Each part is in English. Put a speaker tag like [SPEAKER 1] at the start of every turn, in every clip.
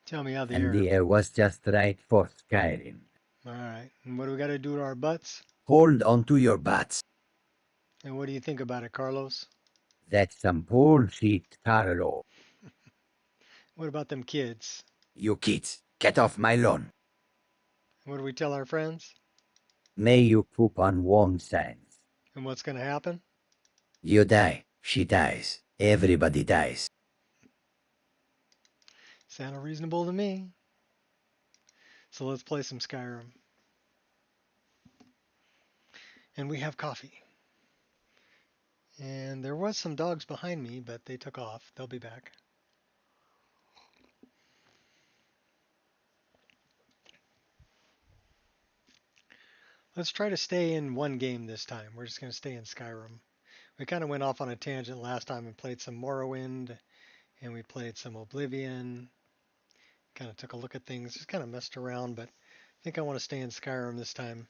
[SPEAKER 1] Tell me how the
[SPEAKER 2] And
[SPEAKER 1] air.
[SPEAKER 2] the air was just right for Skyrim.
[SPEAKER 1] All right. And what do we got to do to our butts?
[SPEAKER 2] Hold onto your butts.
[SPEAKER 1] And what do you think about it, Carlos?
[SPEAKER 2] That's some bullshit, Carlo.
[SPEAKER 1] What about them kids?
[SPEAKER 2] You kids, get off my lawn.
[SPEAKER 1] What do we tell our friends?
[SPEAKER 2] May you poop on warm sands.
[SPEAKER 1] And what's going to happen?
[SPEAKER 2] You die, she dies, everybody dies.
[SPEAKER 1] Sounded reasonable to me. So let's play some Skyrim. And we have coffee. And there was some dogs behind me, but they took off. They'll be back. Let's try to stay in one game this time. We're just going to stay in Skyrim. We kind of went off on a tangent last time and played some Morrowind, and we played some Oblivion. Kind of took a look at things, just kind of messed around, but I think I want to stay in Skyrim this time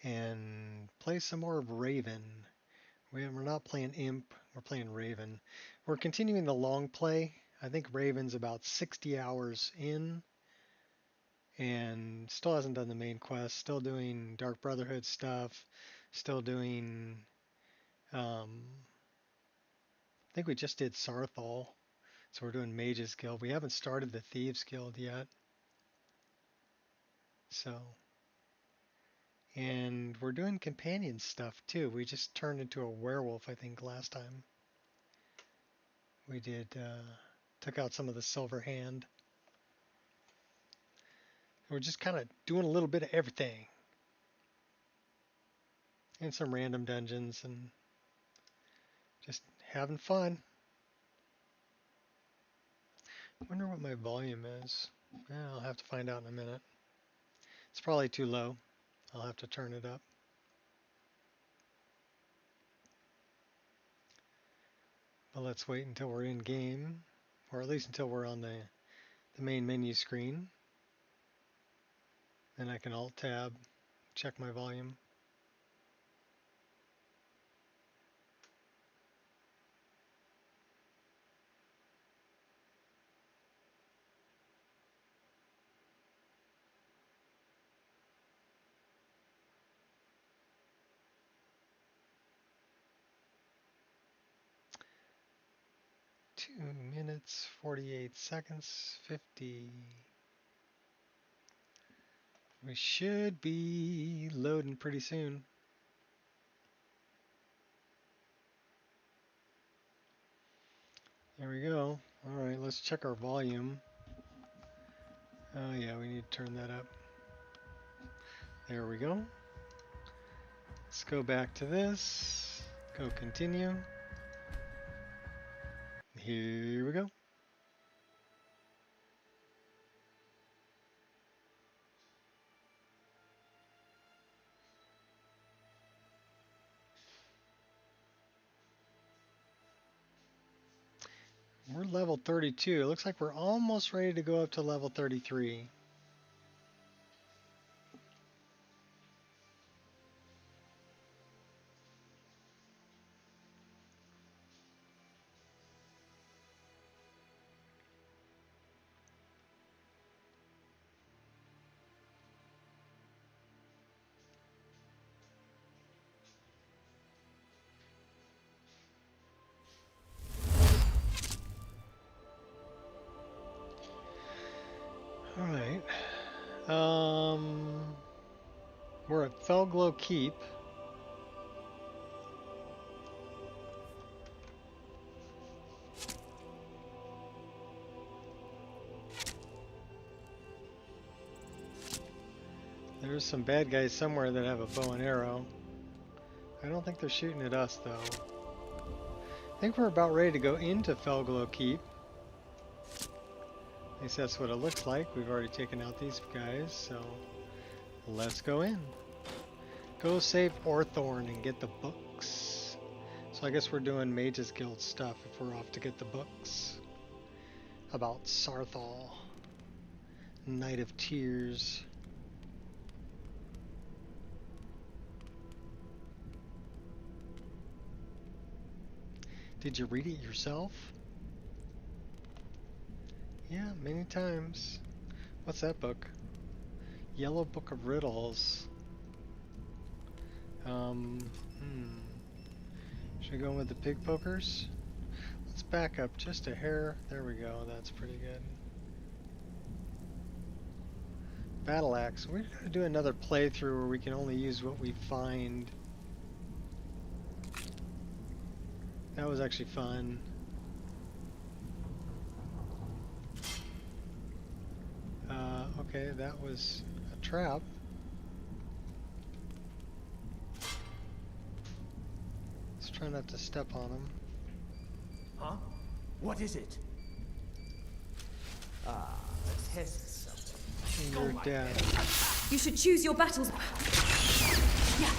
[SPEAKER 1] and play some more of Raven. We're not playing Imp, we're playing Raven. We're continuing the long play. I think Raven's about 60 hours in and still hasn't done the main quest, still doing Dark Brotherhood stuff, still doing, I think we just did Sarthal, so we're doing Mage's Guild. We haven't started the Thieves Guild yet, so, and we're doing companion stuff too. We just turned into a werewolf, I think, last time. We did, took out some of the Silver Hand. We're just kind of doing a little bit of everything. And some random dungeons and just having fun. I wonder what my volume is. I'll have to find out in a minute. It's probably too low. I'll have to turn it up. But let's wait until we're in game, or at least until we're on the main menu screen. Then I can Alt Tab, check my volume. (2 minutes, 48 seconds, 50). We should be loading pretty soon. There we go. All right, let's check our volume. Oh yeah, we need to turn that up. There we go. Let's go back to this. Go continue. Here we go. We're level 32. It looks like we're almost ready to go up to level 33. All right. We're at Felglow Keep. There's some bad guys somewhere that have a bow and arrow. I don't think they're shooting at us though. I think we're about ready to go into Felglow Keep. At least that's what it looks like. We've already taken out these guys, so let's go in. Go save Orthorn and get the books. So I guess we're doing Mage's Guild stuff if we're off to get the books. About Sarthal, Night of Tears. Did you read it yourself? Yeah, many times. What's that book? Yellow Book of Riddles. Should we go in with the pig pokers? Let's back up just a hair. There we go. That's pretty good. Battle axe. We're going to do another playthrough where we can only use what we find. That was actually fun. Okay, that was a trap. Let's try not to step on him.
[SPEAKER 3] Huh? What is it? Ah, a test something.
[SPEAKER 1] You're dead.
[SPEAKER 4] You should choose your battles. Yeah.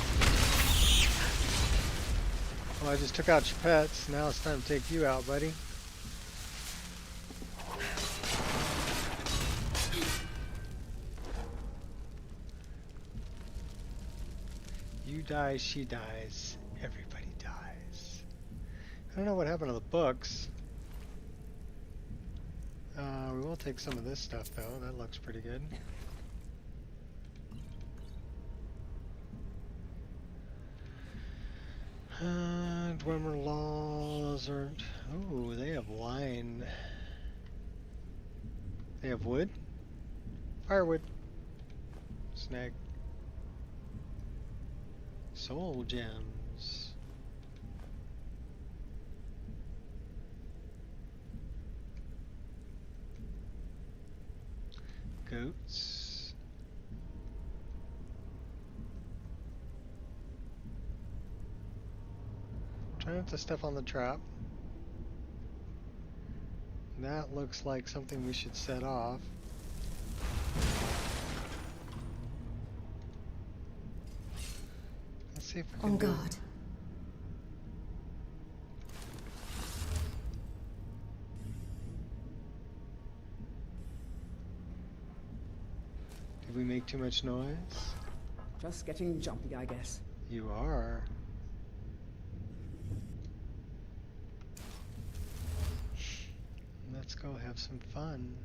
[SPEAKER 1] Well, I just took out your pets. Now it's time to take you out, buddy. You die, she dies, everybody dies. I don't know what happened to the books. We will take some of this stuff though, that looks pretty good. Dwemer laws are... Ooh, they have wine. They have wood? Firewood. Snag. Soul gems. Goats. Try not to step on the trap. That looks like something we should set off. Let's see if we can
[SPEAKER 4] On
[SPEAKER 1] do
[SPEAKER 4] guard.
[SPEAKER 1] Did we make too much noise?
[SPEAKER 5] Just getting jumpy, I guess.
[SPEAKER 1] You are. Let's go have some fun.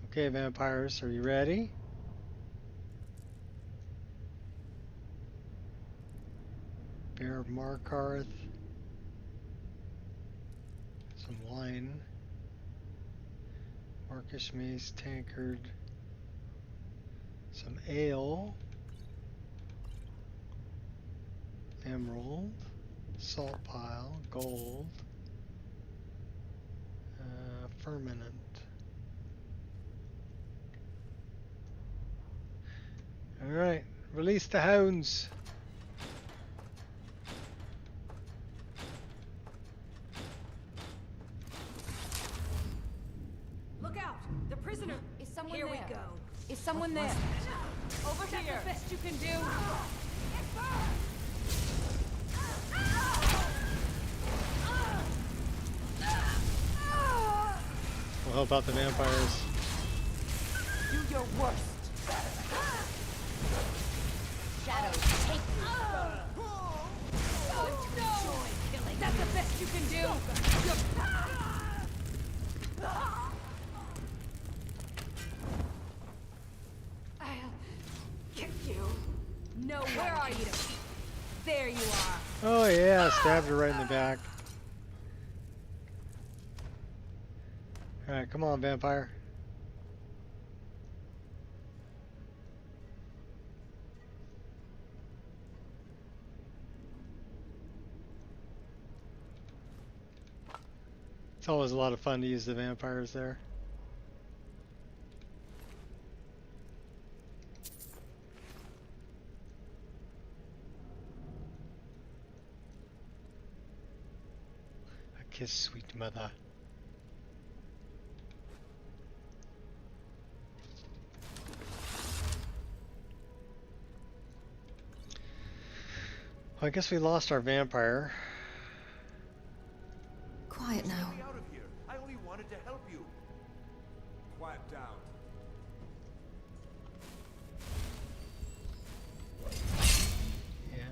[SPEAKER 1] Okay, vampires, are you ready? Bear of Markarth. Some wine. Markish mace tankard. Some ale. Emerald. Salt pile. Gold. Firmament. Alright, release the hounds.
[SPEAKER 4] Look out! The prisoner is someone
[SPEAKER 6] Here
[SPEAKER 4] there.
[SPEAKER 6] we go.
[SPEAKER 4] Is someone there?
[SPEAKER 6] Over
[SPEAKER 4] That's
[SPEAKER 6] here.
[SPEAKER 4] the best you can do.
[SPEAKER 1] We'll help out the vampires.
[SPEAKER 6] Do your worst. Shadows, take me.
[SPEAKER 4] That's the best you can do.
[SPEAKER 6] I'll get you.
[SPEAKER 4] No,
[SPEAKER 6] Where are you?
[SPEAKER 4] There you are.
[SPEAKER 1] Oh yeah, stabbed her right in the back. Alright, come on, vampire. It's always a lot of fun to use the vampires there. A kiss, sweet mother. Well, I guess we lost our vampire.
[SPEAKER 4] Quiet now.
[SPEAKER 3] Get me out of here. I only wanted to help you. Quiet down.
[SPEAKER 1] Yeah.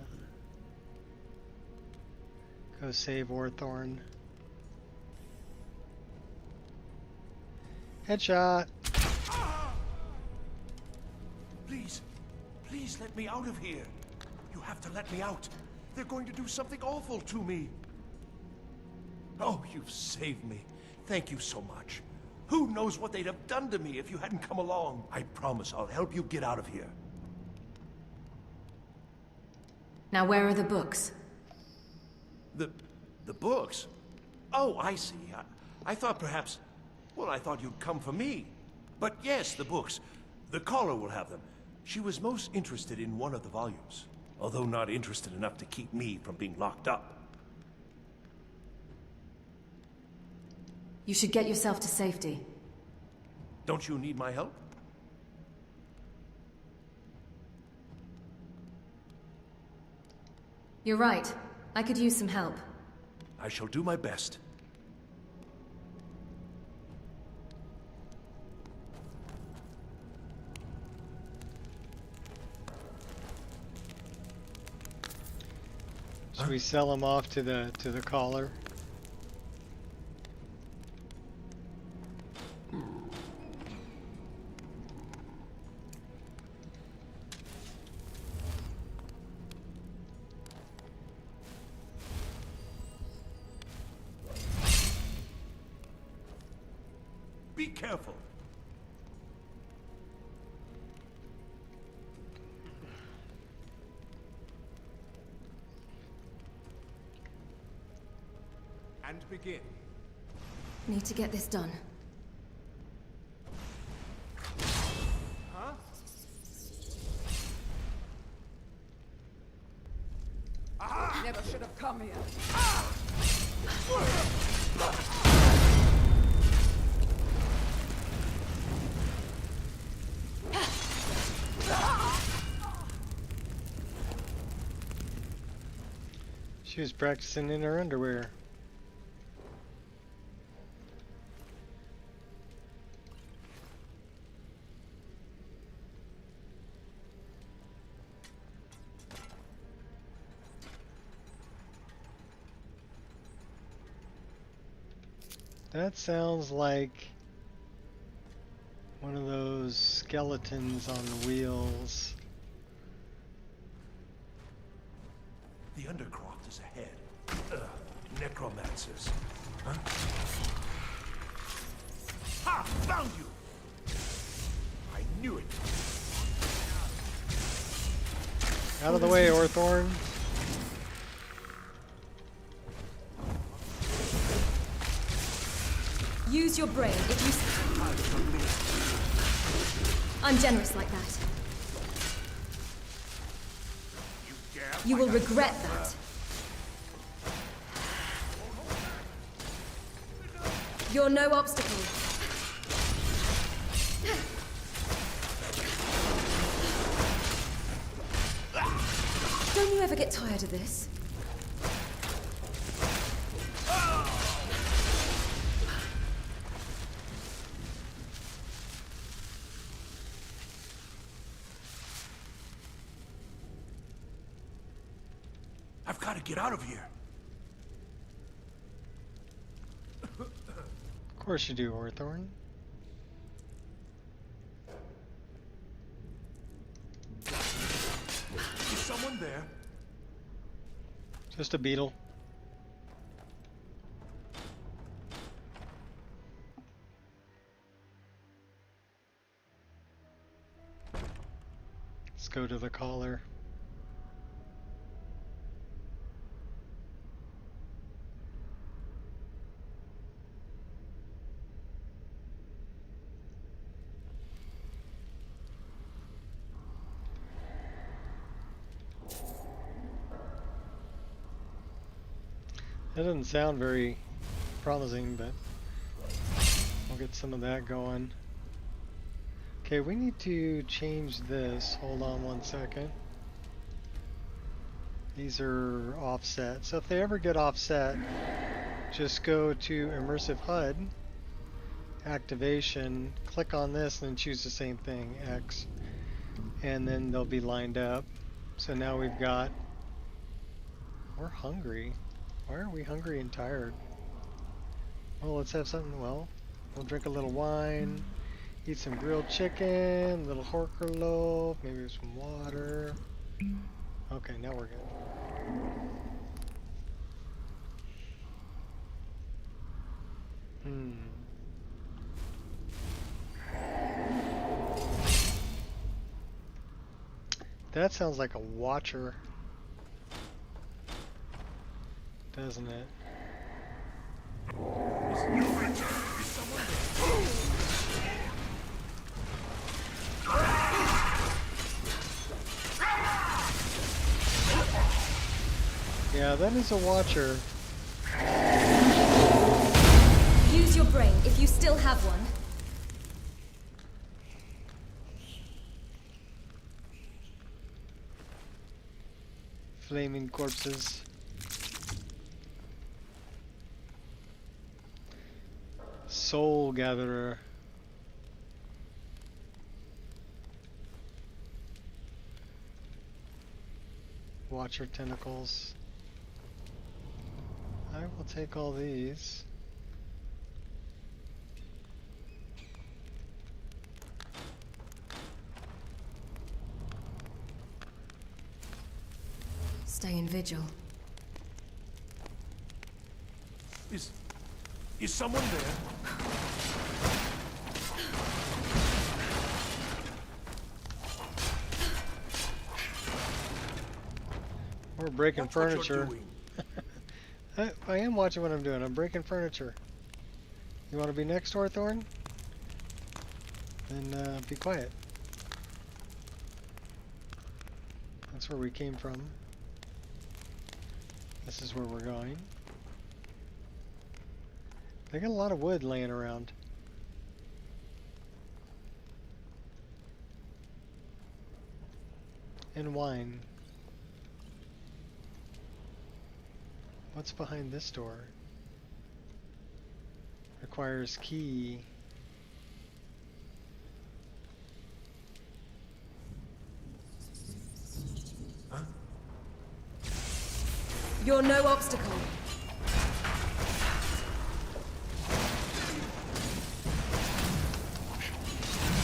[SPEAKER 1] Go save Orthorn. Headshot.
[SPEAKER 7] Please, please let me out of here. You have to let me out. They're going to do something awful to me. Oh, you've saved me. Thank you so much. Who knows what they'd have done to me if you hadn't come along? I promise I'll help you get out of here.
[SPEAKER 4] Now where are the books?
[SPEAKER 7] The books? Oh, I see. I thought perhaps... Well, I thought you'd come for me. But yes, the books. The caller will have them. She was most interested in one of the volumes, although not interested enough to keep me from being locked up.
[SPEAKER 4] You should get yourself to safety.
[SPEAKER 7] Don't you need my help?
[SPEAKER 4] You're right. I could use some help.
[SPEAKER 7] I shall do my best.
[SPEAKER 1] Should we sell him off to the caller?
[SPEAKER 7] Be careful.
[SPEAKER 3] And begin.
[SPEAKER 4] Need to get this done.
[SPEAKER 3] Huh?
[SPEAKER 5] Never should have come here.
[SPEAKER 1] She was practicing in her underwear. That sounds like one of those skeletons on wheels.
[SPEAKER 7] The Undercroft is ahead. Necromancers. Huh? Ha! Found you! I knew it.
[SPEAKER 1] Out of the way, Orthorn.
[SPEAKER 4] Use your brain if you... I'm generous like that. You will regret that. You're no obstacle. Don't you ever get tired of this?
[SPEAKER 7] I've got to get out of here.
[SPEAKER 1] Of course you do, Orthorn.
[SPEAKER 7] Is someone there?
[SPEAKER 1] Just a beetle. Let's go to the caller. That doesn't sound very promising, but we'll get some of that going. Okay, we need to change this. Hold on one second. These are offset. So if they ever get offset, just go to Immersive HUD activation, click on this and then choose the same thing, X, and then they'll be lined up. So now we've got, we're hungry. Why are we hungry and tired? Well, let's have something, well, we'll drink a little wine, eat some grilled chicken, a little horker loaf, maybe some water. Okay, now we're good. That sounds like a watcher, doesn't it? Yeah, that is a watcher.
[SPEAKER 4] Use your brain if you still have one.
[SPEAKER 1] Flaming corpses. Soul gatherer. Watcher tentacles. I will take all these.
[SPEAKER 4] Stay in vigil.
[SPEAKER 7] Is someone there?
[SPEAKER 1] We're breaking
[SPEAKER 7] Watch what you're
[SPEAKER 1] furniture.
[SPEAKER 7] doing.
[SPEAKER 1] I am watching what I'm doing. I'm breaking furniture. You want to be next door, Thorn? Then be quiet. That's where we came from. This is where we're going. They got a lot of wood laying around. And wine. What's behind this door? Requires key.
[SPEAKER 4] You're no obstacle.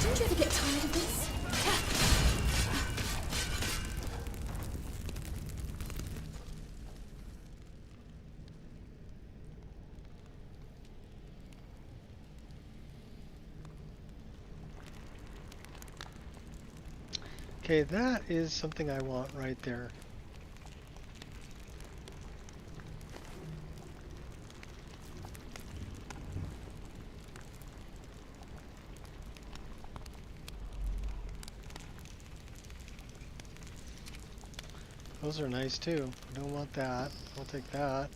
[SPEAKER 4] Don't you ever get tired of this?
[SPEAKER 1] Okay, that is something I want right there. Those are nice too. I don't want that. I'll take that.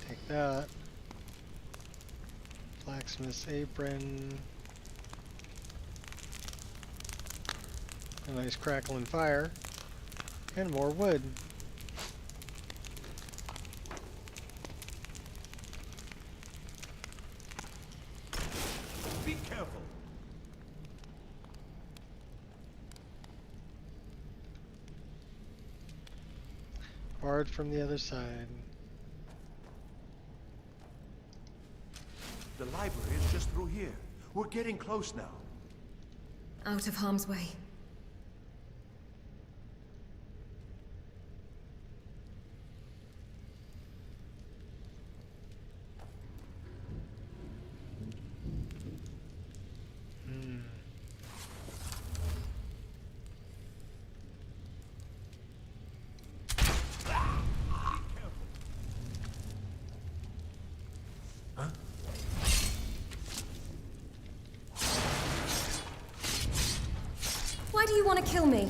[SPEAKER 1] Take that. Blacksmith's apron. A nice crackling fire. And more wood.
[SPEAKER 7] Be careful.
[SPEAKER 1] Barred from the other side.
[SPEAKER 7] The library is just through here. We're getting close now.
[SPEAKER 4] Out of harm's way. Why do you want to kill me?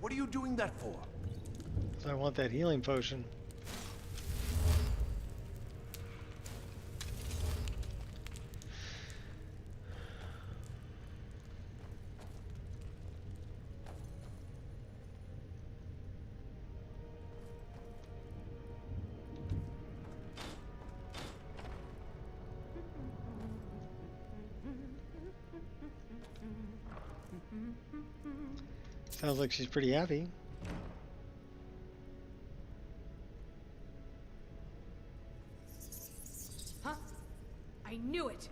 [SPEAKER 7] What are you doing that for?
[SPEAKER 1] So I want that healing potion. Sounds like she's pretty happy.
[SPEAKER 4] Huh? I knew it!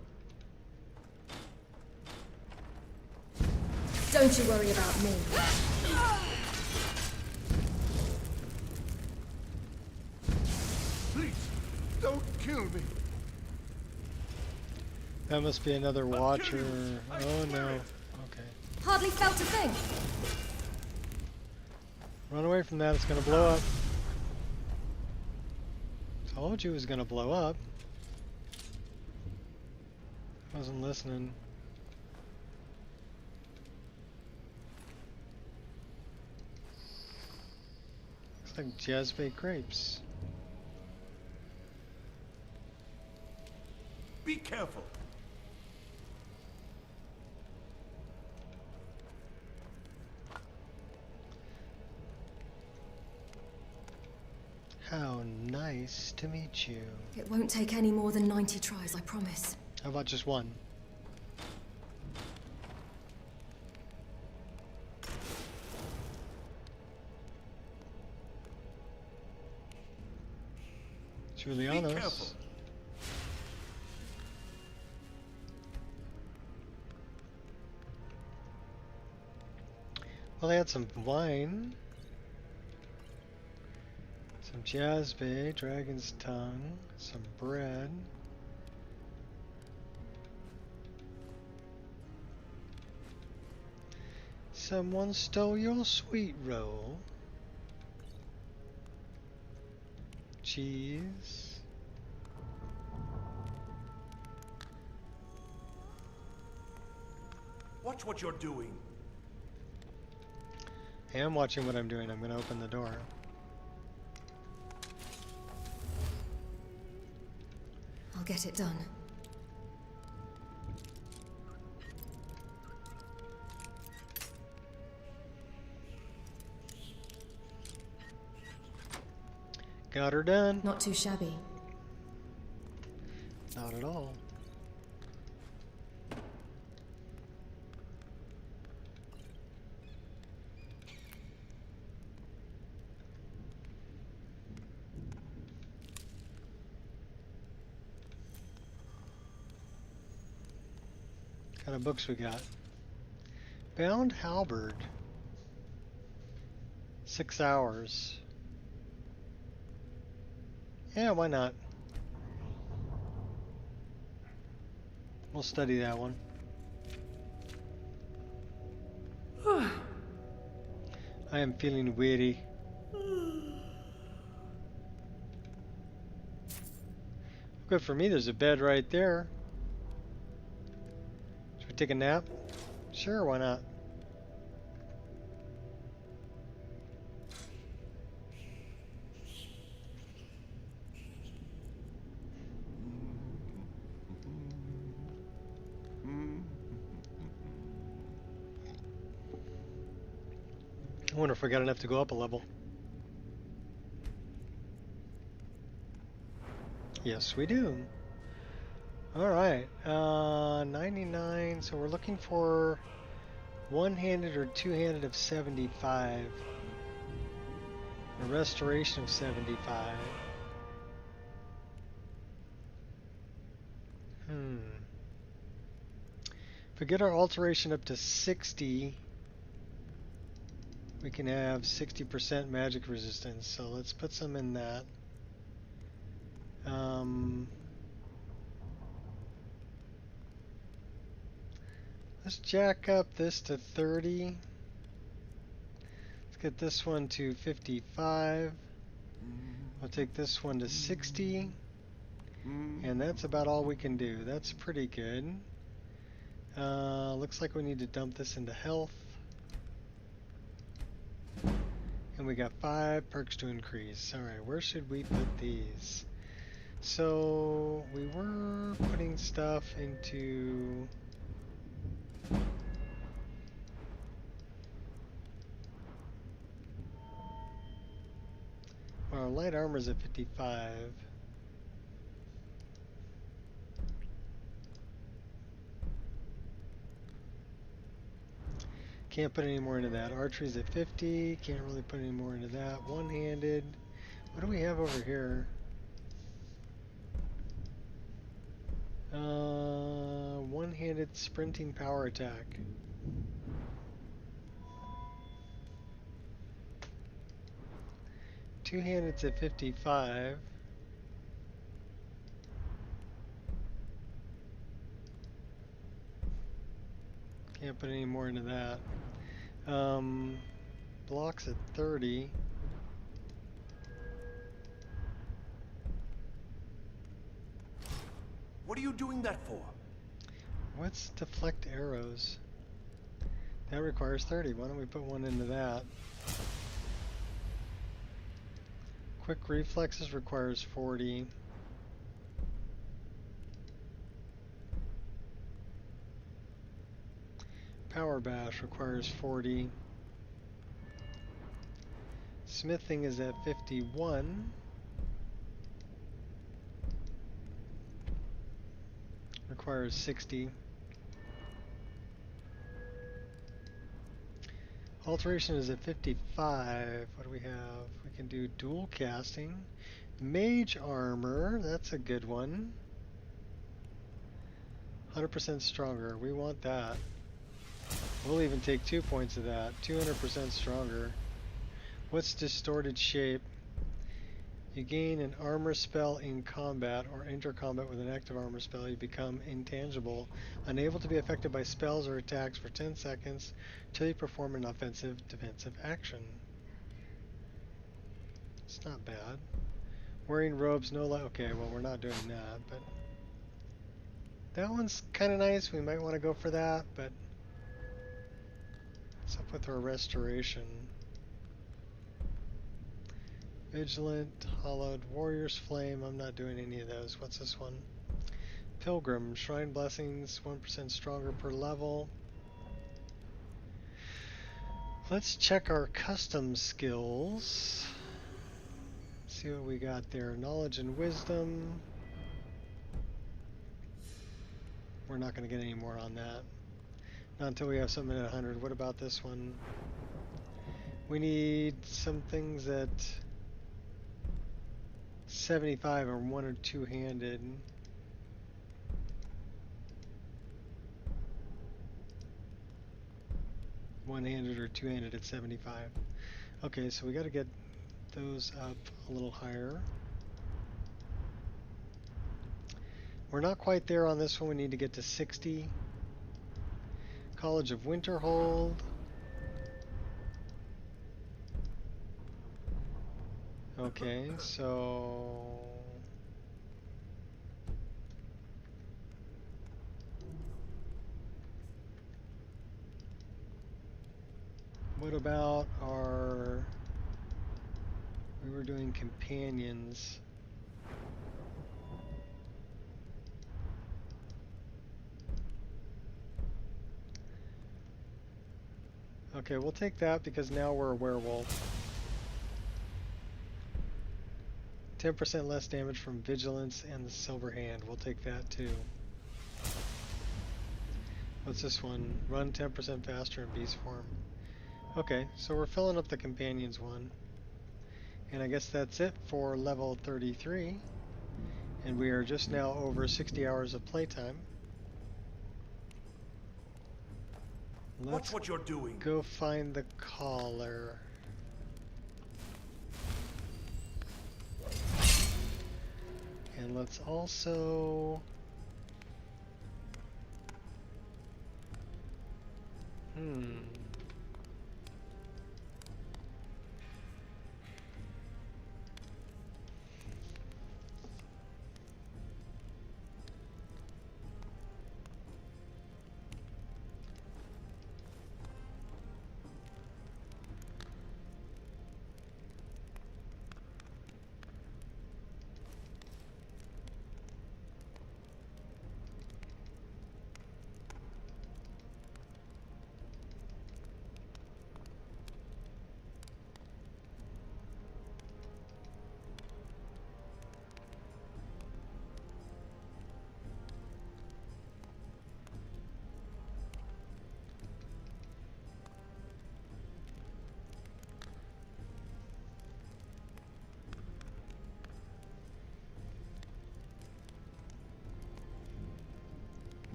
[SPEAKER 4] Don't you worry about me.
[SPEAKER 7] Please, don't kill me.
[SPEAKER 1] That must be another watcher. Oh no. Okay.
[SPEAKER 4] Hardly felt a thing.
[SPEAKER 1] Run away from that, it's gonna blow up. Told you it was gonna blow up. Wasn't listening. Looks like jazz-baked grapes.
[SPEAKER 7] Be careful.
[SPEAKER 1] How nice to meet you.
[SPEAKER 4] It won't take any more than 90 tries, I promise.
[SPEAKER 1] How about just one? Julianos.
[SPEAKER 7] Be careful.
[SPEAKER 1] Well, they had some wine. Some jazz-bay, dragon's tongue, some bread. Someone stole your sweet roll. Cheese.
[SPEAKER 7] Watch what you're doing.
[SPEAKER 1] Hey, I'm watching what I'm doing. I'm gonna open the door.
[SPEAKER 4] I'll get it done.
[SPEAKER 1] Got her done.
[SPEAKER 4] Not too shabby.
[SPEAKER 1] Not at all. What kind of books we got? Bound Halberd. 6 hours. Yeah, why not? We'll study that one. I am feeling weary. Good for me, there's a bed right there. Should we take a nap? Sure, why not? I wonder if we got enough to go up a level. Yes, we do. Alright, 99, so we're looking for one-handed or two-handed of 75. A restoration of 75. If we get our alteration up to 60, we can have 60% magic resistance, so let's put some in that. Let's jack up this to 30. Let's get this one to 55. I'll take this one to 60. And that's about all we can do. That's pretty good. Looks like we need to dump this into health. And we got 5 perks to increase. Alright, where should we put these? So, we were putting stuff into... Well, our light armor's at 55. Can't put any more into that. Archery's at 50. Can't really put any more into that. One-handed. What do we have over here? One-handed sprinting power attack. Two-handed's at 55. Can't put any more into that. Blocks at 30.
[SPEAKER 7] What are you doing that for?
[SPEAKER 1] What's deflect arrows? That requires 30. Why don't we put one into that? Quick reflexes requires 40. Power bash requires 40. Smithing is at 51. Requires 60. Alteration is at 55. What do we have? We can do dual casting. Mage armor, that's a good one. 100% stronger. We want that. We'll even take 2 points of that. 200% stronger. What's distorted shape? You gain an armor spell in combat or enter combat with an active armor spell. You become intangible, unable to be affected by spells or attacks for 10 seconds till you perform an offensive defensive action. It's not bad. Wearing robes, no light. Okay, well, we're not doing that, but that one's kind of nice. We might want to go for that, but what's up with our restoration? Vigilant, Hollowed, Warrior's Flame. I'm not doing any of those. What's this one? Pilgrim, Shrine Blessings, 1% stronger per level. Let's check our custom skills. See what we got there. Knowledge and Wisdom. We're not going to get any more on that. Not until we have something at 100. What about this one? We need some things at 75 or one or two-handed. One-handed or two-handed at 75. Okay, so we got to get those up a little higher. We're not quite there on this one. We need to get to 60. College of Winterhold. Okay, so what about our, we were doing companions. Okay, we'll take that because now we're a werewolf. 10% less damage from Vigilance and the Silver Hand. We'll take that too. What's this one? Run 10% faster in beast form. Okay, so we're filling up the companions one. And I guess that's it for level 33. And we are just now over 60 hours of playtime.
[SPEAKER 7] Watch what you're doing.
[SPEAKER 1] Go find the collar. And let's also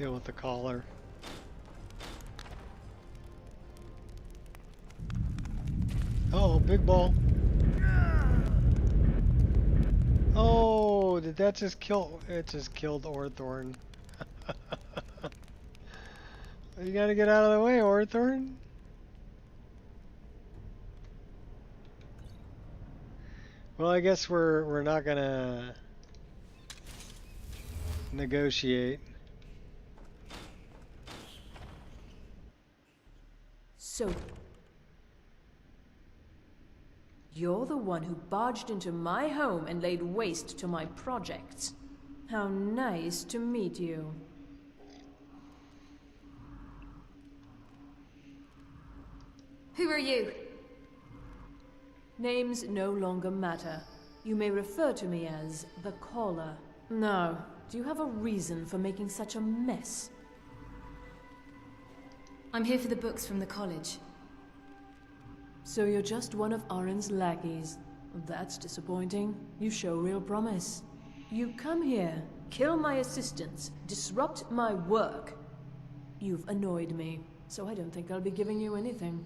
[SPEAKER 1] Deal with the collar. Oh, big ball. Oh, did that just kill? It just killed Orthorn. You gotta get out of the way, Orthorn. Well, I guess we're not gonna negotiate.
[SPEAKER 4] So, you're the one who barged into my home and laid waste to my projects. How nice to meet you.
[SPEAKER 6] Who are you?
[SPEAKER 4] Names no longer matter. You may refer to me as the Caller. Now, do you have a reason for making such a mess?
[SPEAKER 6] I'm here for the books from the college.
[SPEAKER 4] So you're just one of Arin's lackeys. That's disappointing. You show real promise. You come here, kill my assistants, disrupt my work. You've annoyed me, so I don't think I'll be giving you anything.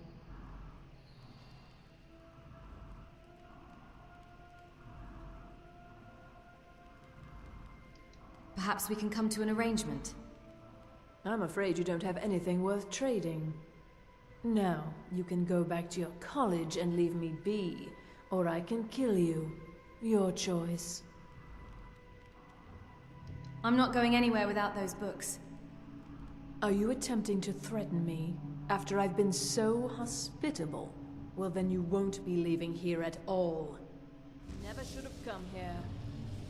[SPEAKER 6] Perhaps we can come to an arrangement.
[SPEAKER 4] I'm afraid you don't have anything worth trading. Now, you can go back to your college and leave me be, or I can kill you. Your choice.
[SPEAKER 6] I'm not going anywhere without those books.
[SPEAKER 4] Are you attempting to threaten me after I've been so hospitable? Well, then you won't be leaving here at all. Never should have come here.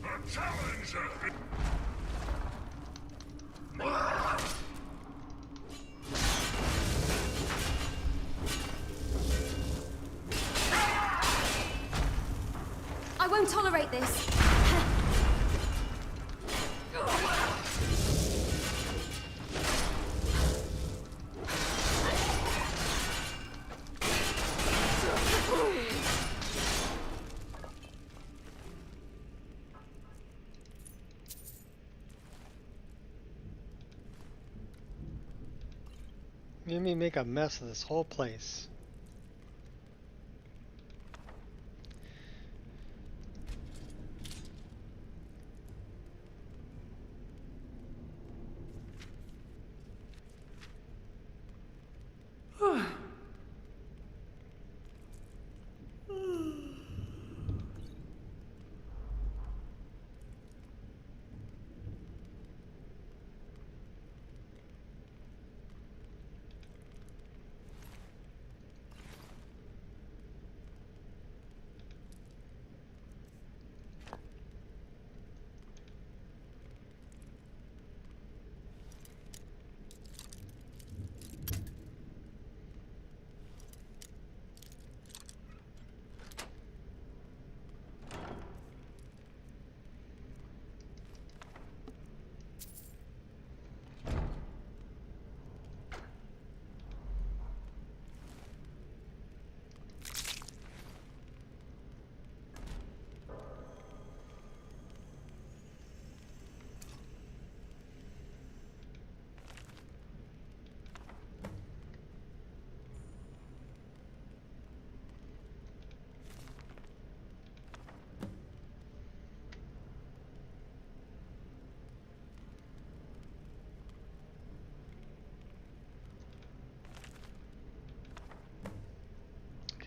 [SPEAKER 7] A challenge!
[SPEAKER 6] I won't tolerate this.
[SPEAKER 1] Made me make a mess of this whole place.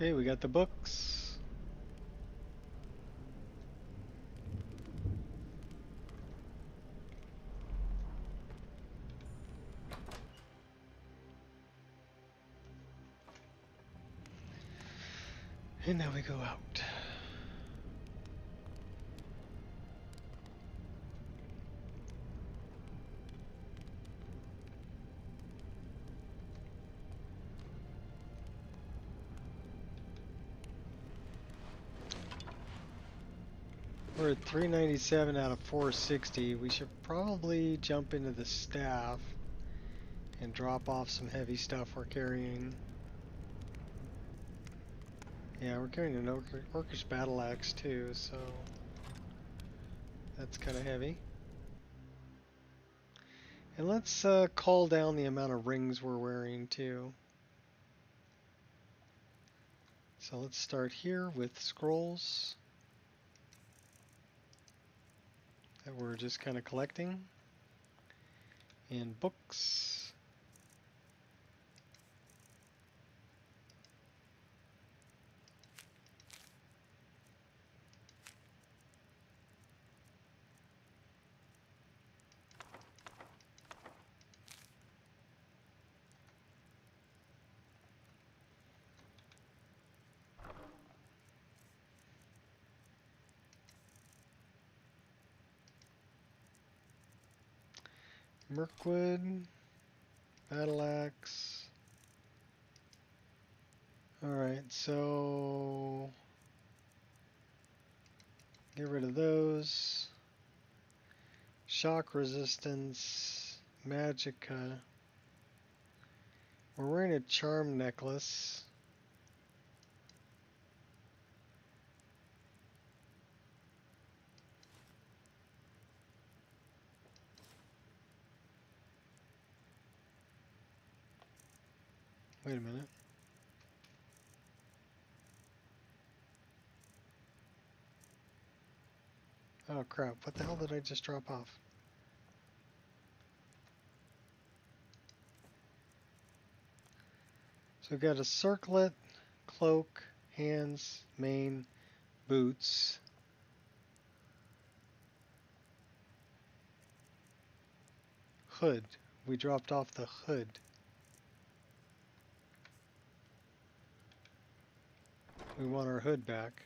[SPEAKER 1] Okay, we got the books. And now we go out. We're at 397 out of 460. We should probably jump into the staff and drop off some heavy stuff we're carrying. Yeah, we're carrying an Orcish battle axe too, so that's kind of heavy. And let's call down the amount of rings we're wearing too. So let's start here with scrolls that we're just kind of collecting, and books. Mirkwood, battle axe. Alright, so get rid of those. Shock resistance, magicka. We're wearing a charm necklace. Wait a minute. Oh crap, what the hell did I just drop off? So we've got a circlet, cloak, hands, mane, boots. Hood. We dropped off the hood. We want our hood back.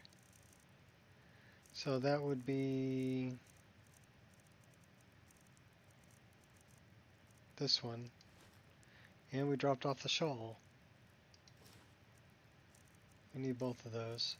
[SPEAKER 1] So that would be this one. And we dropped off the shawl. We need both of those.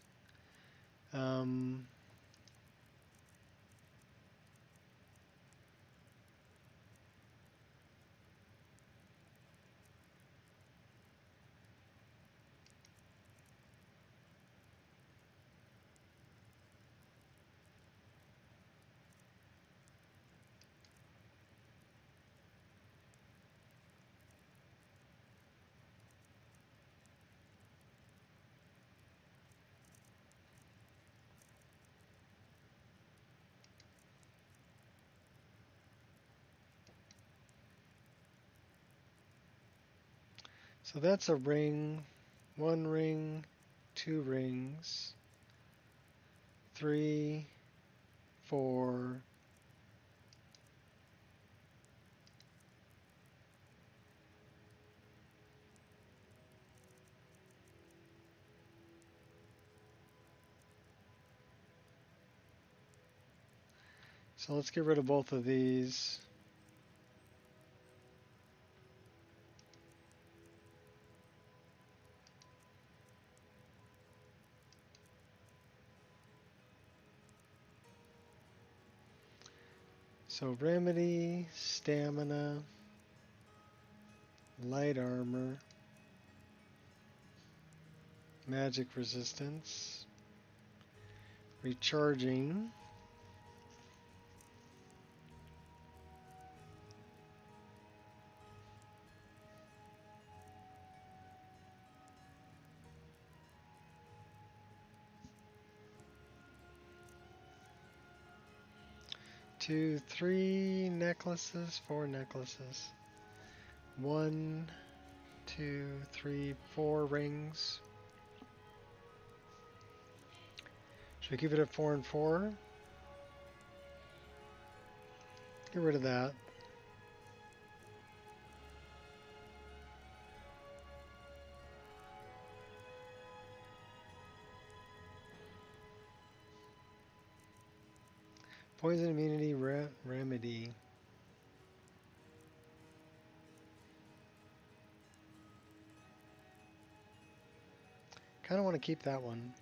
[SPEAKER 1] So that's a ring, 1 ring, 2 rings, 3, 4, so let's get rid of both of these. So remedy, stamina, light armor, magic resistance, recharging, two, 3 necklaces, 4 necklaces, 1, 2, 3, 4 rings. Should we keep it at 4 and 4? Get rid of that. Poison immunity remedy. Kind of want to keep that one.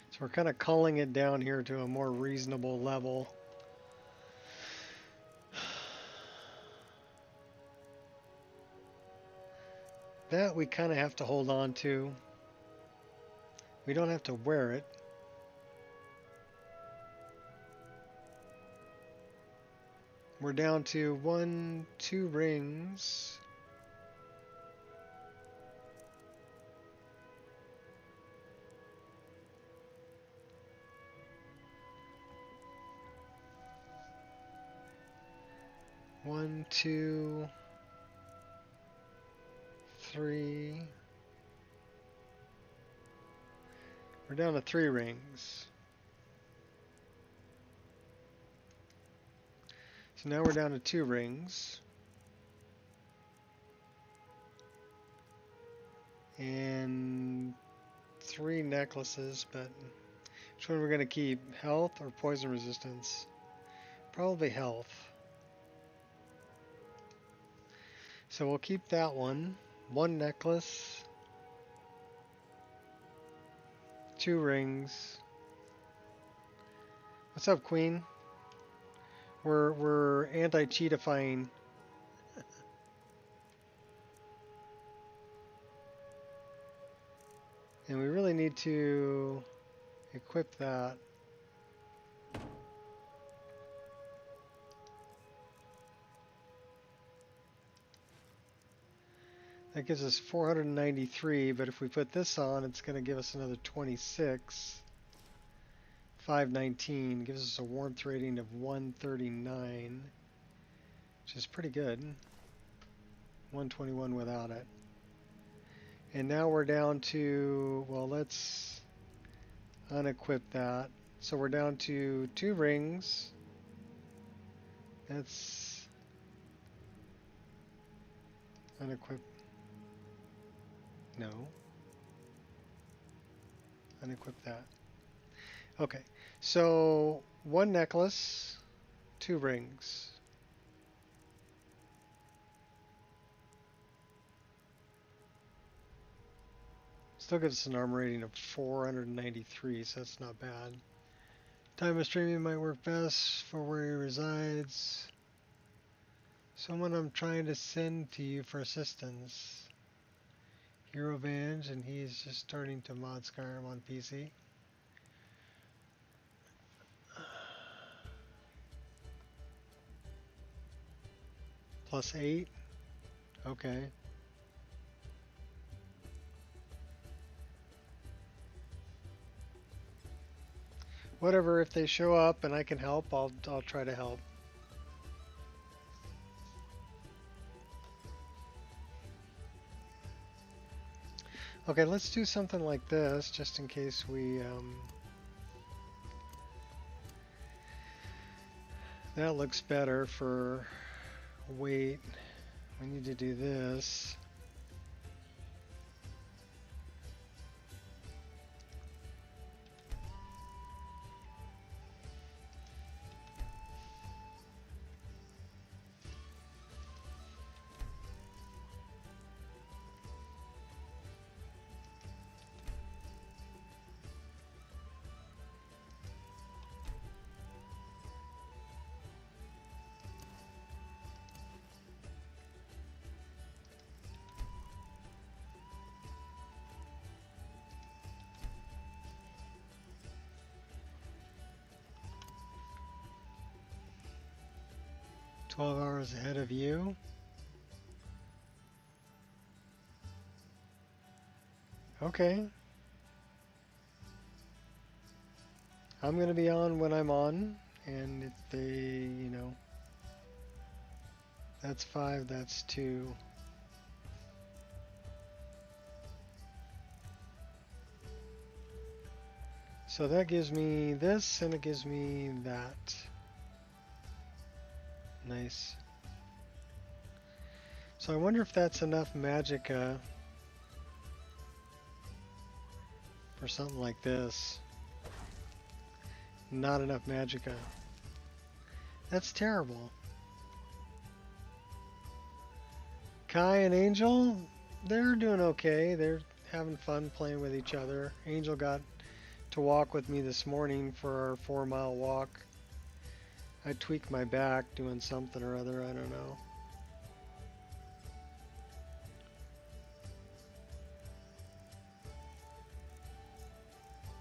[SPEAKER 1] So we're kind of culling it down here to a more reasonable level. That we kind of have to hold on to. We don't have to wear it. We're down to 2 rings. One, 2, 3. We're down to 3 rings. So now we're down to 2 rings. And 3 necklaces, but which one we're going to keep? Health or poison resistance? Probably health. So we'll keep that one. 1 necklace. 2 rings. What's up, Queen? We're anti-cheatifying. And we really need to equip that. That gives us 493, but if we put this on, it's going to give us another 26. 519 gives us a warmth rating of 139, which is pretty good. 121 without it. And now we're down to, well, let's unequip that. So we're down to 2 rings. That's unequip. No. Unequip that. Okay. So 1 necklace, 2 rings. Still gives us an armor rating of 493, so that's not bad. Time of streaming might work best for where he resides. Someone I'm trying to send to you for assistance. Hero Vange, and he's just starting to mod Skyrim on PC. +8. Okay. Whatever, if they show up and I can help, I'll try to help. Okay, let's do something like this, just in case we, that looks better for weight. We need to do this. $12 ahead of you. Okay. I'm going to be on when I'm on, and if they, you know, that's 5, that's 2. So that gives me this, and it gives me that. Nice. So I wonder if that's enough magicka for something like this. Not enough magicka. That's terrible. Kai and Angel, they're doing okay. They're having fun playing with each other. Angel got to walk with me this morning for our 4-mile walk. I tweaked my back doing something or other, I don't know.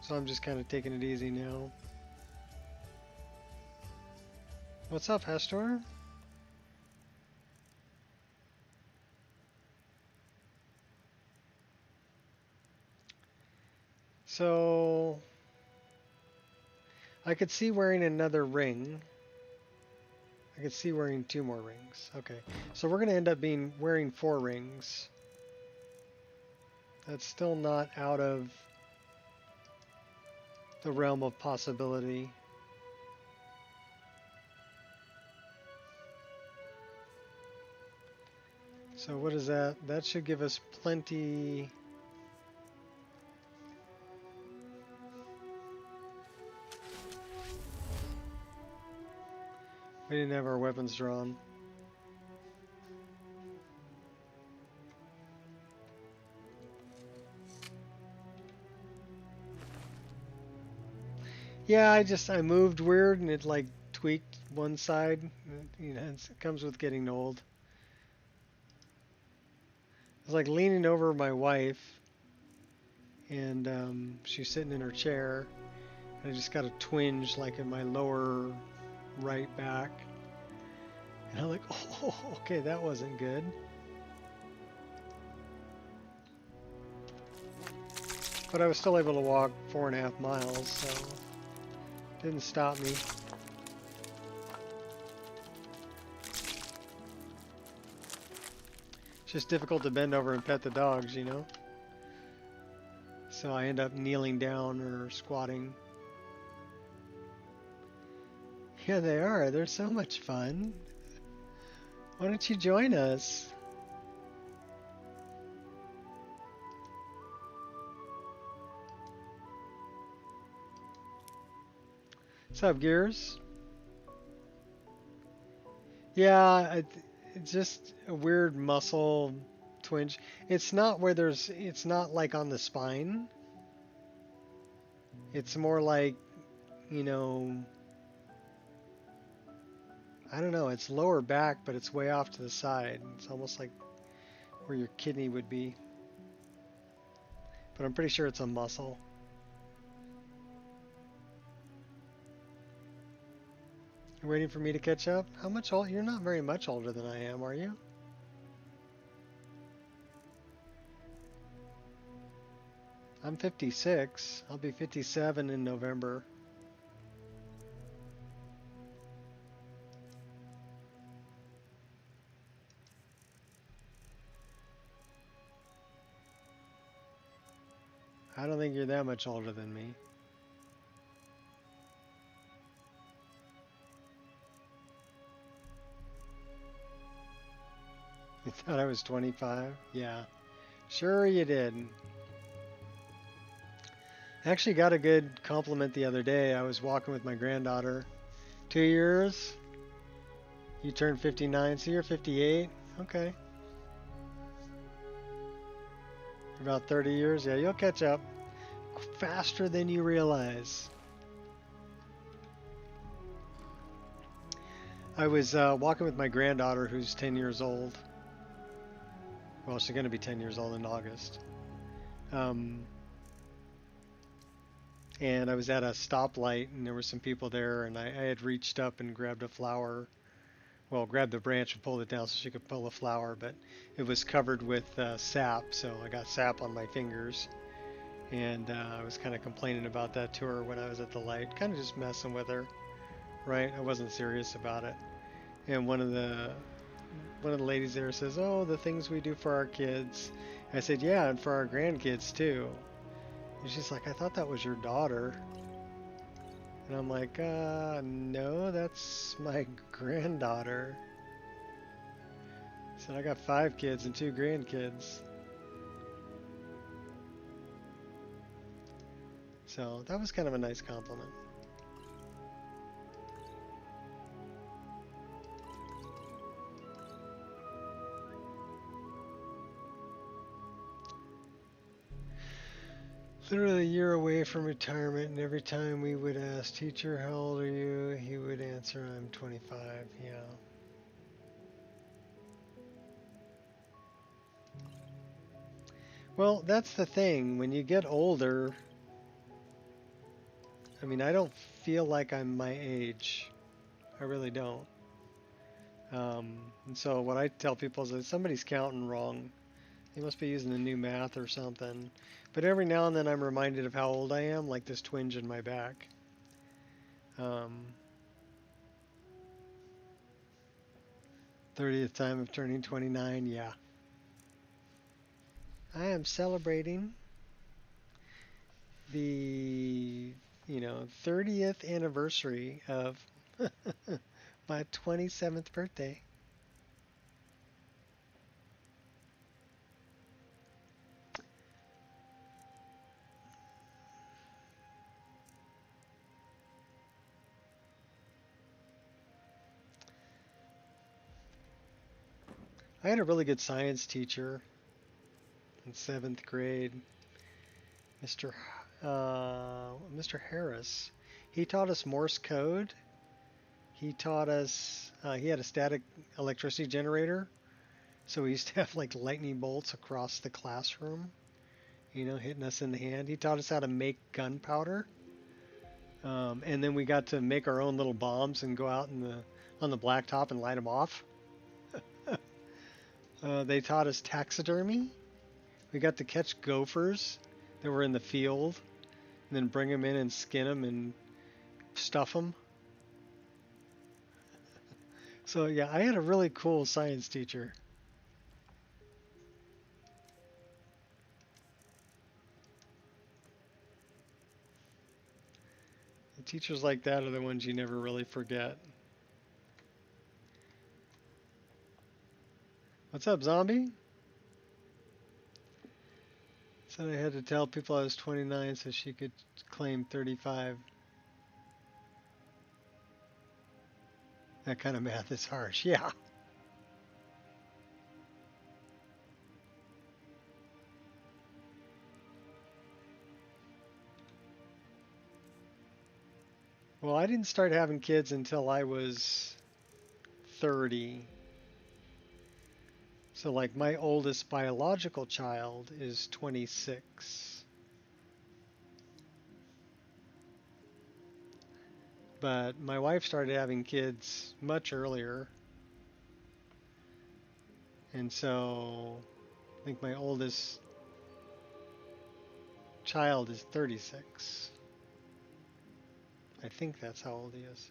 [SPEAKER 1] So I'm just kind of taking it easy now. What's up, Hastor? So I could see wearing another ring. I could see wearing 2 more rings. Okay, so we're going to end up wearing 4 rings. That's still not out of the realm of possibility. So what is that? That should give us plenty. We didn't have our weapons drawn. Yeah, I moved weird and it like tweaked one side. You know, it comes with getting old. I was like leaning over my wife and she's sitting in her chair and I just got a twinge like in my lower right back. And I'm like, oh, okay, that wasn't good. But I was still able to walk 4.5 miles, so didn't stop me. It's just difficult to bend over and pet the dogs, you know? So I end up kneeling down or squatting. Yeah, they are. They're so much fun. Why don't you join us? What's up, Gears? Yeah, it's just a weird muscle twinge. It's not where it's not like on the spine. It's more like, you know, I don't know, it's lower back, but it's way off to the side. It's almost like where your kidney would be. But I'm pretty sure it's a muscle. You're waiting for me to catch up? How much old? You're not very much older than I am, are you? I'm 56. I'll be 57 in November. I don't think you're that much older than me. You thought I was 25? Yeah. Sure you did. I actually got a good compliment the other day. I was walking with my granddaughter. 2 years? You turned 59, so you're 58? Okay. About 30 years? Yeah, you'll catch up. Faster than you realize. I was walking with my granddaughter who's 10 years old. Well, she's going to be 10 years old in August. And I was at a stoplight and there were some people there and I had reached up and grabbed a flower. Well, grabbed the branch and pulled it down so she could pull a flower, but it was covered with sap, so I got sap on my fingers. And I was kind of complaining about that to her when I was at the light, kind of just messing with her, right? I wasn't serious about it. And one of the ladies there says, "Oh, the things we do for our kids." I said, "Yeah, and for our grandkids too." And she's like, "I thought that was your daughter." And I'm like, no, that's my granddaughter. I said, I got 5 kids and 2 grandkids. So that was kind of a nice compliment. Literally a year away from retirement, and every time we would ask, "Teacher, how old are you?" he would answer, "I'm 25, yeah. Well, that's the thing. When you get older, I mean, I don't feel like I'm my age. I really don't. And so what I tell people is that somebody's counting wrong. They must be using the new math or something. But every now and then I'm reminded of how old I am, like this twinge in my back. 30th time of turning 29, yeah. I am celebrating the, 30th anniversary of my 27th birthday. I had a really good science teacher in 7th grade, Mr. Mr. Harris. He taught us Morse code. He taught us, he had a static electricity generator. So we used to have like lightning bolts across the classroom, hitting us in the hand. He taught us how to make gunpowder. And then we got to make our own little bombs and go out on the blacktop and light them off. They taught us taxidermy. We got to catch gophers that were in the field and then bring them in and skin them and stuff them. So yeah, I had a really cool science teacher. The teachers like that are the ones you never really forget. What's up, zombie? Said I had to tell people I was 29 so she could claim 35. That kind of math is harsh, yeah. Well, I didn't start having kids until I was 30. So like my oldest biological child is 26. But my wife started having kids much earlier. And so I think my oldest child is 36. I think that's how old he is.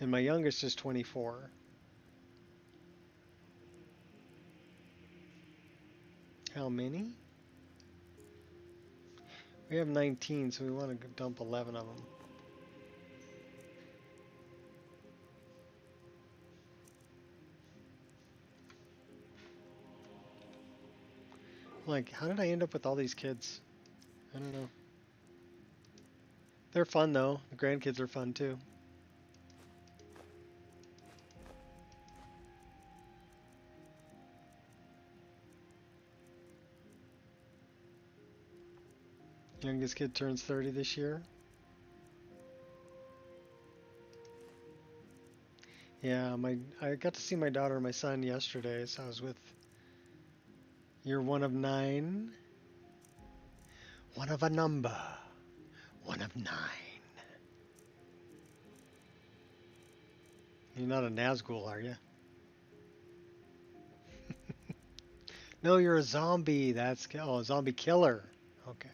[SPEAKER 1] And my youngest is 24. How many? We have 19, so we want to dump 11 of them. Like, how did I end up with all these kids? I don't know. They're fun though. The grandkids are fun too. Youngest kid turns 30 this year. Yeah, I got to see my daughter and my son yesterday, so I was with. You're one of 9. One of a number. One of 9. You're not a Nazgul, are you? No, you're a zombie. That's a zombie killer. Okay.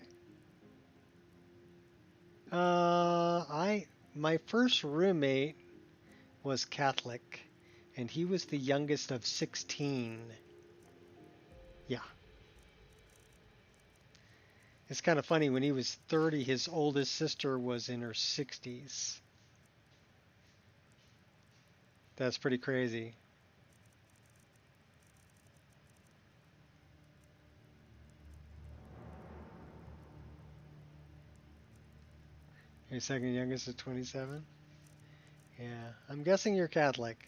[SPEAKER 1] My first roommate was Catholic, and he was the youngest of 16. Yeah. It's kind of funny, when he was 30, his oldest sister was in her 60s. That's pretty crazy. Your second youngest is 27? Yeah, I'm guessing you're Catholic.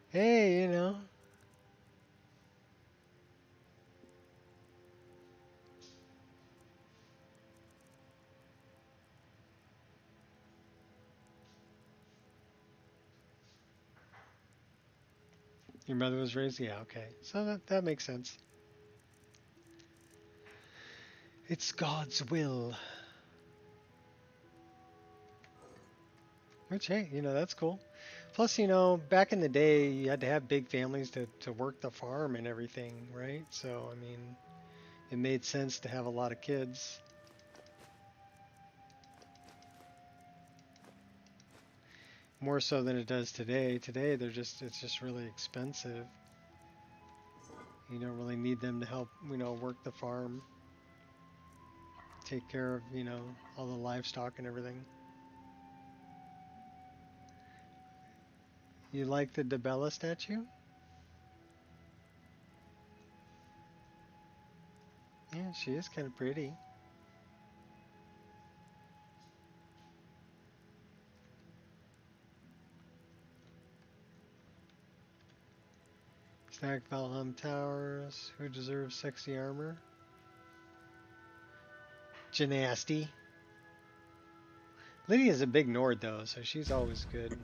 [SPEAKER 1] Hey, Your mother was raised? Yeah, okay. So that makes sense. It's God's will. Which, hey, that's cool. Plus, back in the day, you had to have big families to work the farm and everything, right? So, I mean, it made sense to have a lot of kids. More so than it does today. Today, it's just really expensive. You don't really need them to help, work the farm. Take care of, all the livestock and everything. You like the Debella statue? Yeah, she is kind of pretty. Stack Valheim Towers. Who deserves sexy armor? Gymnasty. Lydia's a big Nord though, so she's always good.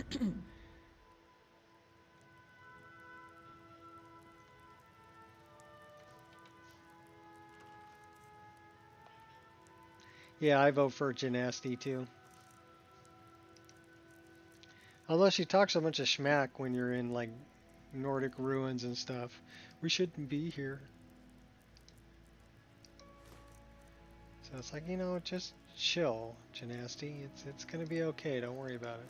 [SPEAKER 1] Yeah, I vote for Gymnasty too. Although she talks a bunch of schmack when you're in like Nordic ruins and stuff. We shouldn't be here. So it's like, just chill, Gymnasty. It's gonna be okay, don't worry about it.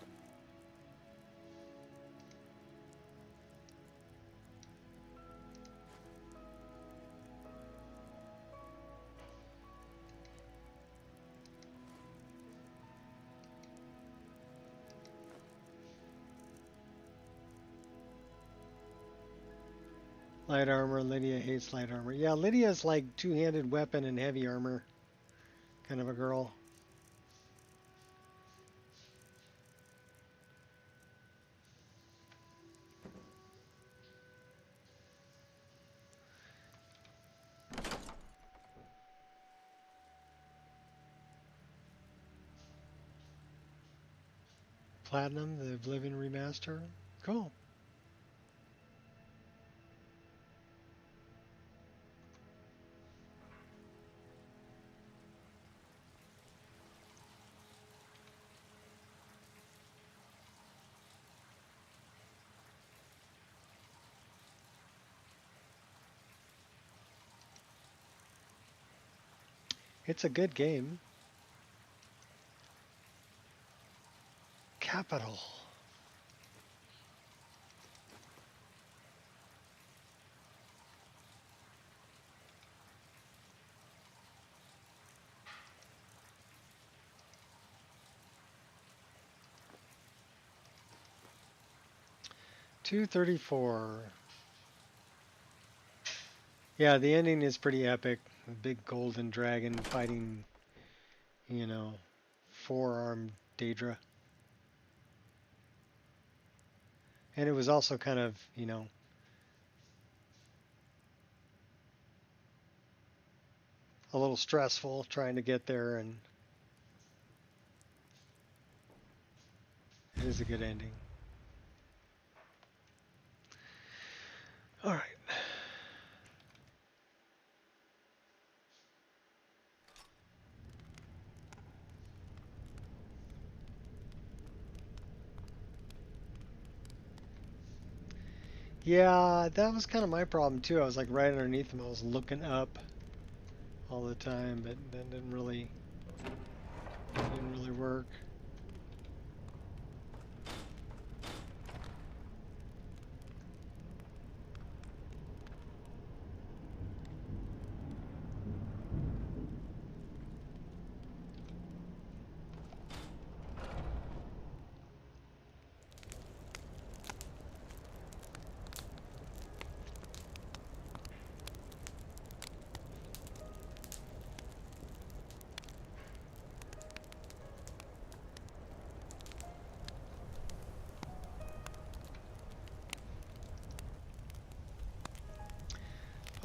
[SPEAKER 1] Light armor, Lydia hates light armor. Yeah, Lydia's like two-handed weapon and heavy armor kind of a girl. Platinum, the Oblivion remaster. Cool. It's a good game. Capital. $234. Yeah, the ending is pretty epic. A big golden dragon fighting, four-armed Daedra. And it was also kind of, a little stressful trying to get there, and it is a good ending. All right. Yeah, that was kind of my problem too. I was like right underneath him. I was looking up all the time, but that didn't really work.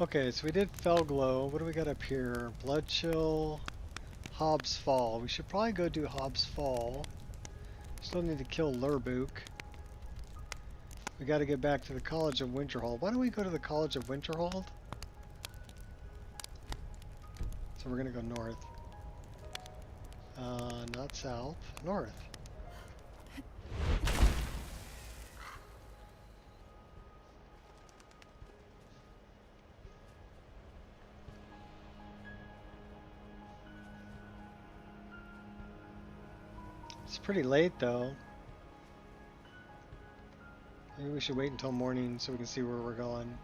[SPEAKER 1] Okay, so we did Felglow. What do we got up here? Blood Chill, Hobbs Fall. We should probably go do Hobbs Fall. Still need to kill Lurbook. We got to get back to the College of Winterhold. Why don't we go to the College of Winterhold? So we're going to go north. Not south, north. It's pretty late though. Maybe we should wait until morning so we can see where we're going.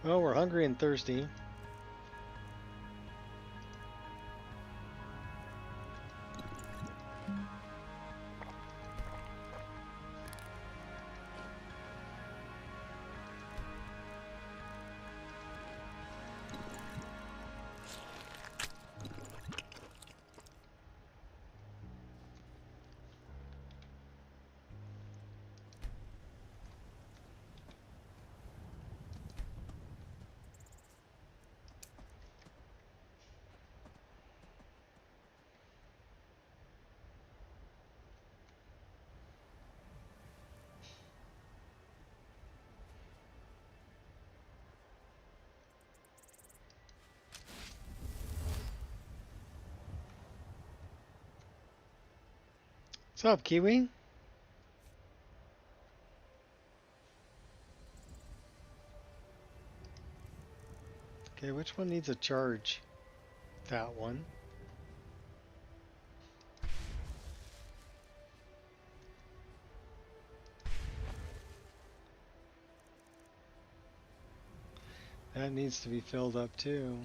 [SPEAKER 1] Well, we're hungry and thirsty. What's up, Kiwi? Okay, which one needs a charge? That one. That needs to be filled up too.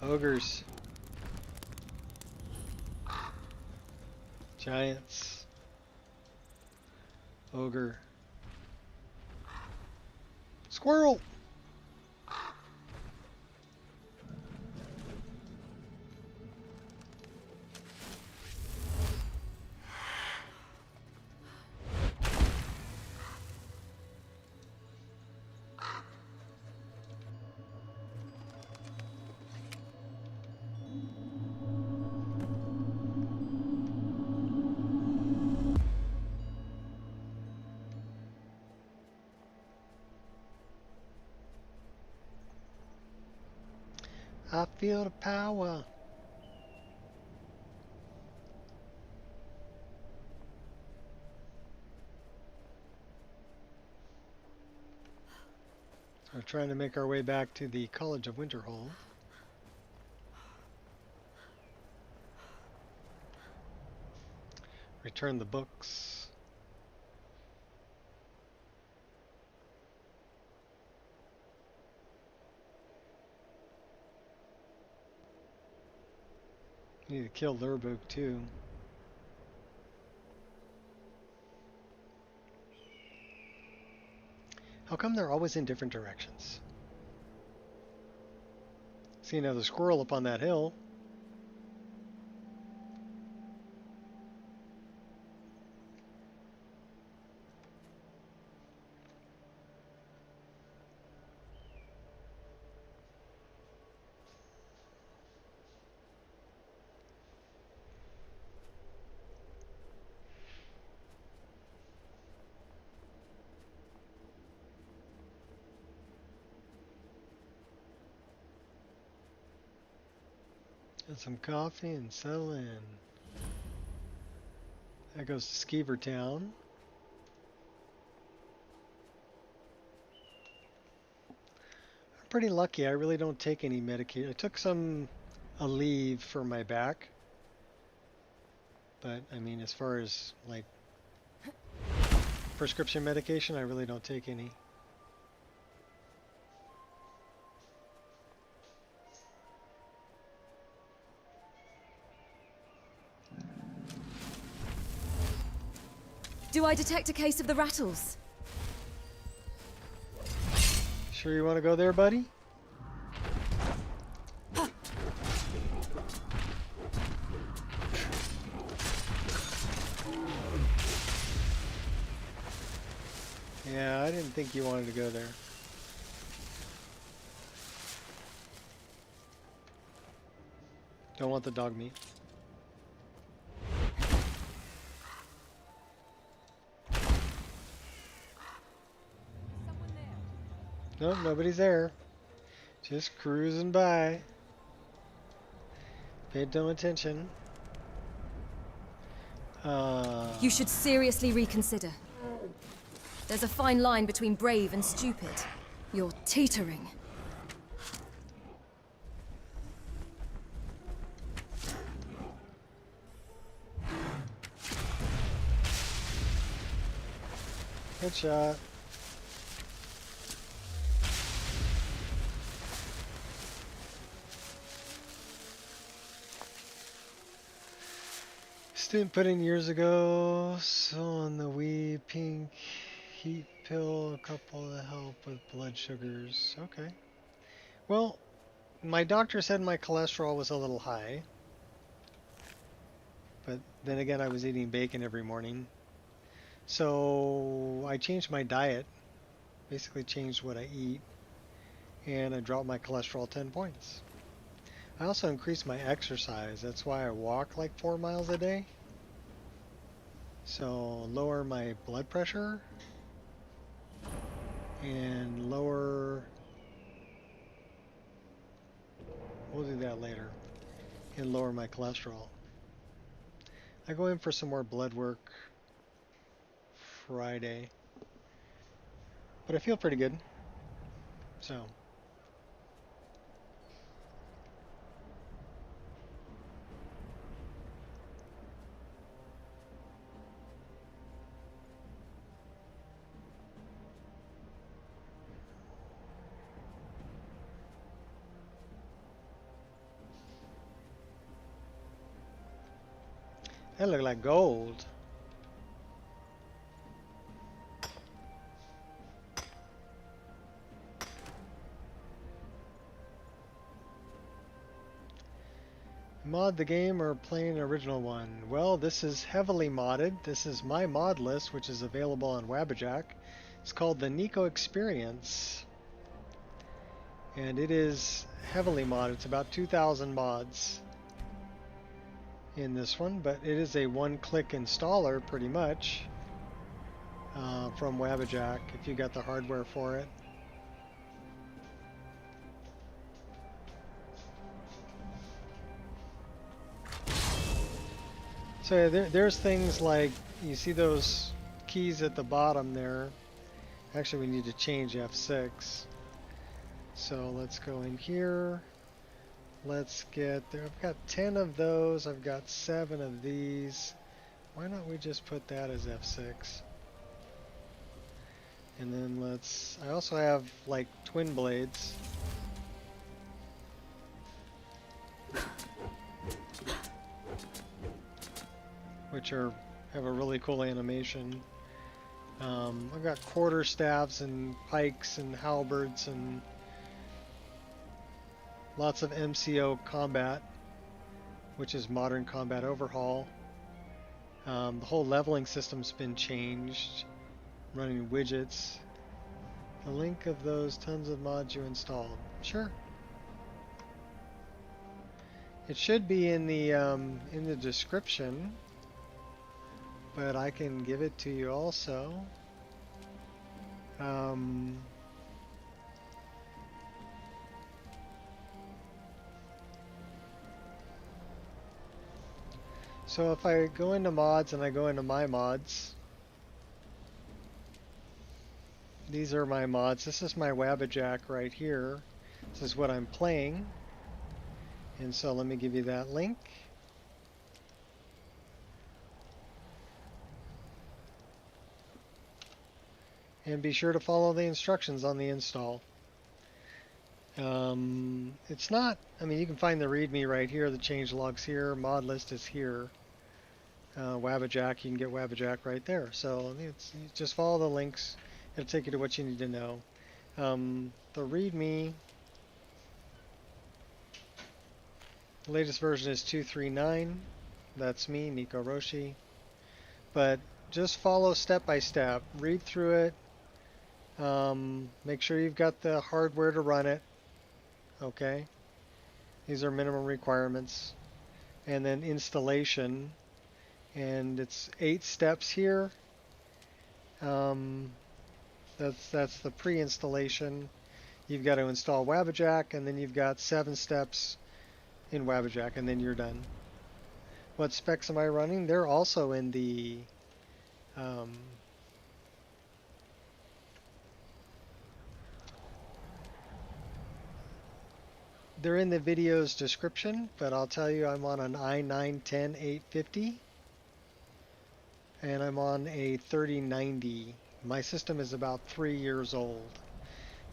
[SPEAKER 1] Ogres. Giants. Ogre. Squirrel! I feel the power. So we're trying to make our way back to the College of Winterhold. Return the books. Need to kill Lurbook too. How come they're always in different directions? See another squirrel up on that hill. Get some coffee and settle in. That goes to Skeever Town. I'm pretty lucky. I really don't take any medication. I took a leave for my back. But I mean, as far as like prescription medication, I really don't take any.
[SPEAKER 6] Do I detect a case of the rattles?
[SPEAKER 1] Sure you want to go there, buddy? Yeah, I didn't think you wanted to go there. Don't want the dog meat. Nope, nobody's there. Just cruising by. Paid no attention.
[SPEAKER 6] You should seriously reconsider. There's a fine line between brave and stupid. You're teetering.
[SPEAKER 1] Good shot. Student put in years ago, so on the wee pink heat pill, a couple to help with blood sugars. Okay. Well, my doctor said my cholesterol was a little high. But then again, I was eating bacon every morning. So I changed my diet, basically changed what I eat, and I dropped my cholesterol 10 points. I also increased my exercise. That's why I walk like 4 miles a day. So lower my blood pressure and lower, we'll do that later, and lower my cholesterol. I go in for some more blood work Friday, but I feel pretty good. So that look like gold. Mod the game or playing an original one? Well, this is heavily modded. This is my mod list, which is available on Wabbajack. It's called the Nico Experience. And it is heavily modded. It's about 2,000 mods in this one, but it is a one-click installer pretty much from Wabbajack if you got the hardware for it. So yeah, there's things like, you see those keys at the bottom there. Actually, we need to change F6. So let's go in here. Let's get there. I've got 10 of those. I've got 7 of these. Why don't we just put that as F6? And then let's, I also have like twin blades. which have a really cool animation. I've got quarterstaffs and pikes and halberds and lots of MCO combat, which is Modern Combat Overhaul. The whole leveling system's been changed, running widgets. The link of those tons of mods you installed. Sure. It should be in the description, but I can give it to you also. So if I go into mods and I go into my mods, these are my mods. This is my Wabbajack right here. This is what I'm playing. And so let me give you that link. And be sure to follow the instructions on the install. It's not, I mean, you can find the README right here, the change logs here, mod list is here. Wabbajack, you can get Wabbajack right there. So it's just follow the links. It'll take you to what you need to know. The README, the latest version is 239. That's me, Nico Roshi. But just follow step by step. Read through it. Make sure you've got the hardware to run it. Okay. These are minimum requirements. And then installation. And it's 8 steps here. That's the pre-installation. You've got to install Wabbajack, and then you've got 7 steps in Wabbajack, and then you're done. What specs am I running? They're also in the they're in the video's description, but I'll tell you I'm on an i9-10850 and I'm on a 3090. My system is about 3 years old.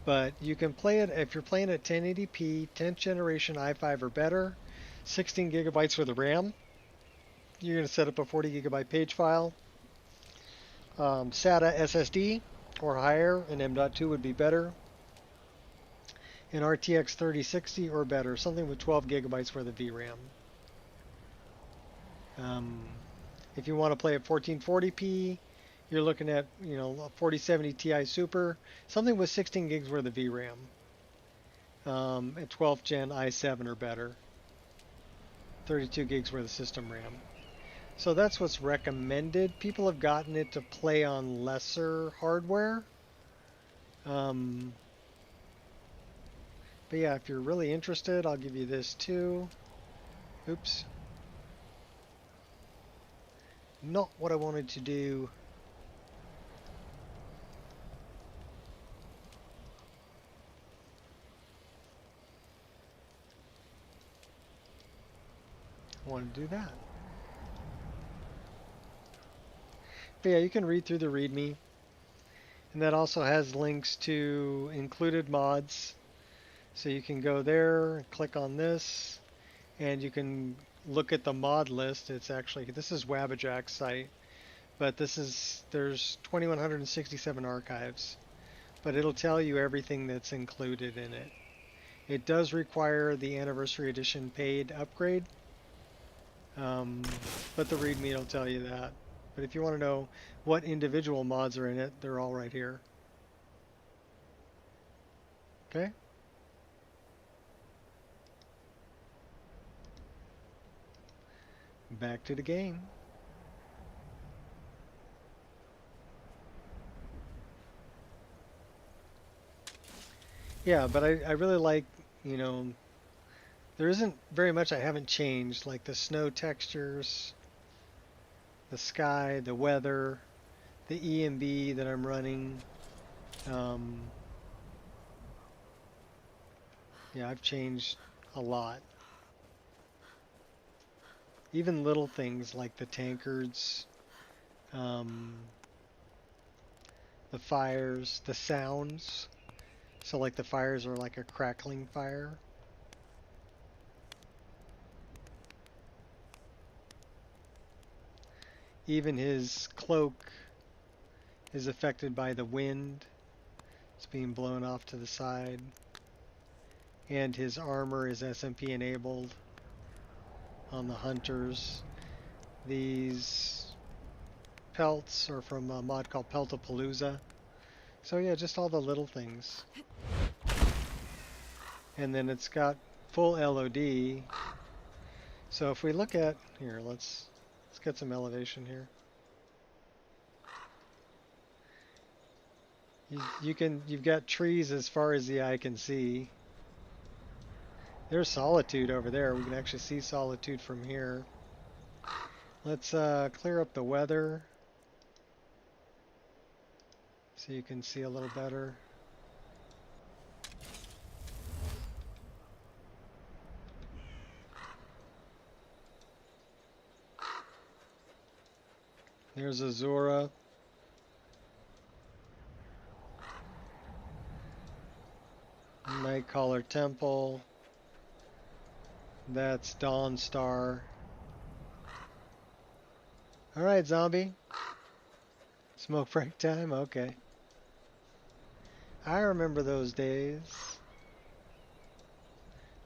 [SPEAKER 1] But you can play it if you're playing at 1080p, 10th generation i5 or better, 16 gigabytes worth of RAM. You're going to set up a 40 gigabyte page file. SATA SSD or higher, and M.2 would be better. An RTX 3060 or better, something with 12 gigabytes worth of VRAM. If you want to play at 1440p, you're looking at, a 4070 Ti Super, something with 16 gigs worth of VRAM. At 12th gen i7 or better. 32 gigs worth of system RAM. So that's what's recommended. People have gotten it to play on lesser hardware. But yeah, if you're really interested, I'll give you this too. Oops. Not what I wanted to do. I want to do that. But yeah, you can read through the README. And that also has links to included mods. So you can go there and click on this, and you can look at the mod list. It's actually, this is Wabbajack's site, but there's 2,167 archives, but it'll tell you everything that's included in it. It does require the Anniversary Edition paid upgrade, but the README will tell you that. But if you want to know what individual mods are in it, they're all right here. Okay? Back to the game. Yeah, but I really like, there isn't very much I haven't changed, like the snow textures, the sky, the weather, the EMB that I'm running. Yeah, I've changed a lot. Even little things like the tankards, the fires, the sounds. So like the fires are like a crackling fire. even his cloak is affected by the wind. It's being blown off to the side. And his armor is SMP enabled on the hunters. These pelts are from a mod called Peltapalooza. So yeah, just all the little things. And then it's got full LOD. So if we look at here, let's get some elevation here. You've got trees as far as the eye can see. There's Solitude over there. We can actually see Solitude from here. Let's clear up the weather so you can see a little better. There's Azura. Nightcaller Temple. That's Dawnstar. Alright, zombie. Smoke break time? Okay. I remember those days.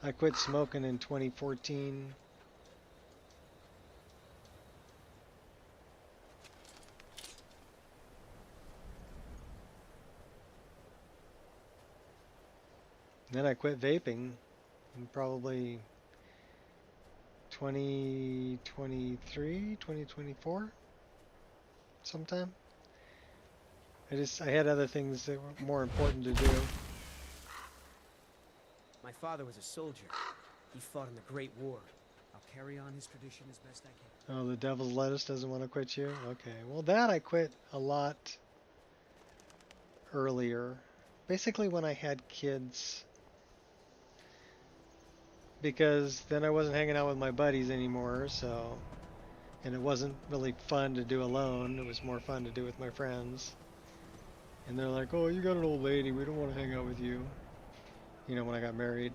[SPEAKER 1] I quit smoking in 2014. Then I quit vaping in probably 2023, 2024 sometime. I had other things that were more important to do.
[SPEAKER 8] My father was a soldier. He fought in the Great War. I'll carry on his tradition as best I can.
[SPEAKER 1] Oh, the Devil's Lettuce doesn't want to quit you? Okay, well that I quit a lot earlier. Basically when I had kids. Because then I wasn't hanging out with my buddies anymore, so... And it wasn't really fun to do alone. It was more fun to do with my friends. And they're like, oh, you got an old lady. We don't want to hang out with you. You know, when I got married.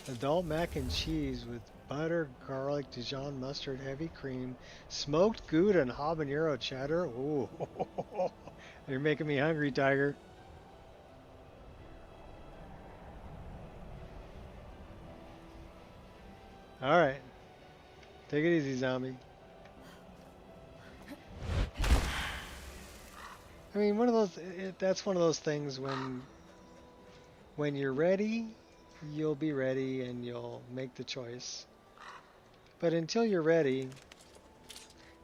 [SPEAKER 1] Adult mac and cheese with butter, garlic, Dijon mustard, heavy cream, smoked Gouda, and habanero cheddar. Ooh, you're making me hungry, Tiger. All right, take it easy, zombie. I mean, one of those. That's one of those things when you're ready, you'll be ready and you'll make the choice. But until you're ready,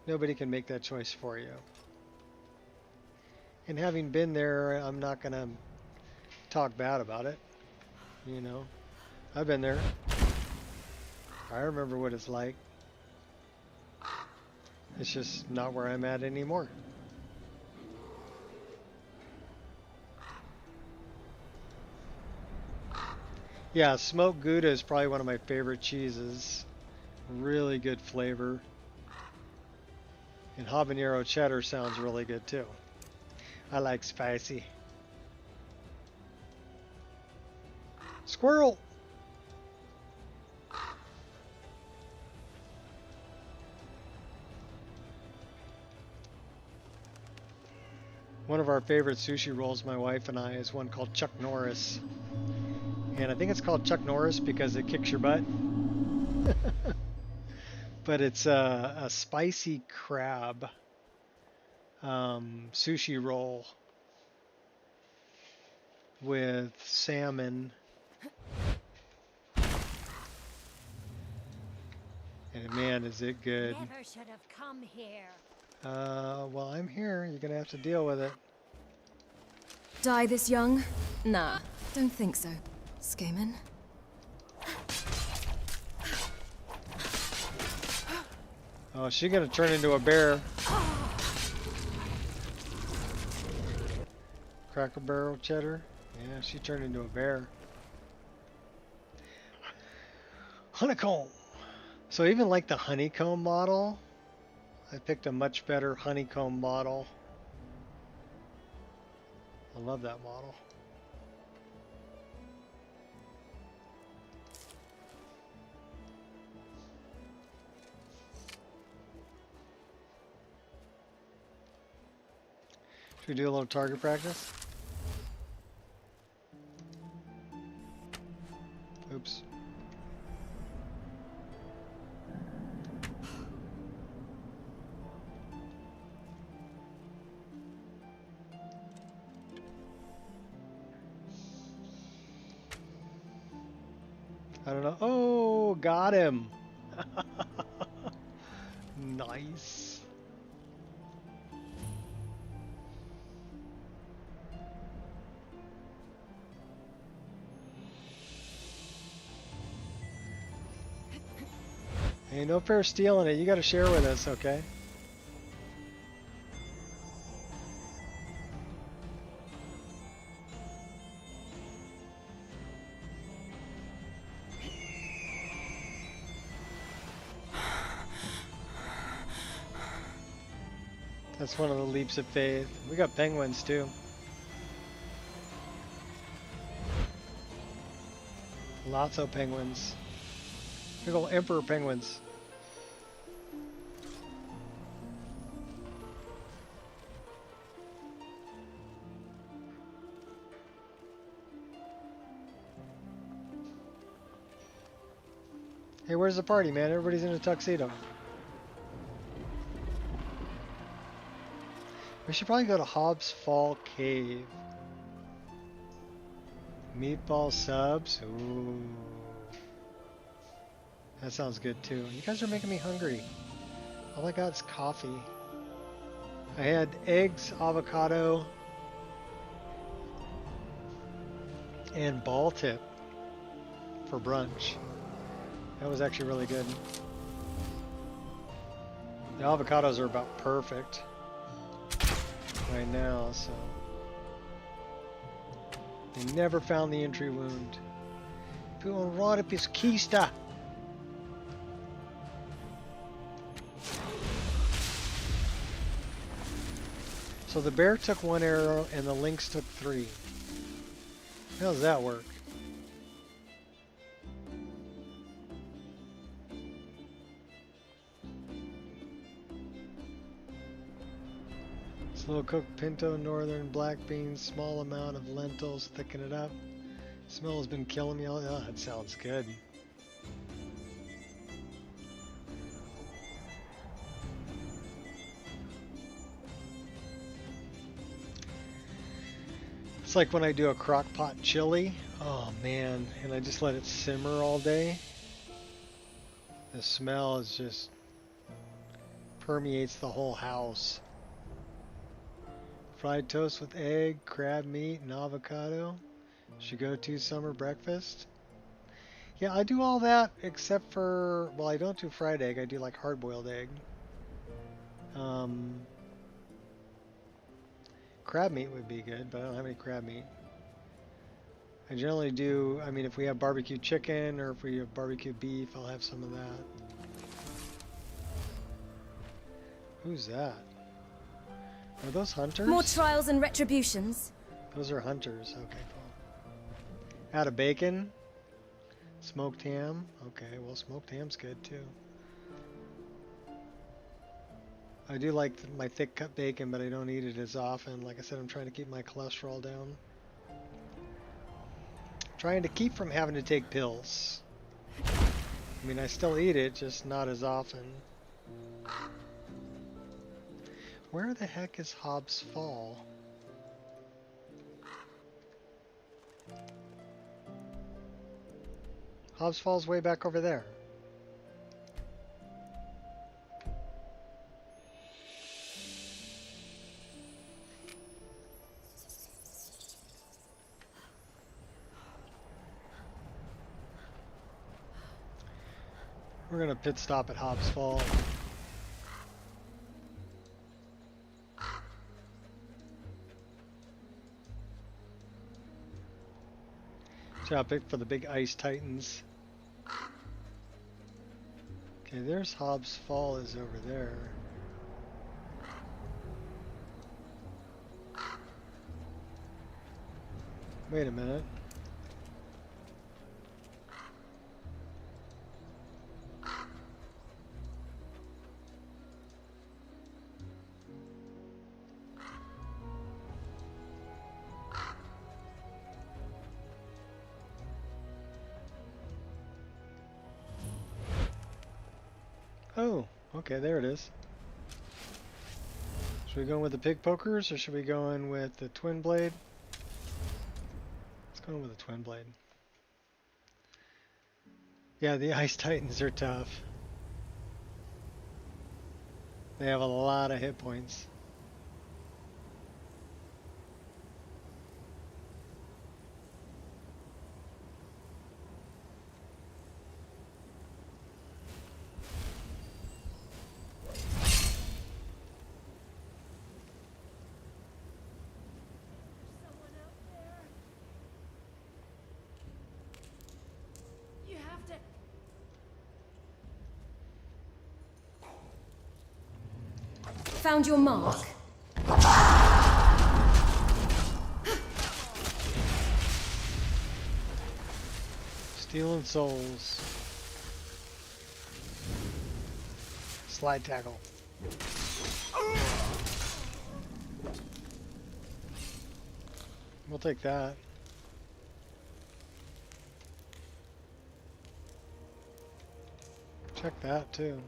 [SPEAKER 1] nobody can make that choice for you. And having been there, I'm not gonna talk bad about it. You know, I've been there. I remember what it's like. It's just not where I'm at anymore. Yeah, smoked Gouda is probably one of my favorite cheeses. Really good flavor. And habanero cheddar sounds really good too. I like spicy. Squirrel! One of our favorite sushi rolls, my wife and I, is one called Chuck Norris. And I think it's called Chuck Norris because it kicks your butt. But it's a spicy crab sushi roll with salmon. And man, is it good.
[SPEAKER 9] Never should have come here.
[SPEAKER 1] Well, I'm here. You're gonna have to deal with it.
[SPEAKER 6] Die this young? Nah, don't think so. Skaman.
[SPEAKER 1] Oh, she's gonna turn into a bear. Cracker Barrel cheddar. Yeah, she turned into a bear. Honeycomb. So even like the honeycomb model, I picked a much better honeycomb model. I love that model. Should we do a little target practice? Oops. I don't know. Oh, got him. Nice. Hey, no fair stealing it. You gotta share with us, okay? That's one of the leaps of faith. We got penguins too. Lots of penguins. Big ol' emperor penguins. Hey, where's the party, man? Everybody's in a tuxedo. We should probably go to Hobbs Fall Cave. Meatball subs. Ooh. That sounds good too. You guys are making me hungry. All I got is coffee. I had eggs, avocado, and ball tip for brunch. That was actually really good. The avocados are about perfect right now, so they never found the entry wound. People rot up his keister. So the bear took 1 arrow and the lynx took 3. How does that work? Slow cooked pinto, northern black beans, small amount of lentils, thicken it up. Smell has been killing me. Oh, that sounds good. It's like when I do a crock pot chili. Oh man, and I just let it simmer all day. The smell is just permeates the whole house. Fried toast with egg, crab meat, and avocado. Should go to summer breakfast. Yeah, I do all that except for, well, I don't do fried egg. I do like hard-boiled egg. Crab meat would be good, but I don't have any crab meat. I generally do, I mean, if we have barbecue chicken or if we have barbecue beef, I'll have some of that. Who's that? Are those hunters?
[SPEAKER 6] More trials and retributions.
[SPEAKER 1] Those are hunters. Okay, cool. Add a bacon. Smoked ham. Okay, well, smoked ham's good too. I do like my thick cut bacon, but I don't eat it as often. Like I said, I'm trying to keep my cholesterol down. Trying to keep from having to take pills. I mean, I still eat it, just not as often. Where the heck is Hobbs Fall? Hobbs Fall's way back over there. We're gonna pit stop at Hobbs Fall. Job pick for the big ice titans. Okay, there's Hobbs Fall is over there. Wait a minute. Oh, okay, there it is. Should we go in with the pig pokers or should we go in with the twin blade? Let's go in with the twin blade. Yeah, the Ice Titans are tough. They have a lot of hit points.
[SPEAKER 6] Found your mark.
[SPEAKER 1] Stealing souls. Slide tackle. We'll take that. Check that too.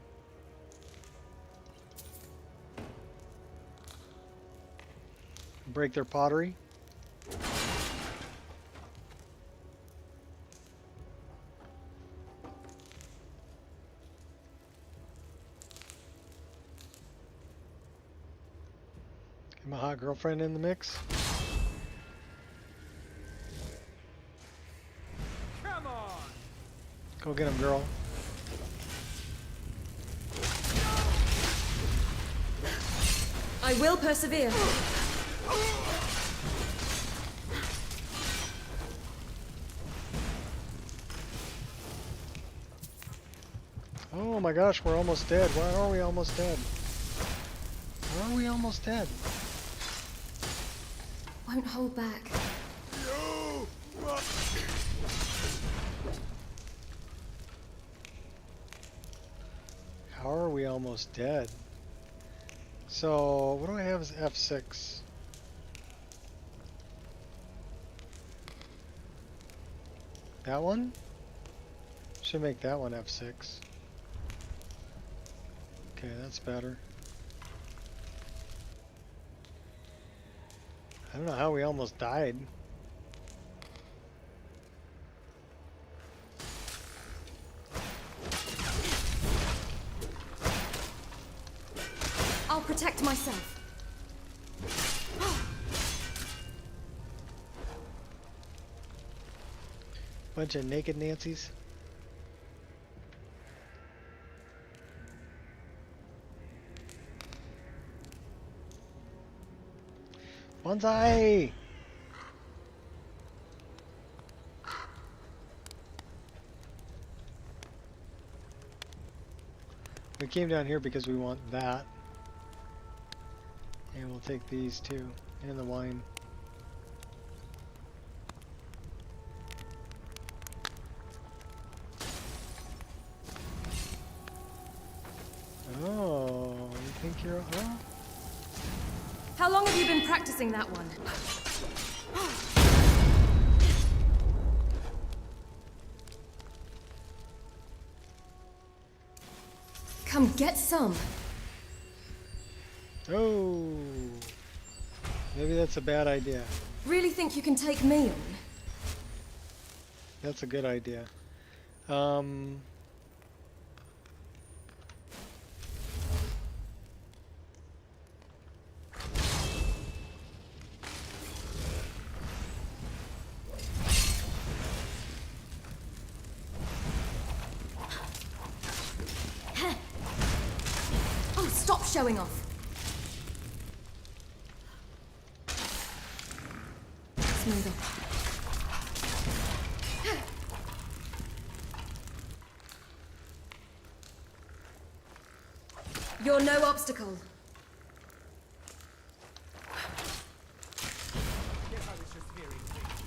[SPEAKER 1] Break their pottery. Get my hot girlfriend in the mix.
[SPEAKER 3] Come on!
[SPEAKER 1] Go get him, girl.
[SPEAKER 6] I will persevere.
[SPEAKER 1] Oh my gosh, we're almost dead. Why are we almost dead? Why are we almost dead?
[SPEAKER 6] Won't hold back.
[SPEAKER 1] How are we almost dead? So, what do I have as F6? That one? Should make that one F6. Okay, that's better. I don't know how we almost died.
[SPEAKER 6] I'll protect myself.
[SPEAKER 1] Bunch of naked Nancys. Bonsai! We came down here because we want that. And we'll take these too. And the wine. Oh, you think you're... Oh?
[SPEAKER 6] How long have you been practicing that one? Come get some.
[SPEAKER 1] Oh, maybe that's a bad idea.
[SPEAKER 6] Really think you can take me on?
[SPEAKER 1] That's a good idea.
[SPEAKER 6] Oh, stop showing off. Smooth off. You're no obstacle.
[SPEAKER 3] Guess I was just hearing things.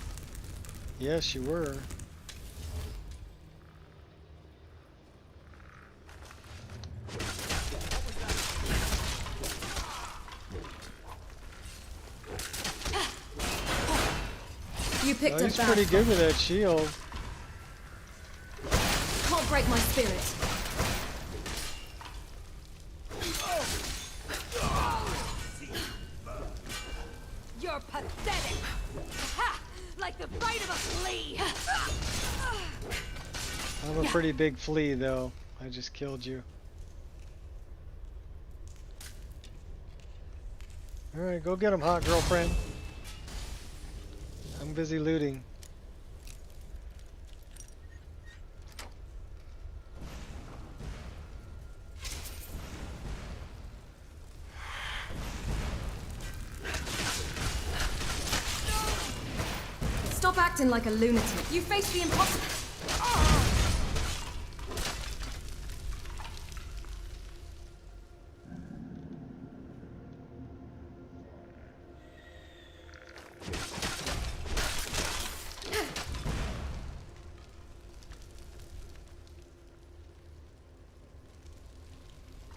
[SPEAKER 1] Yes, you were.
[SPEAKER 6] You picked
[SPEAKER 1] Oh,
[SPEAKER 6] a
[SPEAKER 1] he's
[SPEAKER 6] bad
[SPEAKER 1] pretty good
[SPEAKER 6] fight.
[SPEAKER 1] with that shield.
[SPEAKER 6] Can't break my spirit.
[SPEAKER 5] Pathetic! Ha! Like the bite of a flea!
[SPEAKER 1] I'm a pretty big flea, though. I just killed you. Alright, go get him, hot girlfriend. I'm busy looting.
[SPEAKER 6] Stop acting like a lunatic. You face the impossible.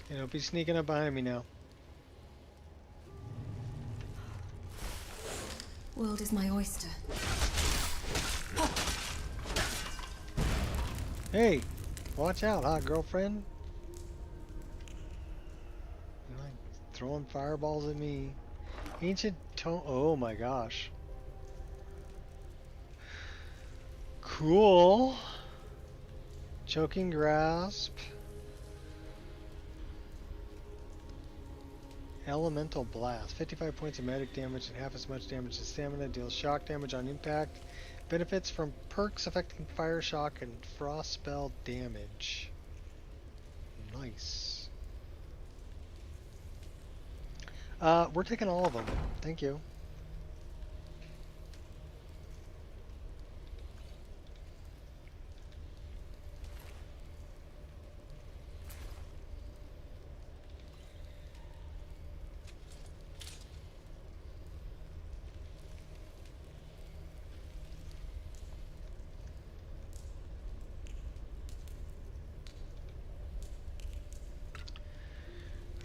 [SPEAKER 1] Hey, don't be sneaking up behind me now.
[SPEAKER 6] World is my oyster.
[SPEAKER 1] Hey, watch out, hot girlfriend. You're like throwing fireballs at me. Ancient tome. Oh my gosh. Cool. Choking grasp. Elemental blast. 55 points of magic damage and half as much damage as stamina. Deals shock damage on impact. Benefits from perks affecting fire shock and frost spell damage. Nice. We're taking all of them. Thank you.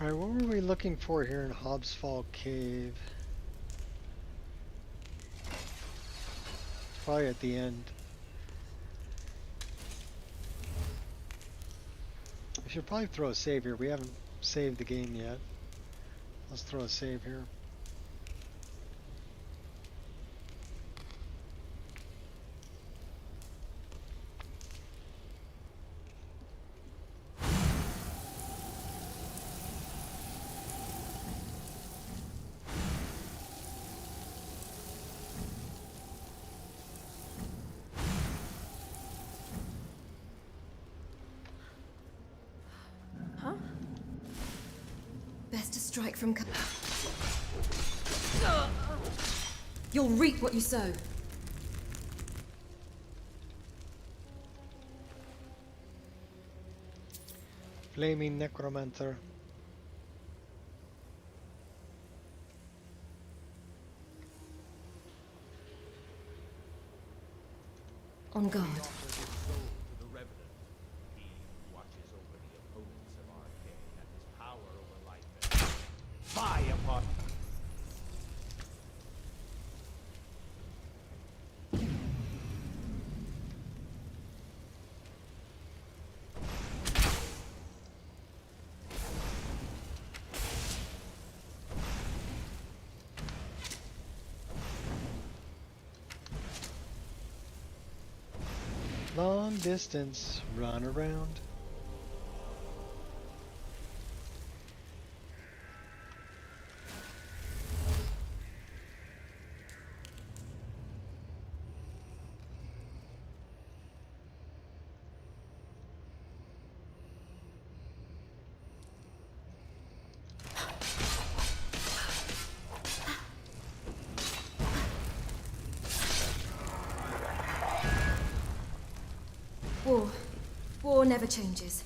[SPEAKER 1] Alright, what were we looking for here in Hobbs Fall Cave? It's probably at the end. We should probably throw a save here. We haven't saved the game yet. Let's throw a save here.
[SPEAKER 6] Best to strike from You'll reap what you sow.
[SPEAKER 1] Flaming Necromancer.
[SPEAKER 6] On guard.
[SPEAKER 7] Fie upon
[SPEAKER 1] Long distance, run around.
[SPEAKER 6] War never changes.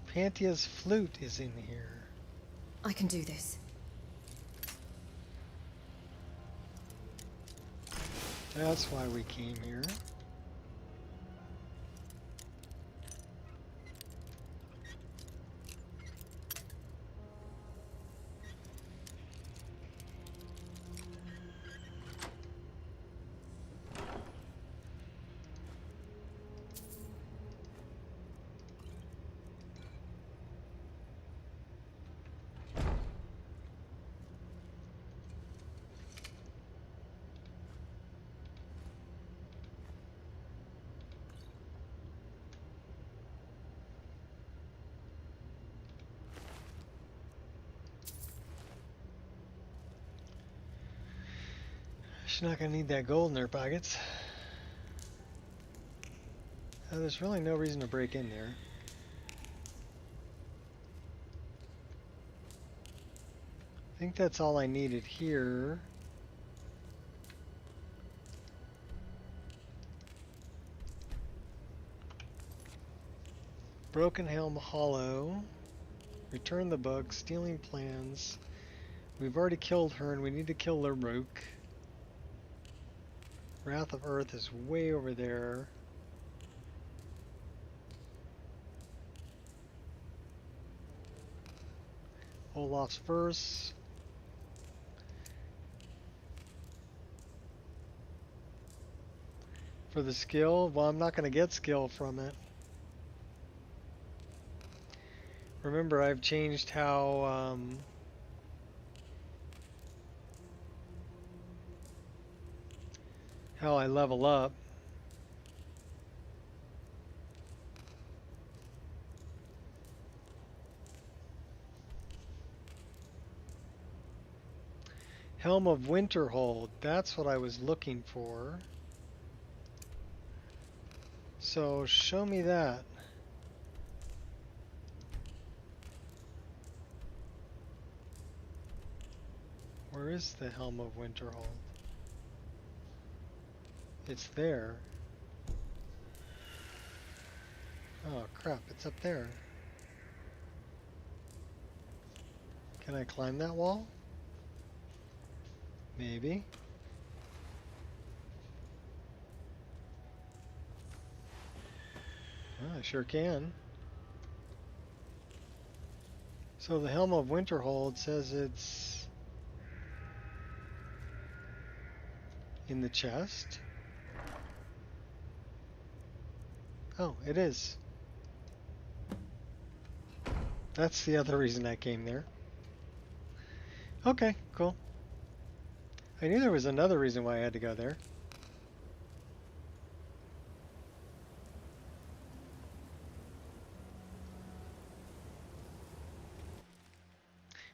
[SPEAKER 1] Panthea's flute is in here.
[SPEAKER 6] I can do this.
[SPEAKER 1] That's why we came here. She's not going to need that gold in her pockets. There's really no reason to break in there. I think that's all I needed here. Broken Helm Hollow. Return the book. Stealing plans. We've already killed her and we need to kill Laruk. Wrath of Earth is way over there. Olaf's verse. For the skill, well, I'm not going to get skill from it. Remember, I've changed how I level up. Helm of Winterhold, that's what I was looking for. So show me that. Where is the Helm of Winterhold? It's there. Oh crap, it's up there. Can I climb that wall? Maybe. Well, I sure can. So the Helm of Winterhold says it's in the chest. Oh, it is. That's the other reason I came there. Okay, cool. I knew there was another reason why I had to go there.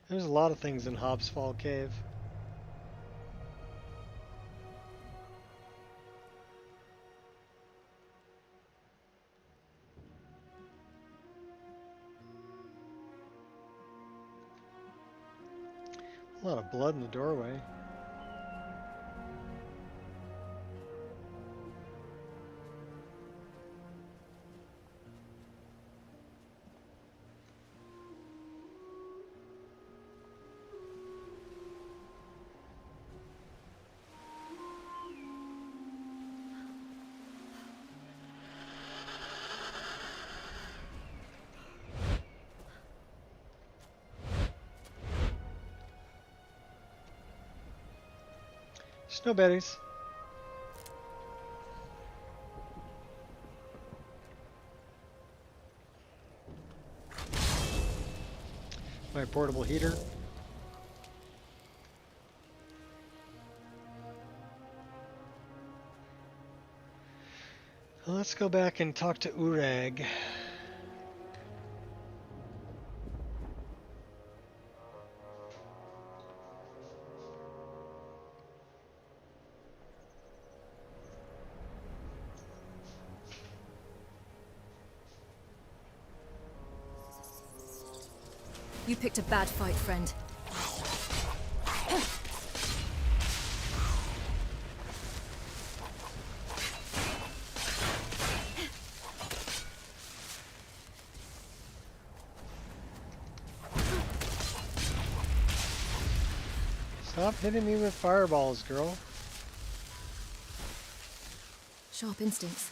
[SPEAKER 1] There's a lot of things in Hobbs Fall Cave. A lot of blood in the doorway. Snowberries. My portable heater. Let's go back and talk to Urag.
[SPEAKER 6] You picked a bad fight, friend.
[SPEAKER 1] Stop hitting me with fireballs, girl.
[SPEAKER 6] Sharp instincts.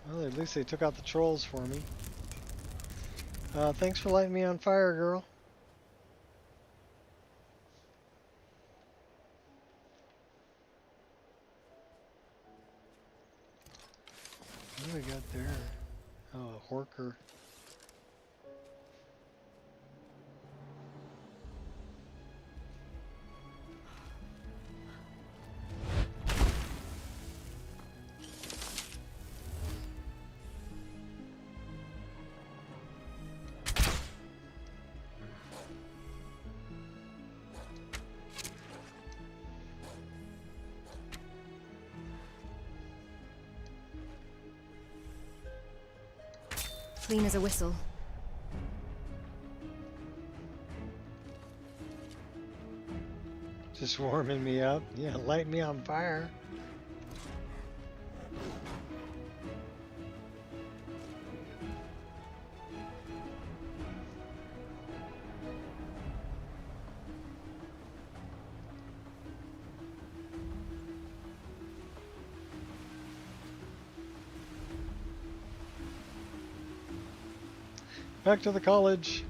[SPEAKER 1] Well, at least they took out the trolls for me. Thanks for lighting me on fire, girl. What do we got there? Oh, a horker.
[SPEAKER 6] Clean as a whistle.
[SPEAKER 1] Just warming me up. Yeah, light me on fire. Back to the college.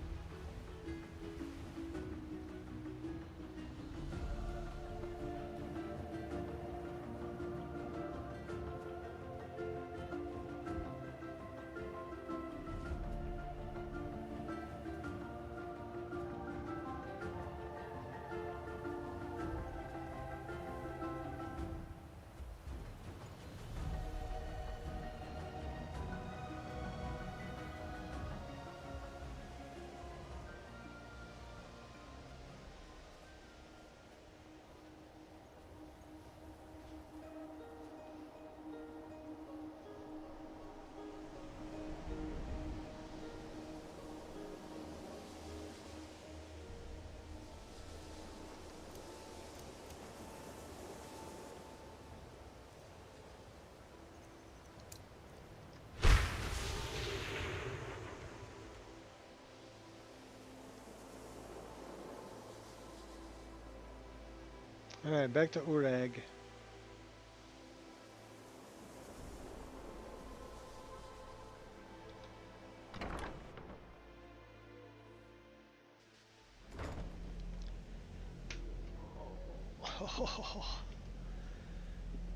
[SPEAKER 1] Alright, back to Urag.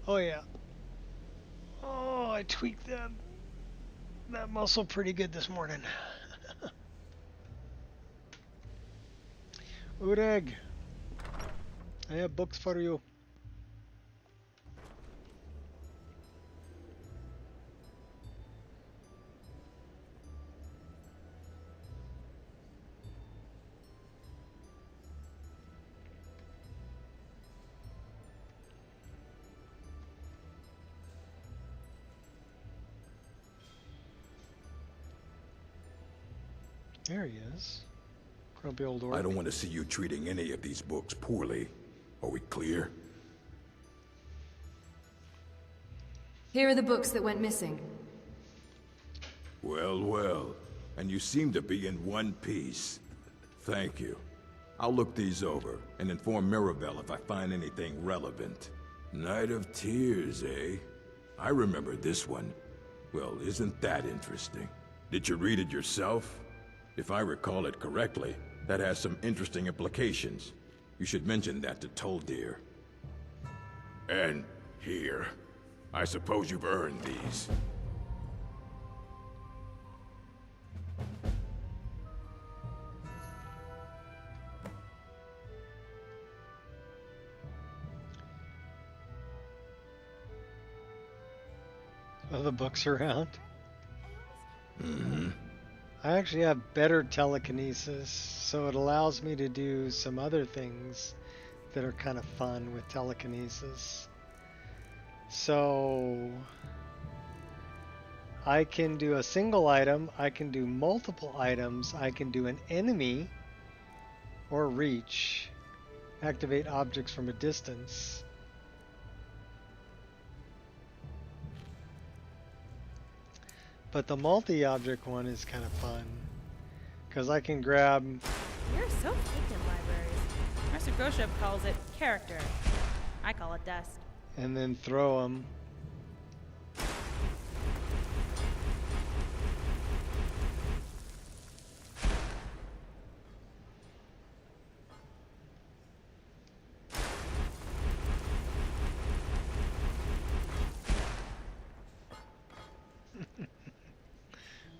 [SPEAKER 1] Oh yeah. Oh, I tweaked that muscle pretty good this morning. Urag, I have books for you. There he is. Grumpy old orc.
[SPEAKER 10] I don't want to see you treating any of these books poorly. Are we clear?
[SPEAKER 4] Here are the books that went missing.
[SPEAKER 10] Well, well. And you seem to be in one piece. Thank you. I'll look these over and inform Mirabelle if I find anything relevant. Night of Tears, eh? I remember this one. Well, isn't that interesting? Did you read it yourself? If I recall it correctly, that has some interesting implications. You should mention that to Toldir. And here. I suppose you've earned these.
[SPEAKER 1] Are the books around?
[SPEAKER 10] Mm-hmm.
[SPEAKER 1] I actually have better telekinesis, so it allows me to do some other things that are kind of fun with telekinesis. So I can do a single item, I can do multiple items, I can do an enemy or reach, activate objects from a distance. But the multi-object one is kind of fun, because I can grab...
[SPEAKER 11] You're so geeked in libraries. Master Groshep calls it character. I call it dust.
[SPEAKER 1] and then throw them.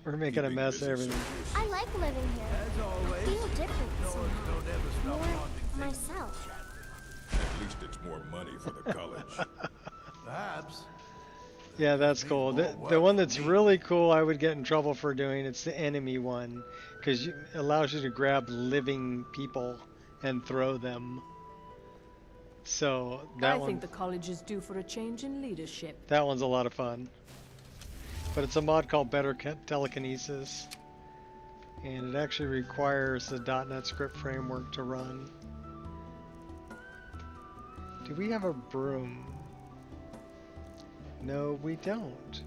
[SPEAKER 1] We're making a mess of everything.
[SPEAKER 9] I like living here. I feel different somehow. More myself.
[SPEAKER 10] At least it's more money for the college.
[SPEAKER 7] Perhaps.
[SPEAKER 1] Yeah, that's cool. The one that's really cool I would get in trouble for doing, it's the enemy one, because it allows you to grab living people and throw them. So that
[SPEAKER 4] I
[SPEAKER 1] one,
[SPEAKER 4] think the college is due for a change in leadership.
[SPEAKER 1] that one's a lot of fun. But it's a mod called Better Telekinesis. And it actually requires the .NET script framework to run. Do we have a broom? No, we don't.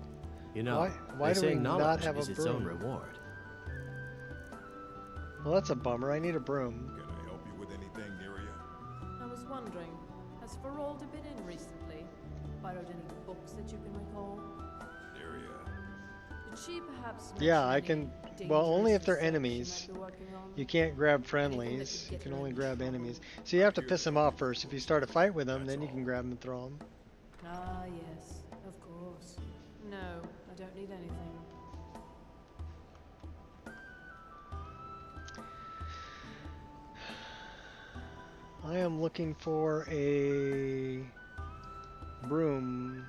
[SPEAKER 12] You know,
[SPEAKER 1] why
[SPEAKER 12] they
[SPEAKER 1] do we
[SPEAKER 12] say
[SPEAKER 1] not
[SPEAKER 12] knowledge
[SPEAKER 1] have a
[SPEAKER 12] is its own
[SPEAKER 1] broom?
[SPEAKER 12] reward.
[SPEAKER 1] Well, that's a bummer. I need a broom.
[SPEAKER 10] Can I help you with anything, Neria?
[SPEAKER 4] I was wondering, has Ferolda been in recently? Borrowed any books that you can recall?
[SPEAKER 10] Neria.
[SPEAKER 4] Did she perhaps
[SPEAKER 1] Yeah, I
[SPEAKER 4] mention
[SPEAKER 1] can.
[SPEAKER 4] any
[SPEAKER 1] Well, only if
[SPEAKER 4] dangerous
[SPEAKER 1] they're
[SPEAKER 4] research she
[SPEAKER 1] enemies.
[SPEAKER 4] might be working on?
[SPEAKER 1] You can't grab
[SPEAKER 4] Anything
[SPEAKER 1] friendlies.
[SPEAKER 4] that
[SPEAKER 1] You
[SPEAKER 4] could
[SPEAKER 1] can
[SPEAKER 4] get her
[SPEAKER 1] only
[SPEAKER 4] in
[SPEAKER 1] grab
[SPEAKER 4] trouble?
[SPEAKER 1] enemies. So you have to piss them off first. If you start a fight with them, then you can grab them and throw them.
[SPEAKER 4] Ah, yes, of course. No, I don't need anything.
[SPEAKER 1] I am looking for a broom.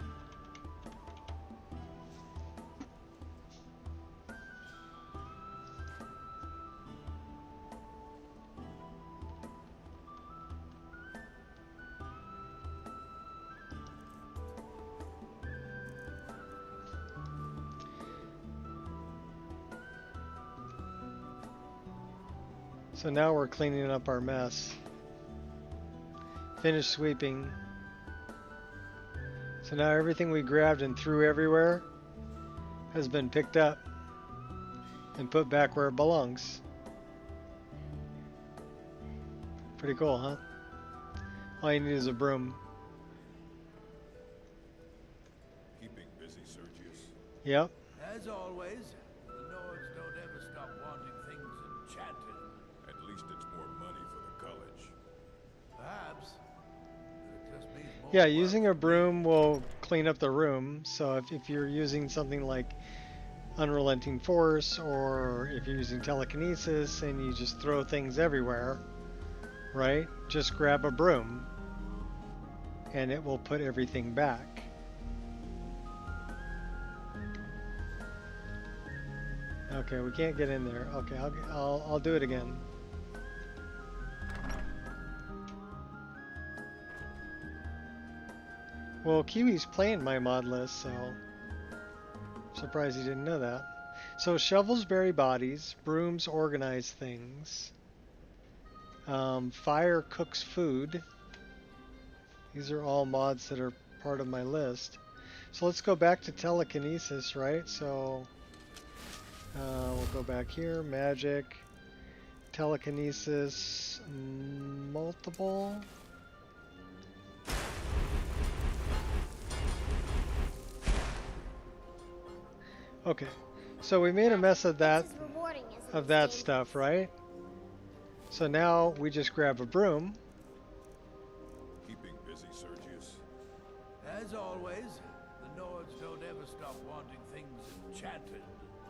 [SPEAKER 1] So now we're cleaning up our mess. Finished sweeping. So now everything we grabbed and threw everywhere has been picked up and put back where it belongs. Pretty cool, huh? All you need is a broom.
[SPEAKER 10] Keeping busy, Sergius?
[SPEAKER 1] Yep.
[SPEAKER 7] As always, the Nords don't ever stop wanting things enchanted.
[SPEAKER 10] At least it's more money for the college.
[SPEAKER 7] Perhaps. It just means more
[SPEAKER 1] Yeah,
[SPEAKER 7] work
[SPEAKER 1] using a
[SPEAKER 7] for me.
[SPEAKER 1] broom will clean up the room. So if you're using something like Unrelenting Force, or if you're using telekinesis and you just throw things everywhere, right? Just grab a broom and it will put everything back. Okay, we can't get in there. Okay, I'll do it again. Well, Kiwi's playing my mod list, so surprised he didn't know that. So shovels bury bodies, brooms organize things, fire cooks food. These are all mods that are part of my list. So let's go back to telekinesis, right? So we'll go back here, magic, telekinesis, multiple. Okay, so we made a mess of that,
[SPEAKER 9] It's as rewarding as it seems.
[SPEAKER 1] stuff, right? So now we just grab a broom.
[SPEAKER 10] Keeping busy, Sergius?
[SPEAKER 7] As always, the Nords don't ever stop wanting things enchanted.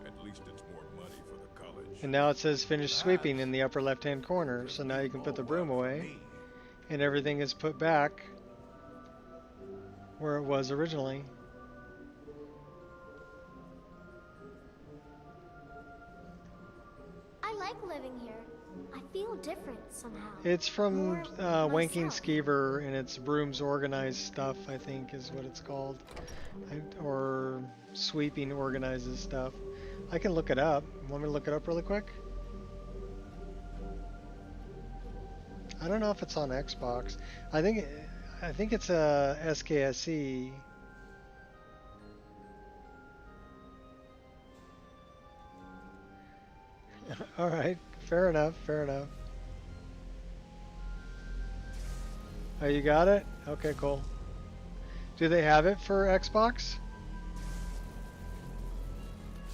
[SPEAKER 10] At least it's more money for the college.
[SPEAKER 1] And now it says finish sweeping in the upper left hand corner. So now you can put the broom away and everything is put back where it was originally.
[SPEAKER 9] I like living here. I feel different somehow.
[SPEAKER 1] It's from
[SPEAKER 9] More
[SPEAKER 1] Wanking
[SPEAKER 9] myself.
[SPEAKER 1] Skeever, and it's brooms organized stuff, I think is what it's called. Or sweeping organizes stuff. I can look it up. Want me to look it up really quick? I don't know if it's on Xbox. I think it's a SKSE. All right, fair enough, fair enough. Oh, you got it? Okay, cool. Do they have it for Xbox?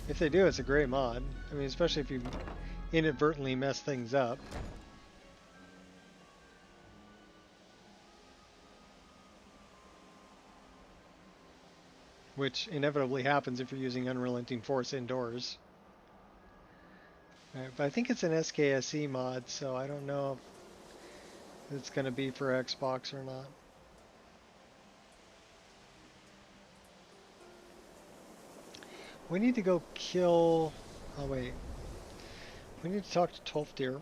[SPEAKER 1] If they do, it's a great mod. I mean, especially if you inadvertently mess things up. Which inevitably happens if you're using Unrelenting Force indoors. Right, but I think it's an SKSE mod, so I don't know if it's going to be for Xbox or not. We need to go kill... Oh, wait. We need to talk to Tolfdir.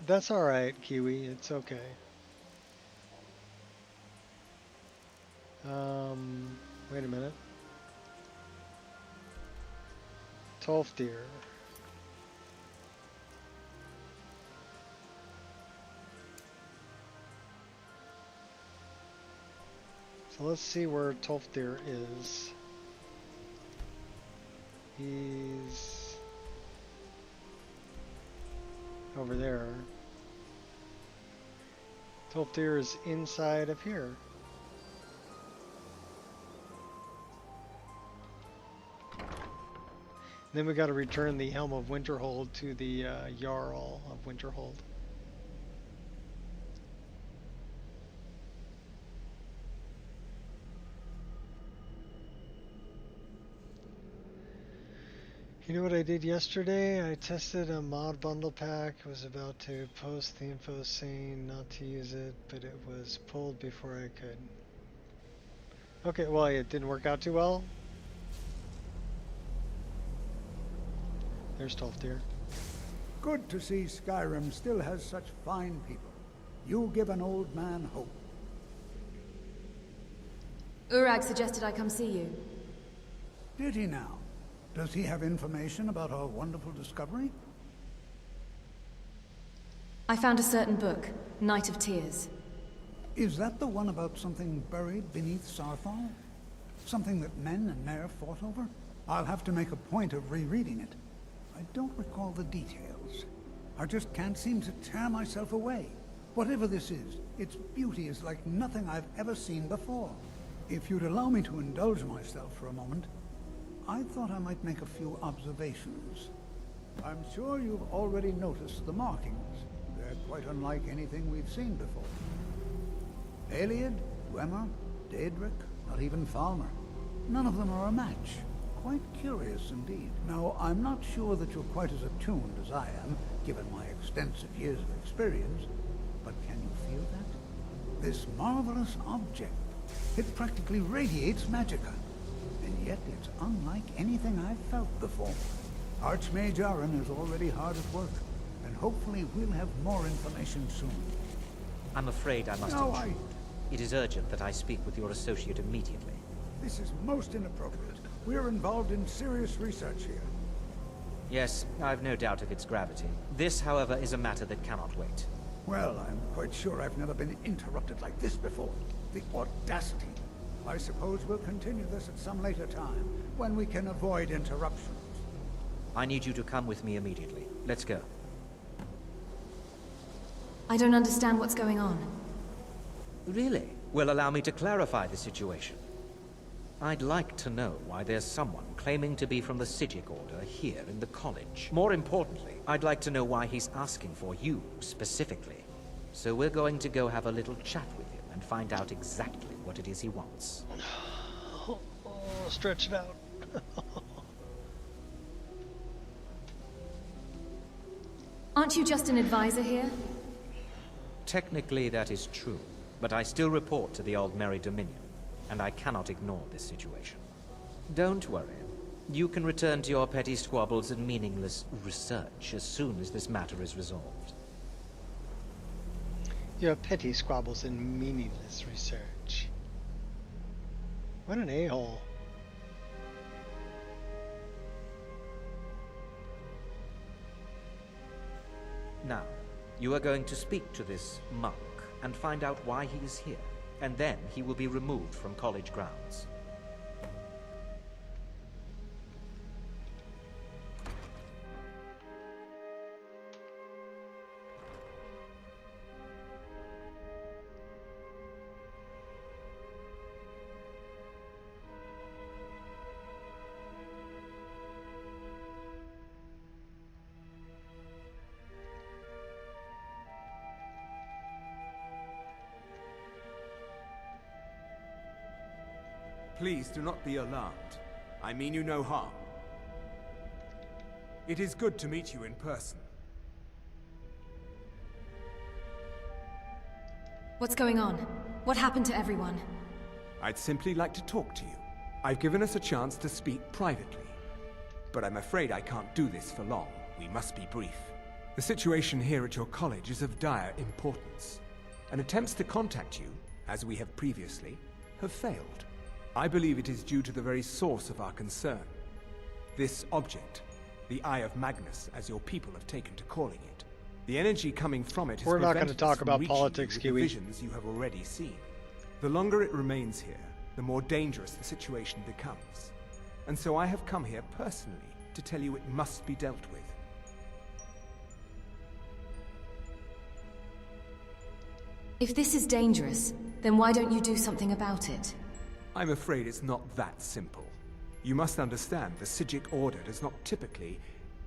[SPEAKER 1] That's alright, Kiwi. It's okay. Wait a minute. Tolfdir. So let's see where Tolfdir is. He's over there. Tolfdir is inside of here. Then we got to return the Helm of Winterhold to the Jarl of Winterhold. You know what I did yesterday? I tested a mod bundle pack. I was about to post the info saying not to use it, but it was pulled before I could. Okay, well, it didn't work out too well. There's Tolfdir.
[SPEAKER 12] Good to see Skyrim still has such fine people. You give an old man hope.
[SPEAKER 6] Urag suggested I come see you.
[SPEAKER 12] Did he now? Does he have information about our wonderful discovery?
[SPEAKER 6] I found a certain book, Night of Tears.
[SPEAKER 12] Is that the one about something buried beneath Sarthal? Something that men and Mare fought over? I'll have to make a point of rereading it. I don't recall the details. I just can't seem to tear myself away. Whatever this is, its beauty is like nothing I've ever seen before. If you'd allow me to indulge myself for a moment, I thought I might make a few observations. I'm sure you've already noticed the markings. They're quite unlike anything we've seen before. Aliad, Dwemer, Daedric, not even Falmer. None of them are a match. Quite curious indeed. Now, I'm not sure that you're quite as attuned as I am, given my extensive years of experience, but can you feel that? This marvelous object, it practically radiates magicka, and yet it's unlike anything I've felt before. Archmage Aaron is already hard at work, and hopefully we'll have more information soon.
[SPEAKER 13] I'm afraid I must intrude. It is urgent that I speak with your associate immediately.
[SPEAKER 12] This is most inappropriate. We're involved in serious research here.
[SPEAKER 13] Yes, I've no doubt of its gravity. This, however, is a matter that cannot wait.
[SPEAKER 12] Well, I'm quite sure I've never been interrupted like this before. The audacity. I suppose we'll continue this at some later time, when we can avoid interruptions.
[SPEAKER 13] I need you to come with me immediately. Let's go.
[SPEAKER 6] I don't understand what's going on.
[SPEAKER 13] Really? Well, allow me to clarify the situation. I'd like to know why there's someone claiming to be from the Psijic Order here in the college. More importantly, I'd like to know why he's asking for you, specifically. So we're going to go have a little chat with him and find out exactly what it is he wants.
[SPEAKER 1] Oh, stretch it out.
[SPEAKER 6] Aren't you just an advisor here?
[SPEAKER 13] Technically, that is true, but I still report to the Old Merry Dominion, and I cannot ignore this situation. Don't worry. You can return to your petty squabbles and meaningless research as soon as this matter is resolved.
[SPEAKER 1] Your petty squabbles and meaningless research. What an a-hole.
[SPEAKER 13] Now, you are going to speak to this monk and find out why he is here, and then he will be removed from college grounds.
[SPEAKER 3] Please do not be alarmed. I mean you no harm. It is good to meet you in person.
[SPEAKER 6] What's going on? What happened to everyone?
[SPEAKER 3] I'd simply like to talk to you. I've given us a chance to speak privately. But I'm afraid I can't do this for long. We must be brief. The situation here at your college is of dire importance. And attempts to contact you, as we have previously, have failed. I believe it is due to the very source of our concern. This object, the Eye of Magnus, as your people have taken to calling it. The energy coming from it has
[SPEAKER 1] We're not going
[SPEAKER 3] prevented
[SPEAKER 1] to
[SPEAKER 3] us
[SPEAKER 1] talk
[SPEAKER 3] from
[SPEAKER 1] about
[SPEAKER 3] reaching
[SPEAKER 1] politics,
[SPEAKER 3] you with
[SPEAKER 1] Kiwi.
[SPEAKER 3] the visions you have already seen. The longer it remains here, the more dangerous the situation becomes. And so I have come here personally to tell you it must be dealt with.
[SPEAKER 6] If this is dangerous, then why don't you do something about it?
[SPEAKER 3] I'm afraid it's not that simple. You must understand the Psijic Order does not typically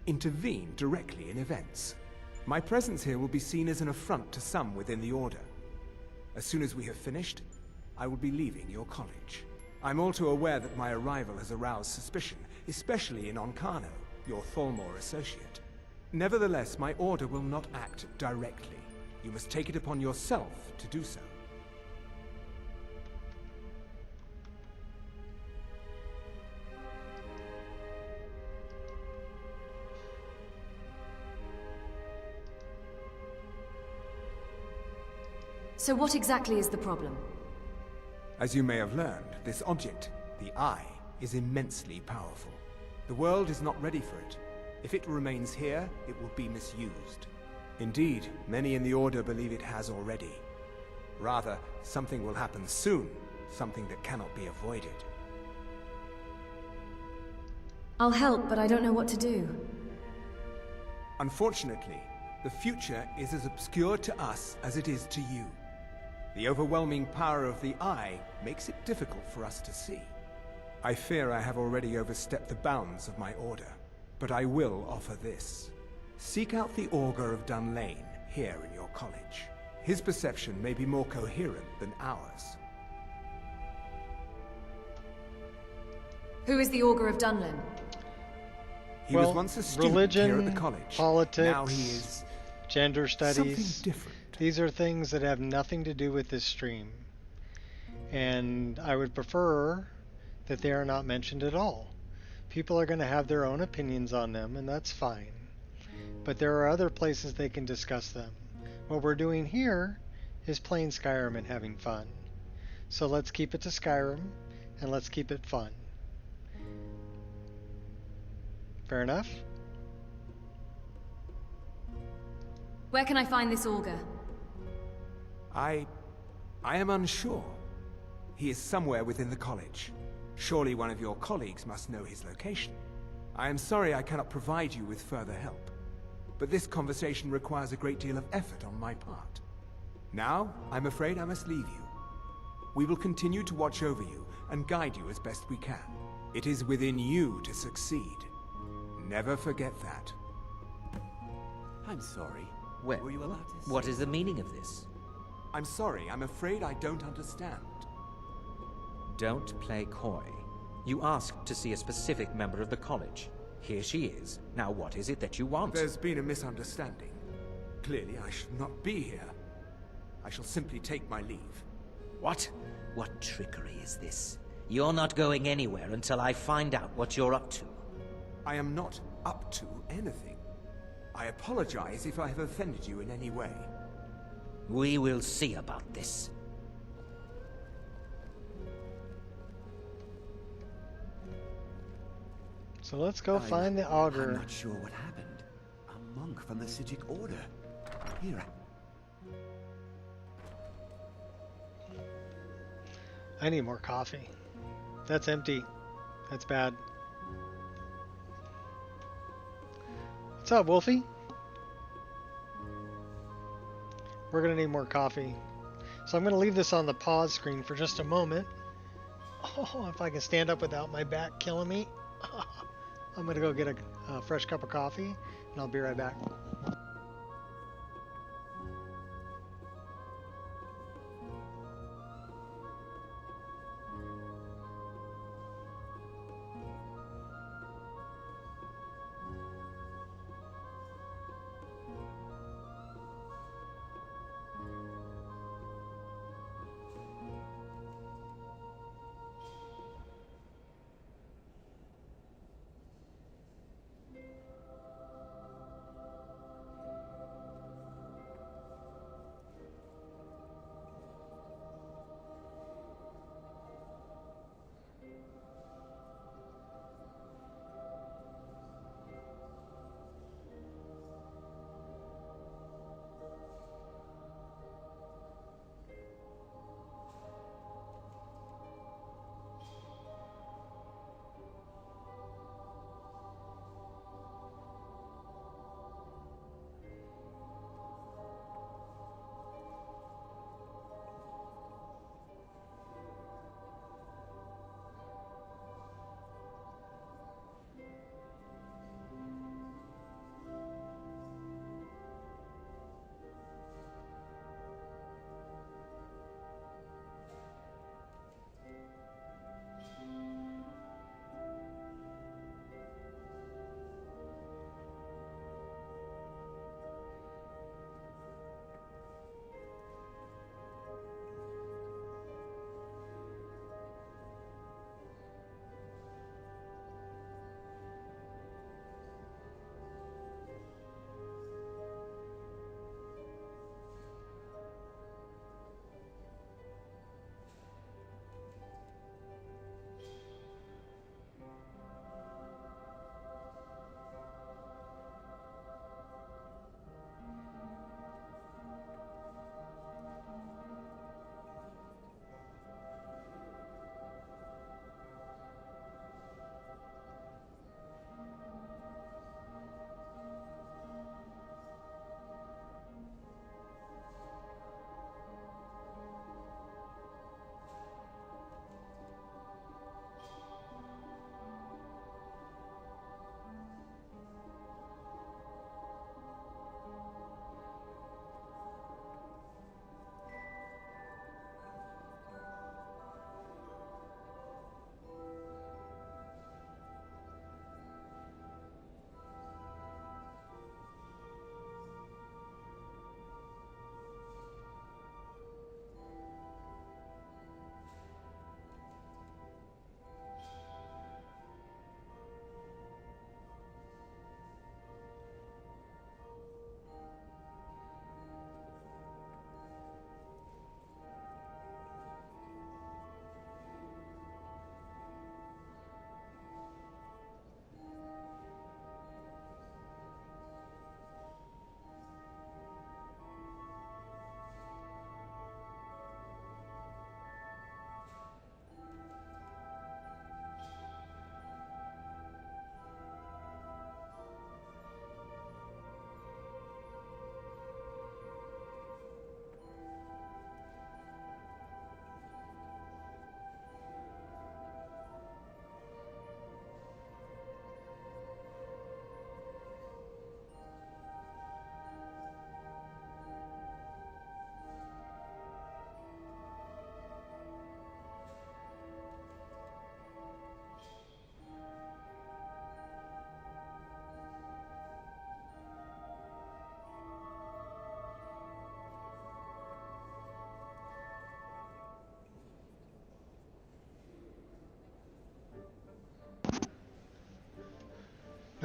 [SPEAKER 3] intervene directly in events. My presence here will be seen as an affront to some within the Order. As soon as we have finished, I will be leaving your college. I'm all too aware that my arrival has aroused suspicion, especially in Onkano, your Thalmor associate. Nevertheless, my Order will not act directly. You must take it upon yourself to do so.
[SPEAKER 6] So what exactly is the problem?
[SPEAKER 3] As you may have learned, this object, the Eye, is immensely powerful. The world is not ready for it. If it remains here, it will be misused. Indeed, many in the Order believe it has already. Rather, something will happen soon, something that cannot be avoided.
[SPEAKER 6] I'll help, but I don't know what to do.
[SPEAKER 3] Unfortunately, the future is as obscure to us as it is to you. The overwhelming power of the Eye makes it difficult for us to see. I fear I have already overstepped the bounds of my Order, but I will offer this. Seek out the Augur of Dunlane here in your college. His perception may be more coherent than ours.
[SPEAKER 6] Who is the Augur of Dunlane?
[SPEAKER 3] He was once a student
[SPEAKER 1] religion,
[SPEAKER 3] here at the college.
[SPEAKER 1] politics,
[SPEAKER 3] Now he is
[SPEAKER 1] gender studies.
[SPEAKER 3] something different.
[SPEAKER 1] These are things that have nothing to do with this stream. And I would prefer that they are not mentioned at all. People are going to have their own opinions on them, and that's fine. But there are other places they can discuss them. What we're doing here is playing Skyrim and having fun. So let's keep it to Skyrim, and let's keep it fun. Fair enough?
[SPEAKER 6] Where can I find this Augur?
[SPEAKER 3] I am unsure. He is somewhere within the college. Surely one of your colleagues must know his location. I am sorry I cannot provide you with further help, but this conversation requires a great deal of effort on my part. Now, I'm afraid I must leave you. We will continue to watch over you and guide you as best we can. It is within you to succeed. Never forget that.
[SPEAKER 14] I'm sorry.
[SPEAKER 13] Well,
[SPEAKER 14] Were you allowed to
[SPEAKER 13] what is the meaning of this?
[SPEAKER 3] I'm sorry, I'm afraid I don't understand.
[SPEAKER 13] Don't play coy. You asked to see a specific member of the college. Here she is. Now what is it that you want?
[SPEAKER 3] There's been a misunderstanding. Clearly I should not be here. I shall simply take my leave.
[SPEAKER 13] What? What trickery is this? You're not going anywhere until I find out what you're up to.
[SPEAKER 3] I am not up to anything. I apologize if I have offended you in any way.
[SPEAKER 13] We will see about this.
[SPEAKER 1] So let's go find the Augur.
[SPEAKER 14] I'm not sure what happened. A monk from the Psijic Order. Here.
[SPEAKER 1] I need more coffee. That's empty. That's bad. What's up, Wolfie? We're gonna need more coffee. So I'm gonna leave this on the pause screen for just a moment. Oh, if I can stand up without my back killing me. I'm gonna go get a fresh cup of coffee, and I'll be right back.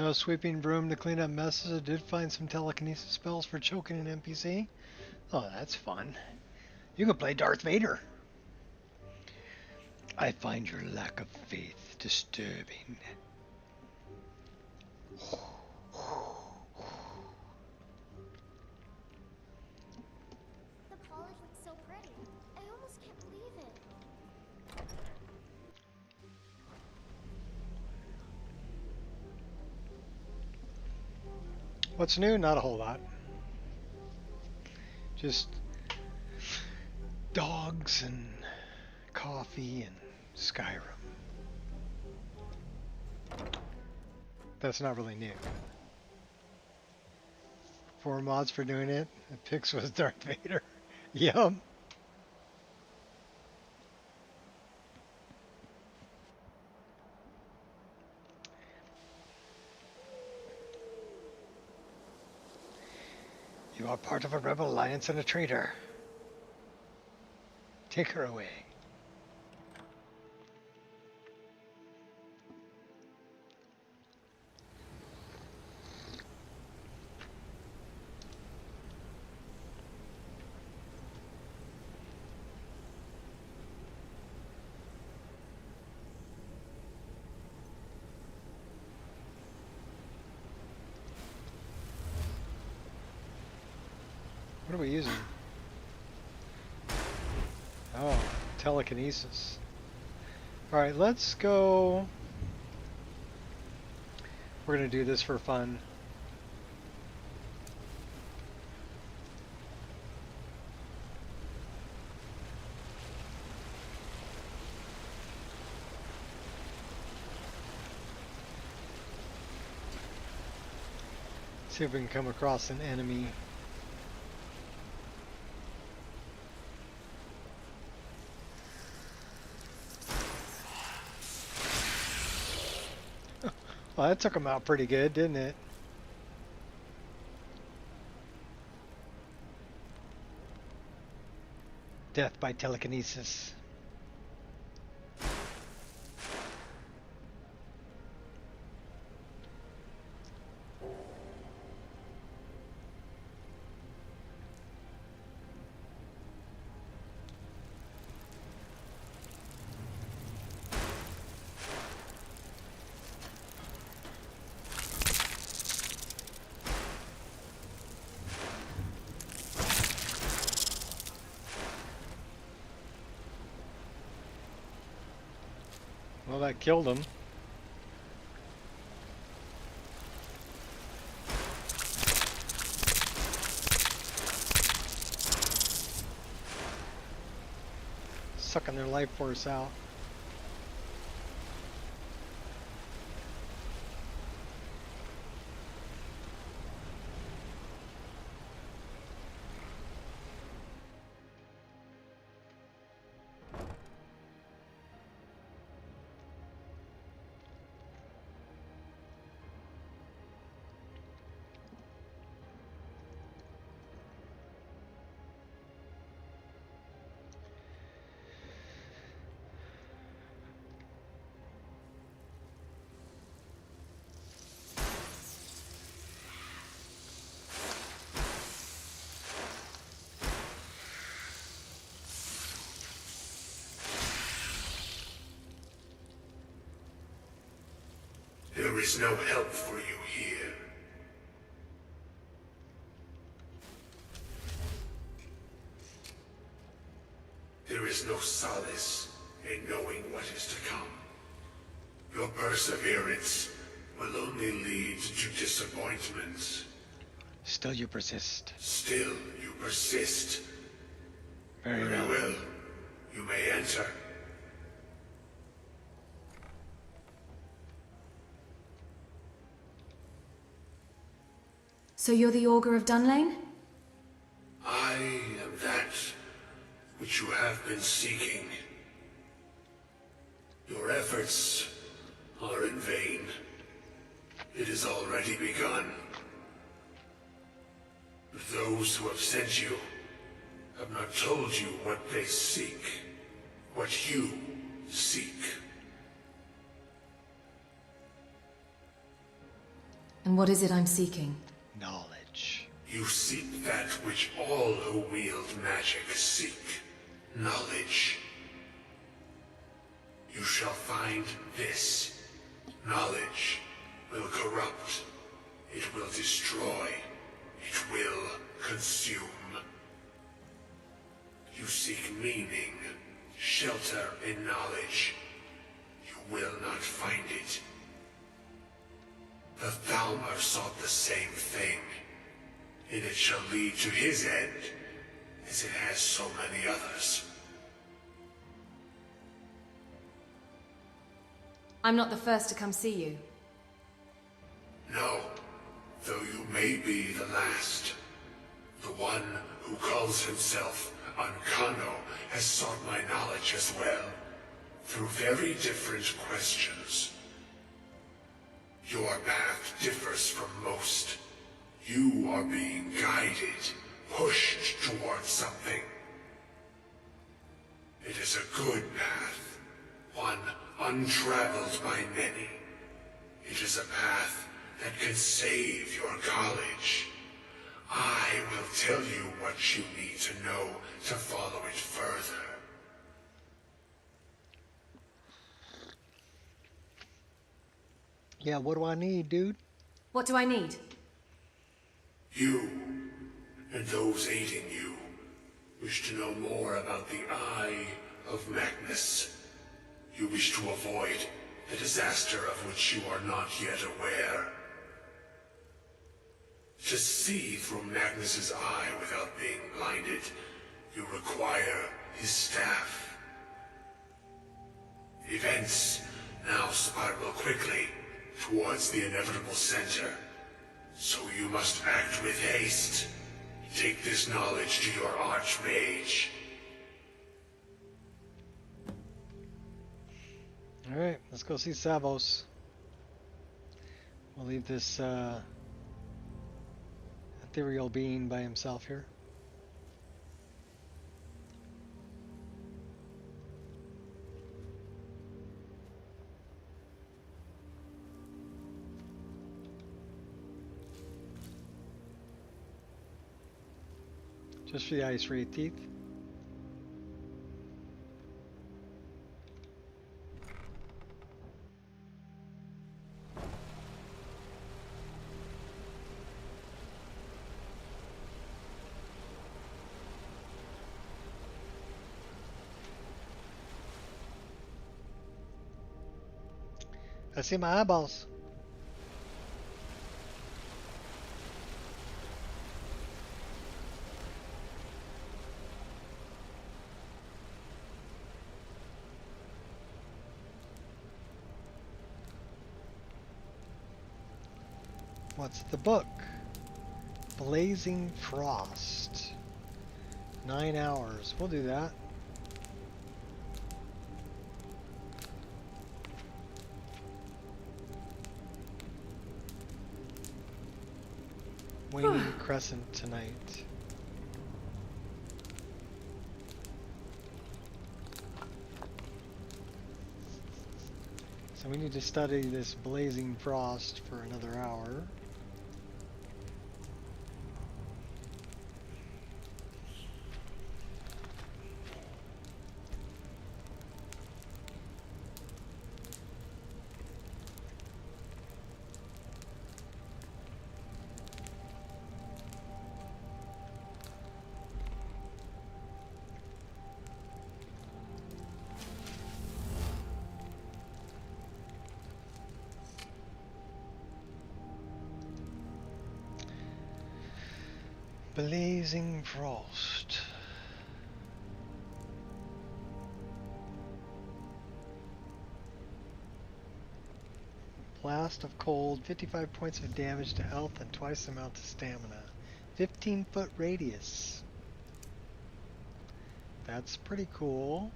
[SPEAKER 1] No sweeping broom to clean up messes. I did find some telekinesis spells for choking an NPC. Oh, that's fun. You can play Darth Vader. I find your lack of faith disturbing.
[SPEAKER 9] The polish looks so pretty. I almost can't believe it.
[SPEAKER 1] What's new? Not a whole lot. Just dogs and coffee and Skyrim. That's not really new. 4 mods for doing it. The picks was Darth Vader. Yum. You are part of a rebel alliance and a traitor. Take her away. What are we using? Oh, telekinesis. Alright, let's go. We're going to do this for fun. See if we can come across an enemy. Well, that took him out pretty good, didn't it? Death by telekinesis. Well, that killed him. Sucking their life force out.
[SPEAKER 15] There is no help for you here. There is no solace in knowing what is to come. Your perseverance will only lead to disappointments.
[SPEAKER 1] Still you persist.
[SPEAKER 15] Still you persist.
[SPEAKER 1] Very well.
[SPEAKER 15] Well. You may enter.
[SPEAKER 6] So you're the Augur of Dunlane?
[SPEAKER 15] I am that which you have been seeking. Your efforts are in vain. It has already begun. Those who have sent you have not told you what they seek, what you seek.
[SPEAKER 4] And what is it I'm seeking?
[SPEAKER 1] Knowledge.
[SPEAKER 15] You seek that which all who wield magic seek. Knowledge. You shall find this. Knowledge will corrupt. It will destroy. It will consume. You seek meaning, shelter in knowledge. You will not find it. The Thalmor sought the same thing, and it shall lead to his end, as it has so many others.
[SPEAKER 4] I'm not the first to come see you.
[SPEAKER 15] No, though you may be the last. The one who calls himself Ankano has sought my knowledge as well, through very different questions. Your path differs from most. You are being guided, pushed towards something. It is a good path, one untraveled by many. It is a path that can save your college. I will tell you what you need to know to follow it further.
[SPEAKER 1] Yeah, what do I need, dude?
[SPEAKER 4] What do I need?
[SPEAKER 15] You, and those aiding you, wish to know more about the Eye of Magnus. You wish to avoid the disaster of which you are not yet aware. To see through Magnus's eye without being blinded, you require his staff. Events now spiral quickly towards the inevitable center, so you must act with haste. Take this knowledge to your archmage.
[SPEAKER 1] Alright, let's go see Savos. We'll leave this ethereal being by himself here. Just for the ice ray teeth. I see my eyeballs. What's the book? Blazing Frost. 9 hours. We'll do that. Waning Crescent tonight. So we need to study this Blazing Frost for another hour. Blazing Frost. Blast of cold, 55 points of damage to health and twice the amount of stamina. 15-foot radius. That's pretty cool.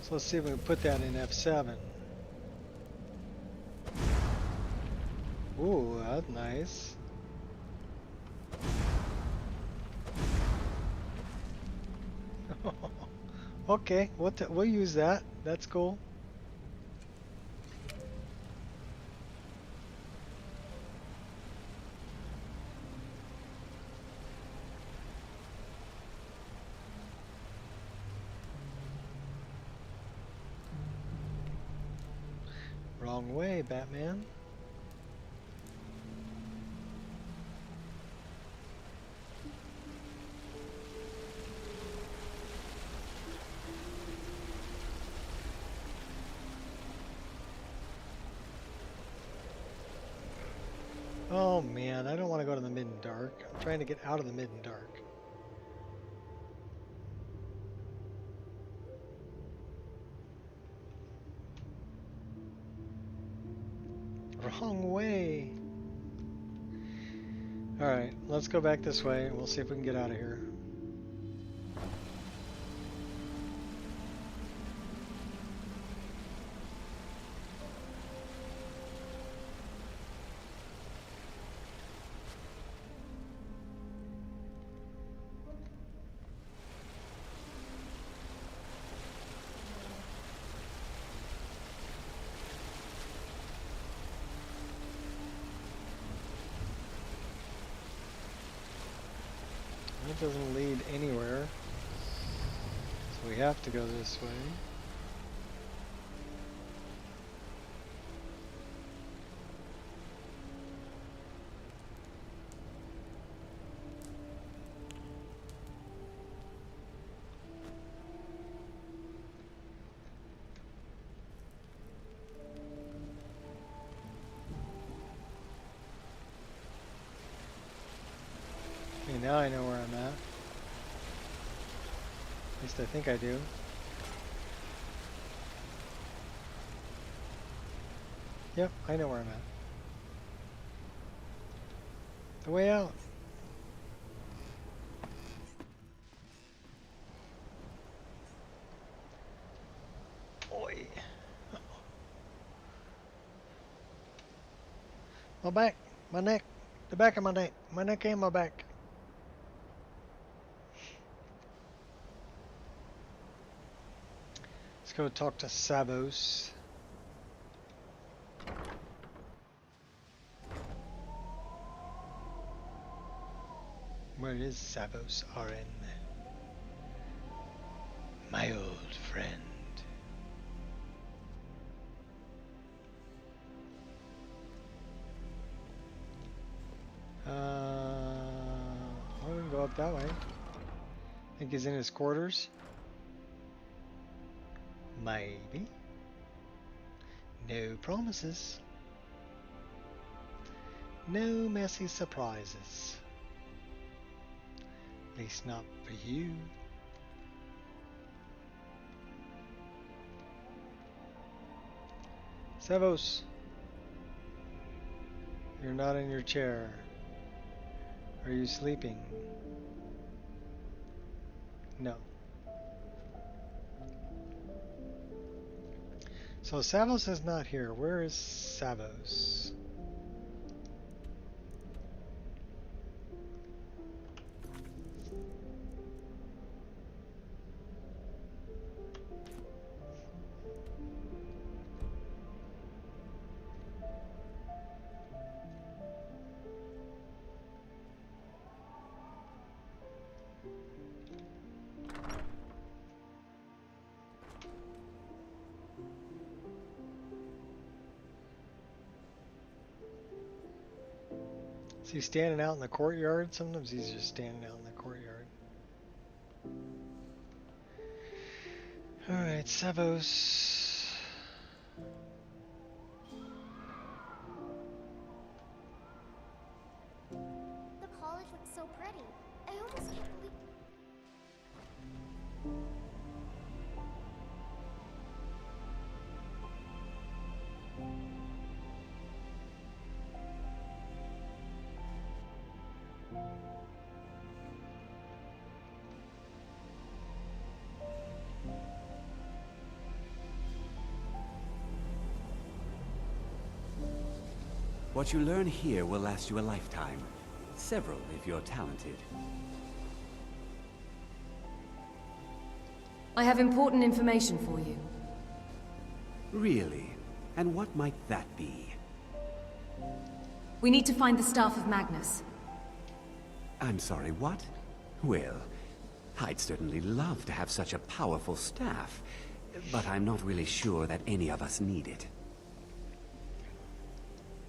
[SPEAKER 1] So let's see if we can put that in F7. Ooh, that's nice. Okay, we'll use that. That's cool. Wrong way, Batman. Oh man, I don't want to go to the mid and dark. I'm trying to get out of the mid and dark. Wrong way. Alright, let's go back this way and we'll see if we can get out of here. It doesn't lead anywhere, so we have to go this way. Okay, now I know where I'm at. At least I think I do. Yep, I know where I'm at. The way out. Boy. My back, my neck, the back of my neck and my back. Let's go talk to Savos. Where is Savos, RN? My old friend. We can go up that way. Think he's in his quarters? Maybe. No promises. No messy surprises. At least not for you. Savos. You're not in your chair. Are you sleeping? No. So Savos is not here. Where is Savos? Is he standing out in the courtyard? Sometimes he's just standing out in the courtyard. Alright, Savos.
[SPEAKER 9] The college looks so pretty. I almost can't believe...
[SPEAKER 14] What you learn here will last you a lifetime. Several, if you're talented.
[SPEAKER 6] I have important information for you.
[SPEAKER 14] Really? And what might that be?
[SPEAKER 6] We need to find the Staff of Magnus.
[SPEAKER 14] I'm sorry, what? Well, I'd certainly love to have such a powerful staff, but I'm not really sure that any of us need it.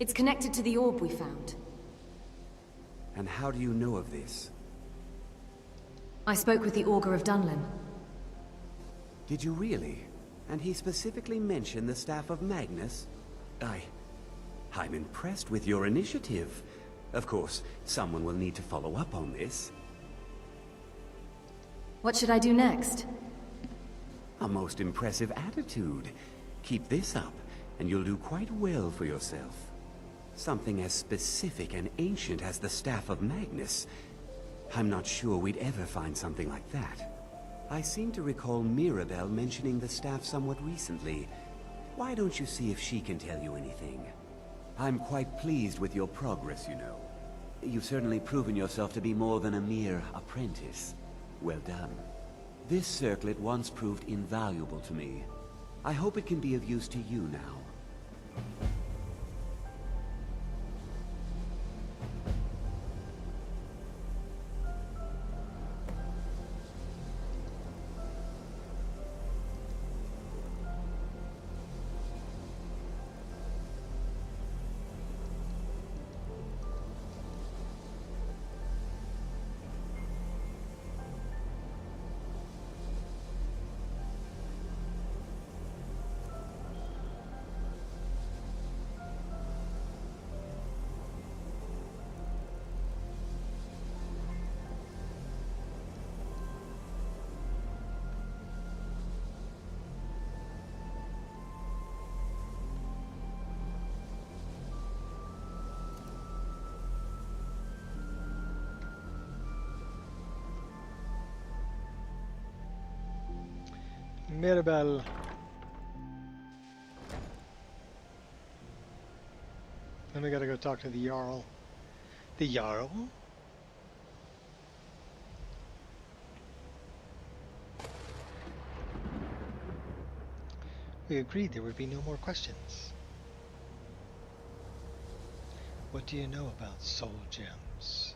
[SPEAKER 6] It's connected to the orb we found.
[SPEAKER 14] And how do you know of this?
[SPEAKER 6] I spoke with the Augur of Dunlin.
[SPEAKER 14] Did you really? And he specifically mentioned the Staff of Magnus? I'm impressed with your initiative. Of course, someone will need to follow up on this.
[SPEAKER 6] What should I do next?
[SPEAKER 14] A most impressive attitude. Keep this up, and you'll do quite well for yourself. Something as specific and ancient as the Staff of Magnus. I'm not sure we'd ever find something like that. I seem to recall Mirabelle mentioning the staff somewhat recently. Why don't you see if she can tell you anything? I'm quite pleased with your progress, you know. You've certainly proven yourself to be more than a mere apprentice. Well done. This circlet once proved invaluable to me. I hope it can be of use to you now.
[SPEAKER 1] Mirabelle. Then we gotta go talk to the Jarl. The Jarl? We agreed there would be no more questions. What do you know about soul gems?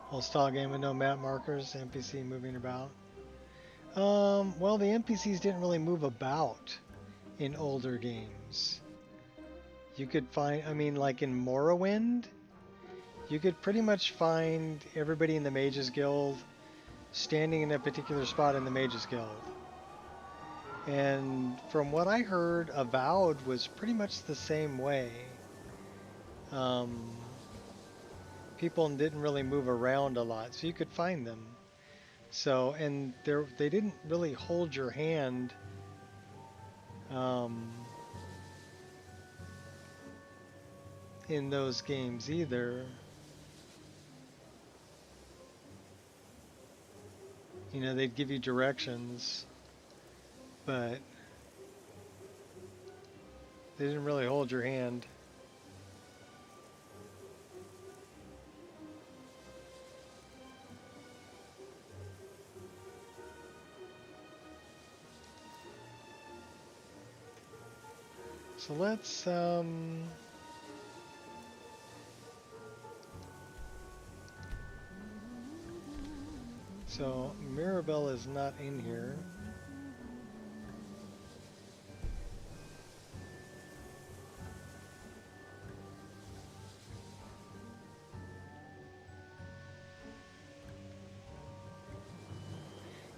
[SPEAKER 1] Whole style game with no map markers, NPC moving about. Well, the NPCs didn't really move about in older games. You could find, I mean, like in Morrowind, you could pretty much find everybody in the Mages Guild standing in a particular spot in the Mages Guild. And from what I heard, Avowed was pretty much the same way. People didn't really move around a lot, so you could find them. So, and they didn't really hold your hand in those games either. You know, they'd give you directions, but they didn't really hold your hand. So let's so Mirabelle is not in here.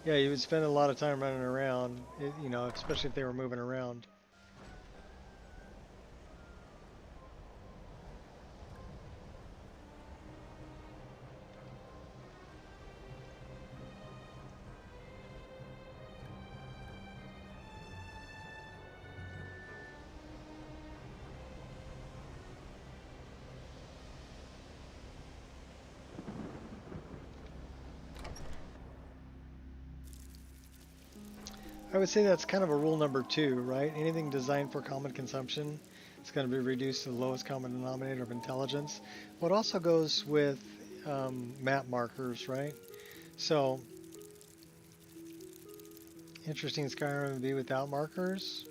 [SPEAKER 1] Yeah, you would spend a lot of time running around, you know, especially if they were moving around. I would say that's kind of a rule number 2, right? Anything designed for common consumption It's going to be reduced to the lowest common denominator of intelligence. Well, it also goes with map markers, right? So, interesting Skyrim would be without markers.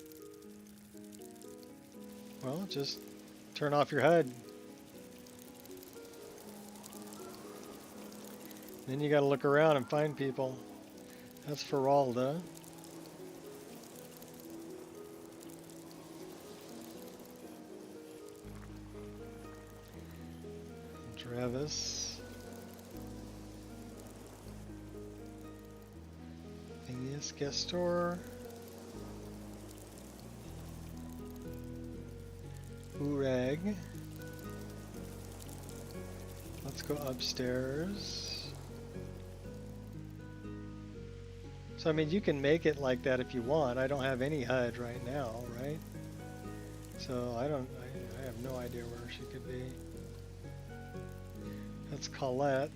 [SPEAKER 1] Well, just turn off your HUD. Then you got to look around and find people. That's Feralda. Travis. Aeneas Gestor. Urag. Let's go upstairs. So I mean, you can make it like that if you want. I don't have any HUD right now, right? So I have no idea where she could be. That's Colette.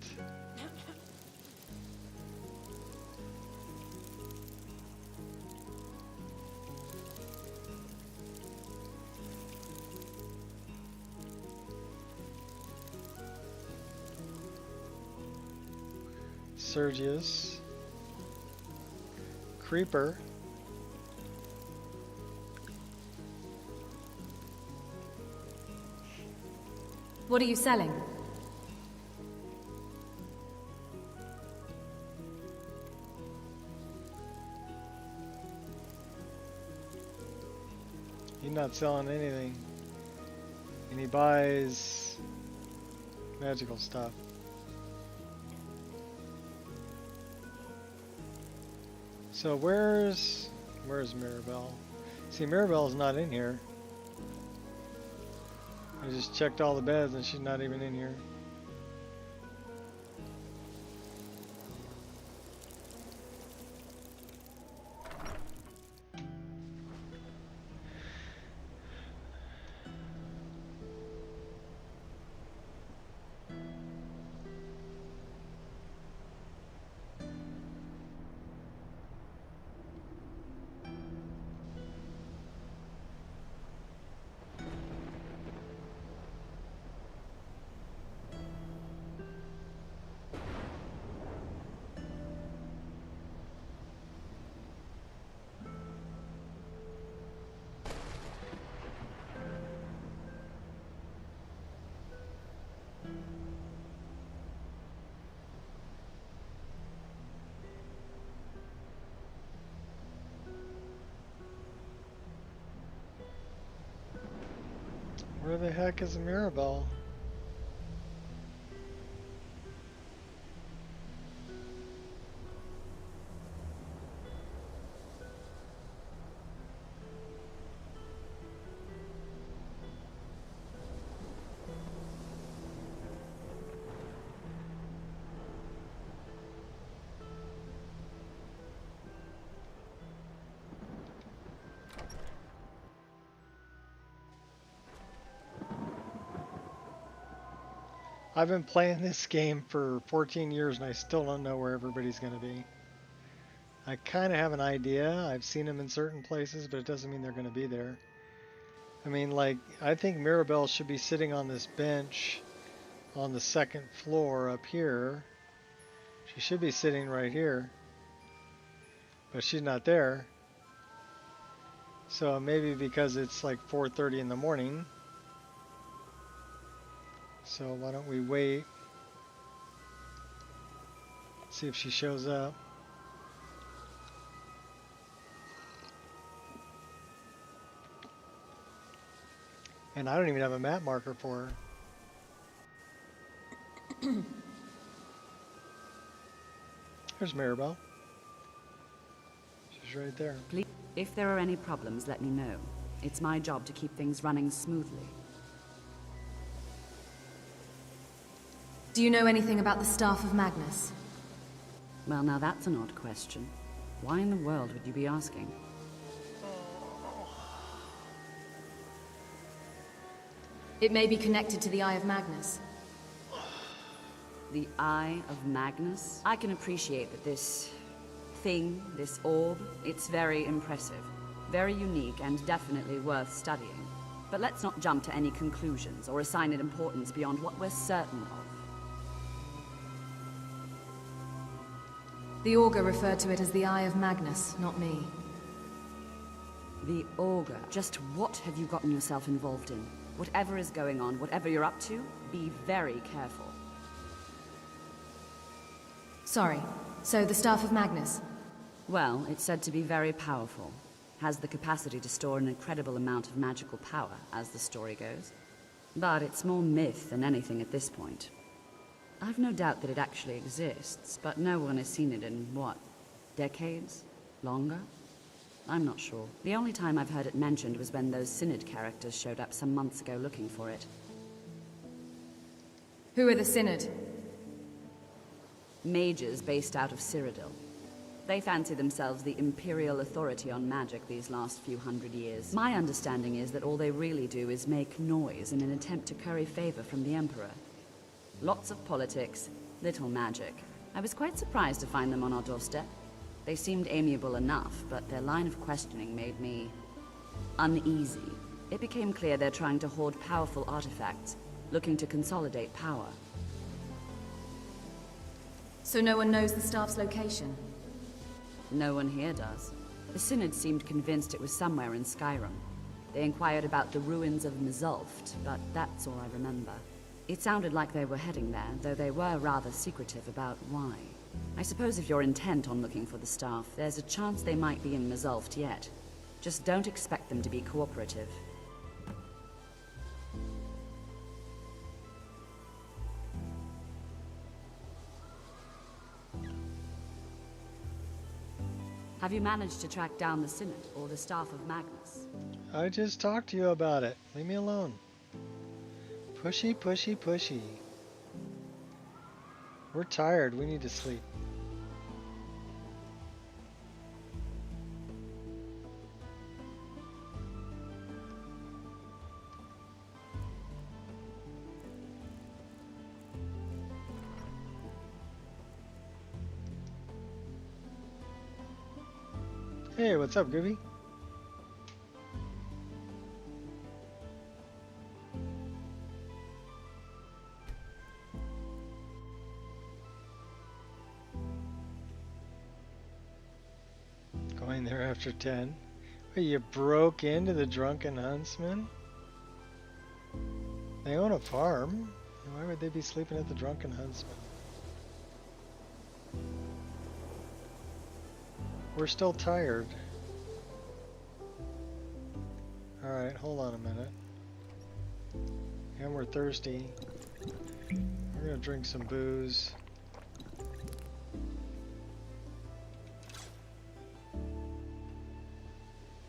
[SPEAKER 1] Sergius. Creeper.
[SPEAKER 6] What are you selling?
[SPEAKER 1] He's not selling anything. And he buys magical stuff. So where's Mirabelle? See, Mirabelle's not in here. I just checked all the beds and she's not even in here. Where the heck is Mirabelle? I've been playing this game for 14 years and I still don't know where everybody's going to be. I kind of have an idea. I've seen them in certain places, but it doesn't mean they're going to be there. I mean, like, I think Mirabelle should be sitting on this bench on the second floor up here. She should be sitting right here, but she's not there. So maybe because it's like 4:30 in the morning. So why don't we wait, see if she shows up. And I don't even have a map marker for her. There's Mirabelle. She's right there.
[SPEAKER 16] Please, if there are any problems, let me know. It's my job to keep things running smoothly.
[SPEAKER 6] Do you know anything about the staff of Magnus?
[SPEAKER 16] Well, now that's an odd question. Why in the world would you be asking?
[SPEAKER 6] It may be connected to the Eye of Magnus.
[SPEAKER 16] The Eye of Magnus? I can appreciate that this thing, this orb, it's very impressive. Very unique and definitely worth studying. But let's not jump to any conclusions or assign it importance beyond what we're certain of.
[SPEAKER 6] The Augur referred to it as the Eye of Magnus, not me.
[SPEAKER 16] The Augur. Just what have you gotten yourself involved in? Whatever is going on, whatever you're up to, be very careful.
[SPEAKER 6] Sorry. So, the Staff of Magnus?
[SPEAKER 16] Well, it's said to be very powerful. Has the capacity to store an incredible amount of magical power, as the story goes. But it's more myth than anything at this point. I've no doubt that it actually exists, but no one has seen it in, what, decades? Longer? I'm not sure. The only time I've heard it mentioned was when those Synod characters showed up some months ago looking for it.
[SPEAKER 6] Who are the Synod?
[SPEAKER 16] Mages based out of Cyrodiil. They fancy themselves the imperial authority on magic these last few hundred years. My understanding is that all they really do is make noise in an attempt to curry favor from the Emperor. Lots of politics, little magic. I was quite surprised to find them on our doorstep. They seemed amiable enough, but their line of questioning made me uneasy. It became clear they're trying to hoard powerful artifacts, looking to consolidate power.
[SPEAKER 6] So no one knows the Staff's location?
[SPEAKER 16] No one here does. The Synod seemed convinced it was somewhere in Skyrim. They inquired about the ruins of Mzulft, but that's all I remember. It sounded like they were heading there, though they were rather secretive about why. I suppose if you're intent on looking for the Staff, there's a chance they might be in Mzulft yet. Just don't expect them to be cooperative. Have you managed to track down the Synod or the Staff of Magnus?
[SPEAKER 1] I just talked to you about it. Leave me alone. Pushy, pushy, pushy. We're tired. We need to sleep. Hey, what's up, Gooby? Going there after 10. Wait, you broke into the Drunken Huntsman? They own a farm. Why would they be sleeping at the Drunken Huntsman? We're still tired. Alright, hold on a minute. And we're thirsty. We're gonna drink some booze.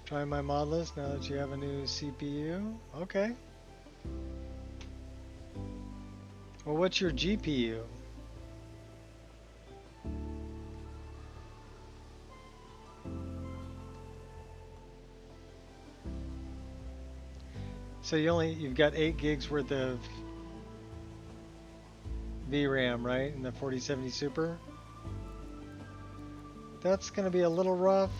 [SPEAKER 1] Try my mod list now that you have a new CPU. Okay. Well, what's your GPU? So you've got 8 gigs worth of VRAM, right? In the 4070 Super. That's gonna be a little rough.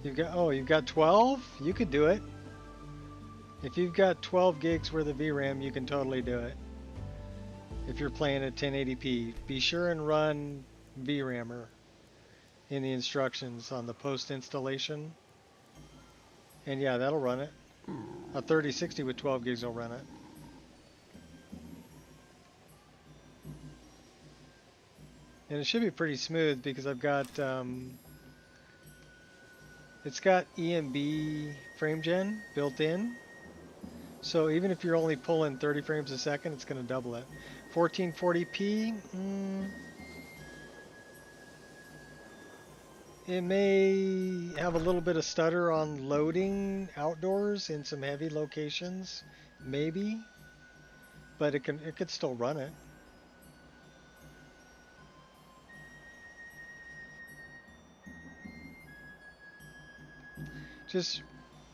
[SPEAKER 1] You've got 12? You could do it. If you've got 12 gigs worth of VRAM, you can totally do it. If you're playing at 1080p, be sure and run VRAMer in the instructions on the post installation. And yeah, that'll run it. A 3060 with 12 gigs will run it. And it should be pretty smooth because I've got it's got EMB frame gen built in. So even if you're only pulling 30 frames a second, it's going to double it. 1440p, it may have a little bit of stutter on loading outdoors in some heavy locations, maybe, but it could still run it. Just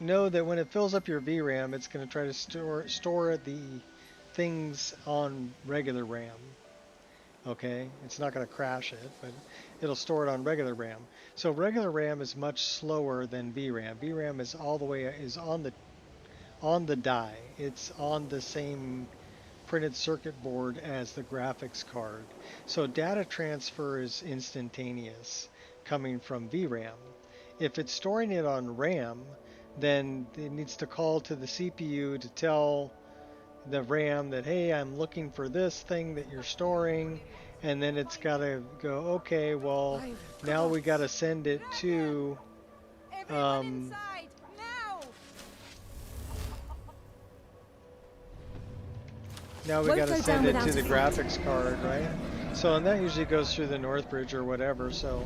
[SPEAKER 1] know that when it fills up your VRAM, it's going to try to store the things on regular RAM. Okay, it's not going to crash it, but it'll store it on regular RAM. So regular RAM is much slower than VRAM. VRAM is all the way on the die. It's on the same printed circuit board as the graphics card. So data transfer is instantaneous coming from VRAM. If it's storing it on RAM, then it needs to call to the CPU to tell the RAM that, hey, I'm looking for this thing that you're storing, and then it's got to go, okay, well, now we got to send it to now we got to send it to the graphics card, right? So, and that usually goes through the Northbridge or whatever, so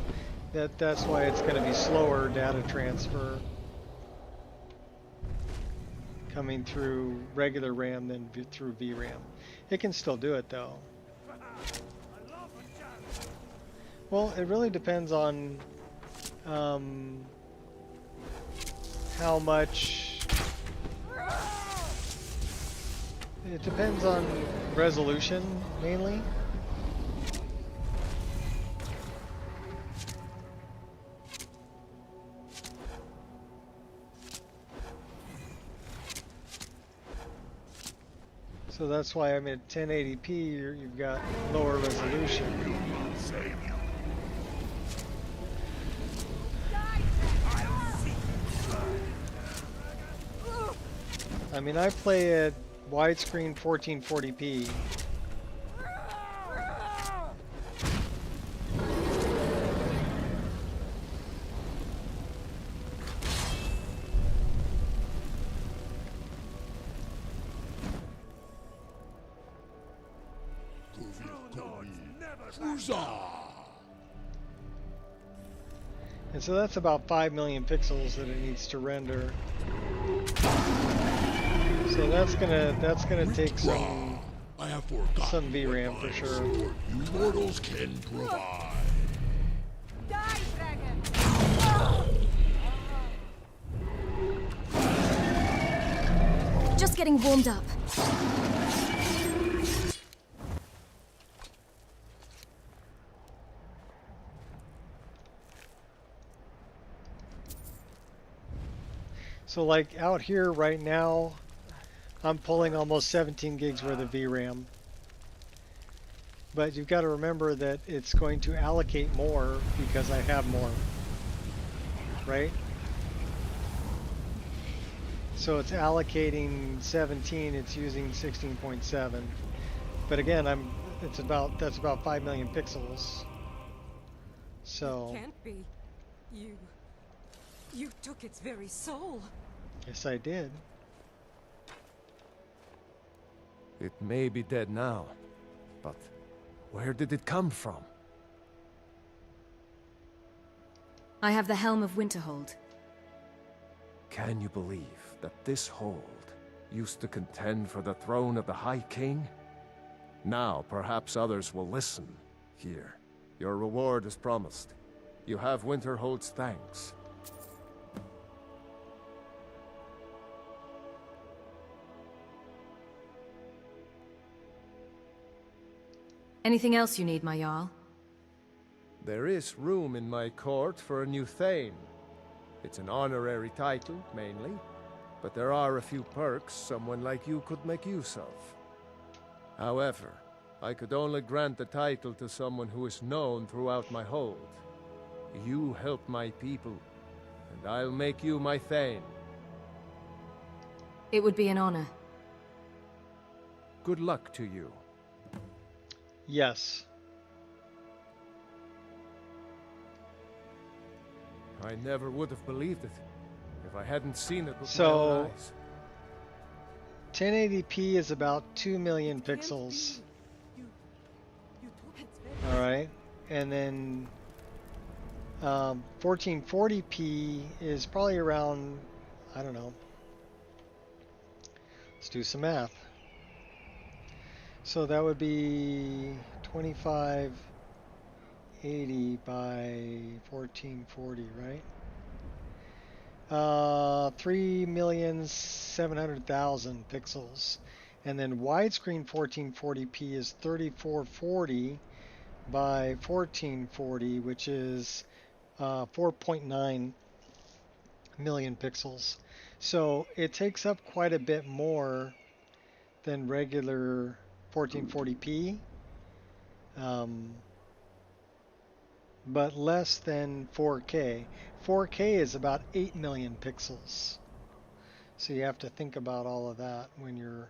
[SPEAKER 1] that's why it's going to be slower data transfer coming through regular RAM than through VRAM. It can still do it though. Well, it really depends on how much. It depends on resolution mainly. So that's why I'm at 1080p, you've got lower resolution. I mean, I play at widescreen 1440p. And so that's about 5 million pixels that it needs to render. So that's gonna take some VRAM for sure.
[SPEAKER 15] You mortals can provide.
[SPEAKER 5] Die, dragon!
[SPEAKER 6] Just getting warmed up.
[SPEAKER 1] So like out here right now, I'm pulling almost 17 gigs worth of VRAM. But you've got to remember that it's going to allocate more because I have more, right? So it's allocating 17, it's using 16.7. But again, that's about 5 million pixels. So
[SPEAKER 5] It can't be. You took its very soul.
[SPEAKER 1] Yes, I did.
[SPEAKER 17] It may be dead now, but where did it come from?
[SPEAKER 6] I have the Helm of Winterhold.
[SPEAKER 17] Can you believe that this hold used to contend for the throne of the High King? Now perhaps others will listen. Here, your reward is promised. You have Winterhold's thanks.
[SPEAKER 6] Anything else you need, my Jarl?
[SPEAKER 17] There is room in my court for a new Thane. It's an honorary title, mainly, but there are a few perks someone like you could make use of. However, I could only grant the title to someone who is known throughout my hold. You help my people, and I'll make you my Thane.
[SPEAKER 6] It would be an honor.
[SPEAKER 17] Good luck to you.
[SPEAKER 1] Yes.
[SPEAKER 17] I never would have believed it if I hadn't seen it with my
[SPEAKER 1] So
[SPEAKER 17] own eyes.
[SPEAKER 1] 1080p is about 2 million pixels. Alright, and then 1440p is probably around, I don't know. Let's do some math. So that would be 2580 by 1440, right? 3,700,000 pixels. And then widescreen 1440p is 3440 by 1440, which is 4.9 million pixels. So it takes up quite a bit more than regular 1440p, but less than 4K. 4K is about 8 million pixels. So you have to think about all of that when you're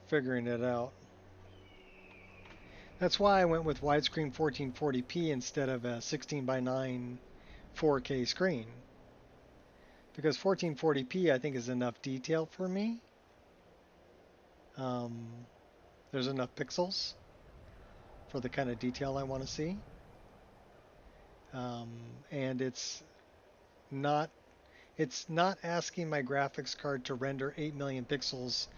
[SPEAKER 1] figuring it out. That's why I went with widescreen 1440p instead of a 16 by 9 4K screen. Because 1440p I think is enough detail for me. There's enough pixels for the kind of detail I want to see. And it's not asking my graphics card to render 8 million pixels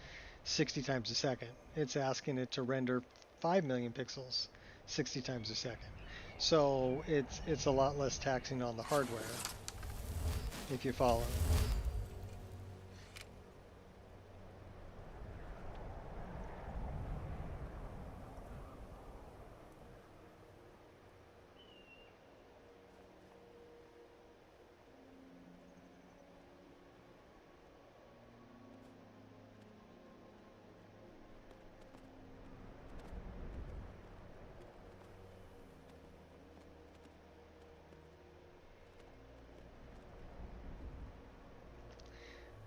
[SPEAKER 1] 60 times a second. It's asking it to render 5 million pixels 60 times a second. So it's a lot less taxing on the hardware, if you follow.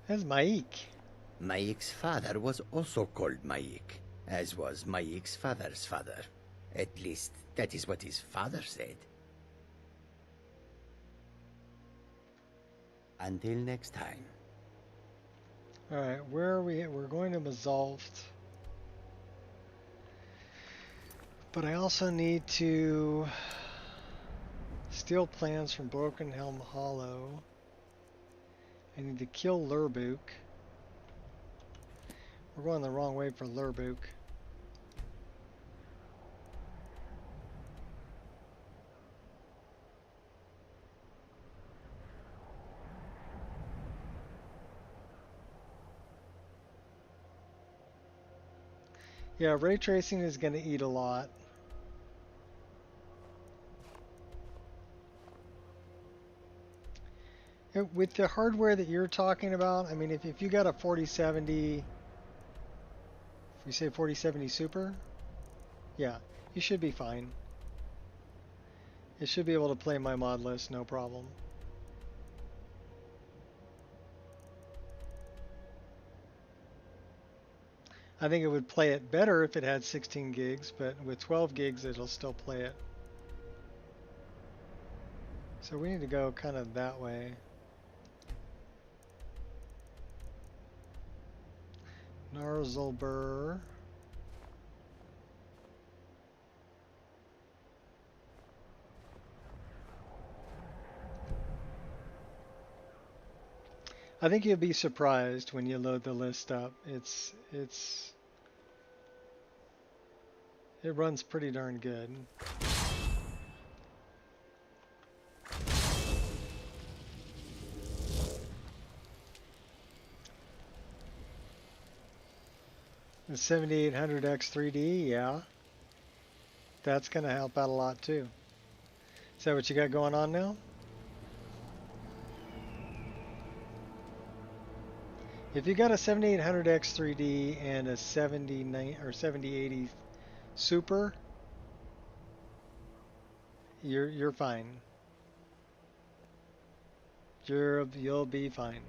[SPEAKER 1] That's Maik.
[SPEAKER 2] Maik's father was also called Maik, as was Maik's father's father. At least, that is what his father said. Until next time.
[SPEAKER 1] Alright, where are we? We're going to Mazalft. But I also need to steal plans from Broken Helm Hollow. I need to kill Lurbuk. We're going the wrong way for Lurbuk. Yeah, ray tracing is going to eat a lot. With the hardware that you're talking about, I mean, if you got a 4070, if you say 4070 Super, yeah, you should be fine. It should be able to play my mod list, no problem. I think it would play it better if it had 16 gigs, but with 12 gigs, it'll still play it. So we need to go kind of that way. Narzlbur. I think you'll be surprised when you load the list up. It runs pretty darn good. The 7800X 3D, yeah. That's going to help out a lot too. Is that what you got going on now? If you got a 7800X 3D and a 7080 Super, you're fine. You'll be fine.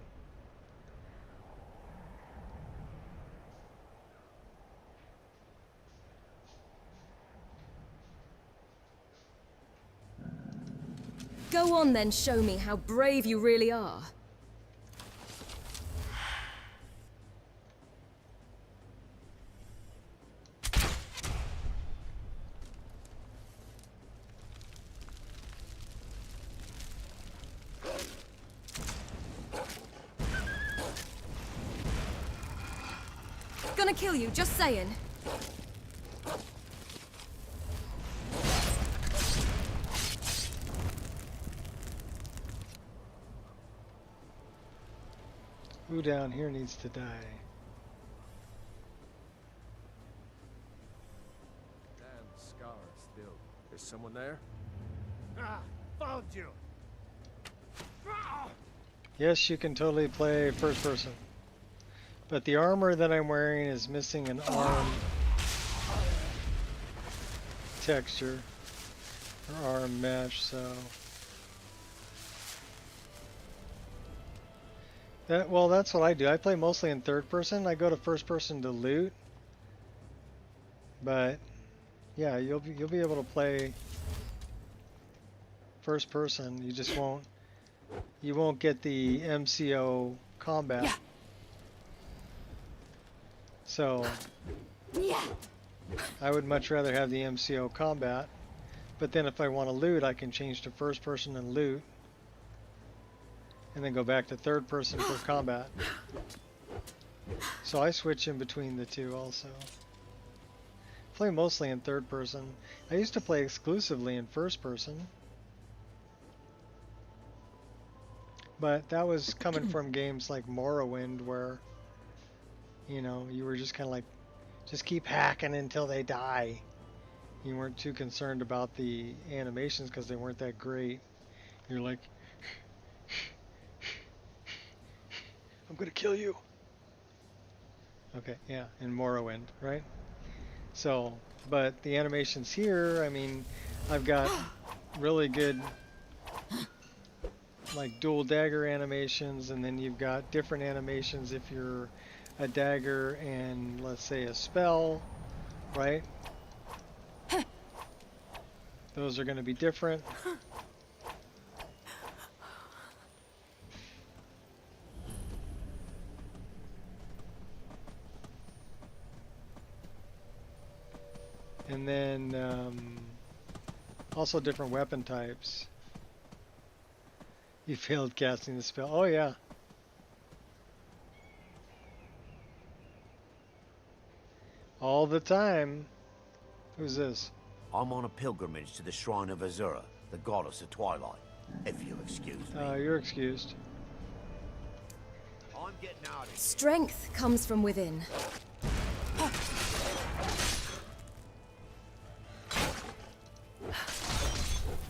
[SPEAKER 6] Go on then, show me how brave you really are. Gonna kill you, just saying.
[SPEAKER 1] Who down here needs to die?
[SPEAKER 17] still. Is someone there?
[SPEAKER 7] Ah, found you.
[SPEAKER 1] Yes, you can totally play first person. But the armor that I'm wearing is missing an arm texture or arm mesh, so that's what I do. I play mostly in third person. I go to first person to loot. But yeah, you'll be able to play first person. You just won't get the MCO combat. Yeah. So I would much rather have the MCO combat. But then if I want to loot, I can change to first person and loot. And then go back to third person for combat. So I switch in between the two also. Play mostly in third person. I used to play exclusively in first person. But that was coming from games like Morrowind where, you know, you were just kind of like, just keep hacking until they die. You weren't too concerned about the animations because they weren't that great. You're like, I'm gonna kill you. Okay, yeah, in Morrowind, right? So, but the animations here, I mean, I've got really good like dual dagger animations, and then you've got different animations if you're a dagger and let's say a spell, right? Those are going to be different. And then also different weapon types. You failed casting the spell. Oh yeah. All the time. Who's this?
[SPEAKER 18] I'm on a pilgrimage to the shrine of Azura, the goddess of twilight. If you'll excuse me.
[SPEAKER 1] You're excused.
[SPEAKER 18] I'm getting out of here.
[SPEAKER 6] Strength comes from within.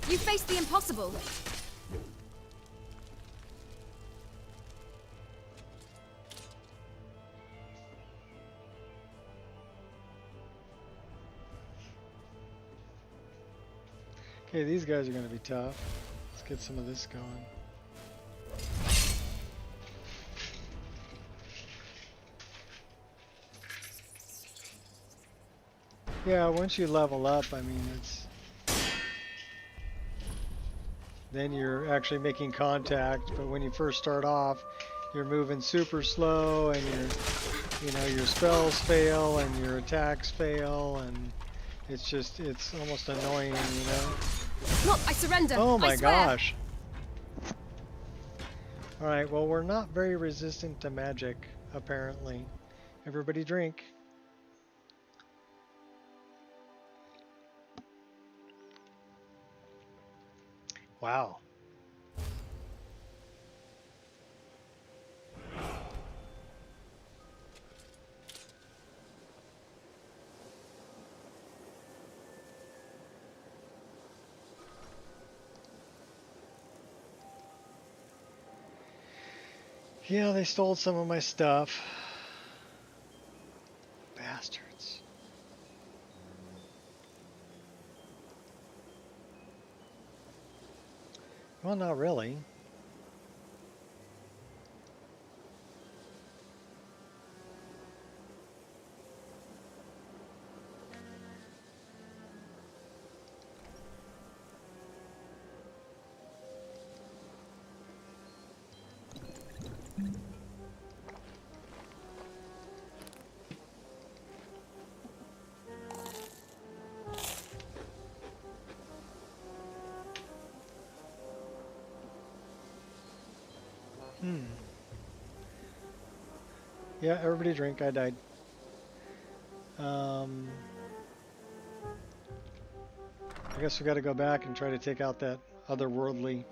[SPEAKER 6] You face the impossible.
[SPEAKER 1] Okay, these guys are going to be tough. Let's get some of this going. Yeah, once you level up, I mean, then you're actually making contact, but when you first start off, you're moving super slow, and your spells fail, and your attacks fail, and it's almost annoying, you know?
[SPEAKER 6] Look, I surrender.
[SPEAKER 1] Oh my
[SPEAKER 6] I swear.
[SPEAKER 1] gosh. Alright, well, we're not very resistant to magic, apparently. Everybody drink. Wow. Yeah, they stole some of my stuff. Bastards. Well, not really. Yeah, everybody drink. I died. I guess we got to go back and try to take out that otherworldly.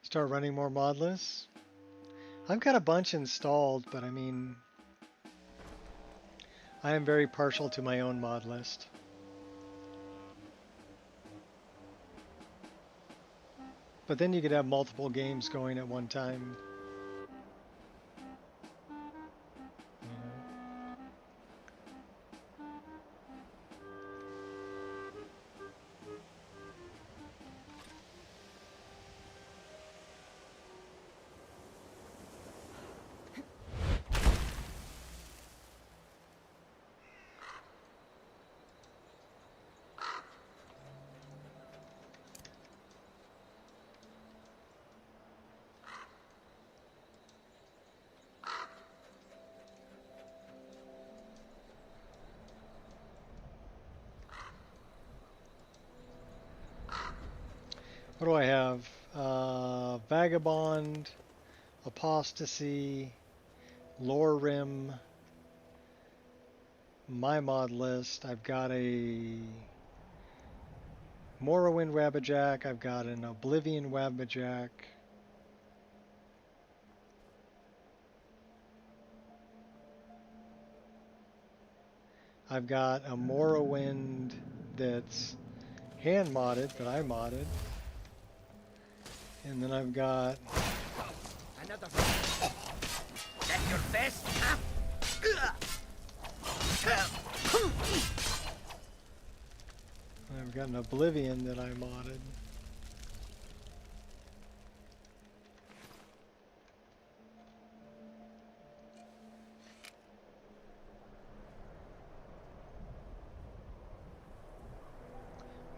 [SPEAKER 1] Start running more modless. I've got a bunch installed, but I mean, I am very partial to my own mod list. But then you could have multiple games going at one time. What do I have? Vagabond, Apostasy, Lore Rim, my mod list. I've got a Morrowind Wabbajack. I've got an Oblivion Wabbajack. I've got a Morrowind that's hand modded, that I modded. And then I've got
[SPEAKER 18] Another. That's your best.
[SPEAKER 1] I've got an Oblivion that I modded.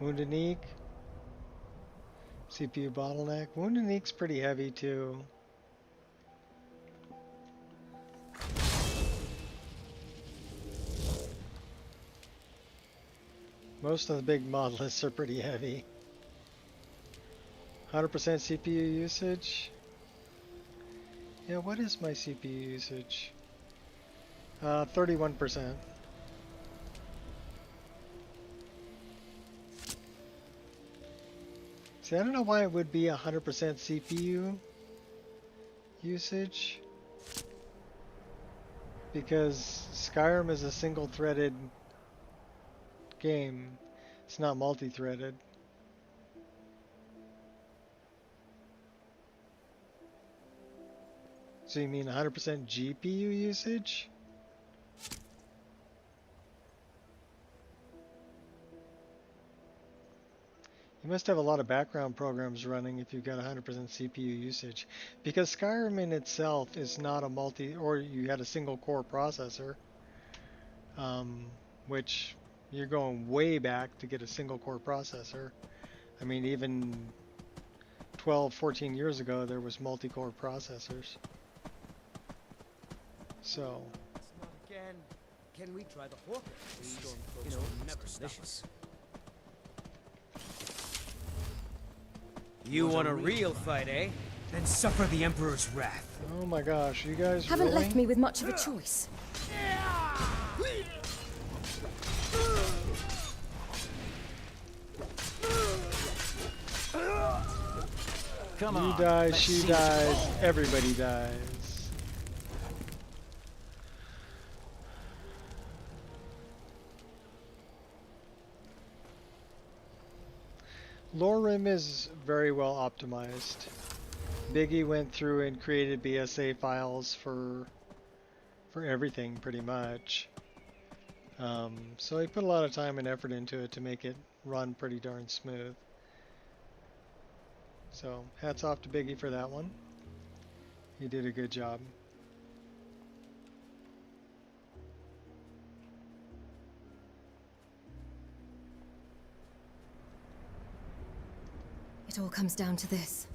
[SPEAKER 1] Wounded Neek. CPU bottleneck. Wounded Neek's pretty heavy too. Most of the big mod lists are pretty heavy. 100% CPU usage. Yeah, what is my CPU usage? 31%. See, I don't know why it would be 100% CPU usage. Because Skyrim is a single-threaded game. It's not multi-threaded. So you mean 100% GPU usage? You must have a lot of background programs running if you've got 100% CPU usage. Because Skyrim in itself is not a or you had a single core processor, which you're going way back to get a single core processor. I mean, even 12, 14 years ago, there was multi-core processors. So.
[SPEAKER 8] Not again. Can we try the hawker? You know, never delicious. You want a real fight, eh? Then suffer the Emperor's wrath.
[SPEAKER 1] Oh my gosh, you guys
[SPEAKER 6] haven't
[SPEAKER 1] really?
[SPEAKER 6] left me with much of a choice.
[SPEAKER 1] Come on. You die, she dies, everybody dies. Lore Rim is very well optimized. Biggie went through and created BSA files for everything pretty much. So he put a lot of time and effort into it to make it run pretty darn smooth. So hats off to Biggie for that one. He did a good job.
[SPEAKER 6] It all comes down to this.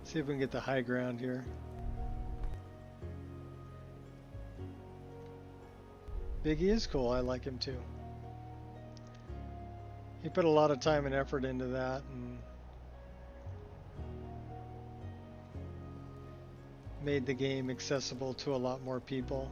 [SPEAKER 1] See if we can get the high ground here. Biggie is cool, I like him too. He put a lot of time and effort into that and made the game accessible to a lot more people.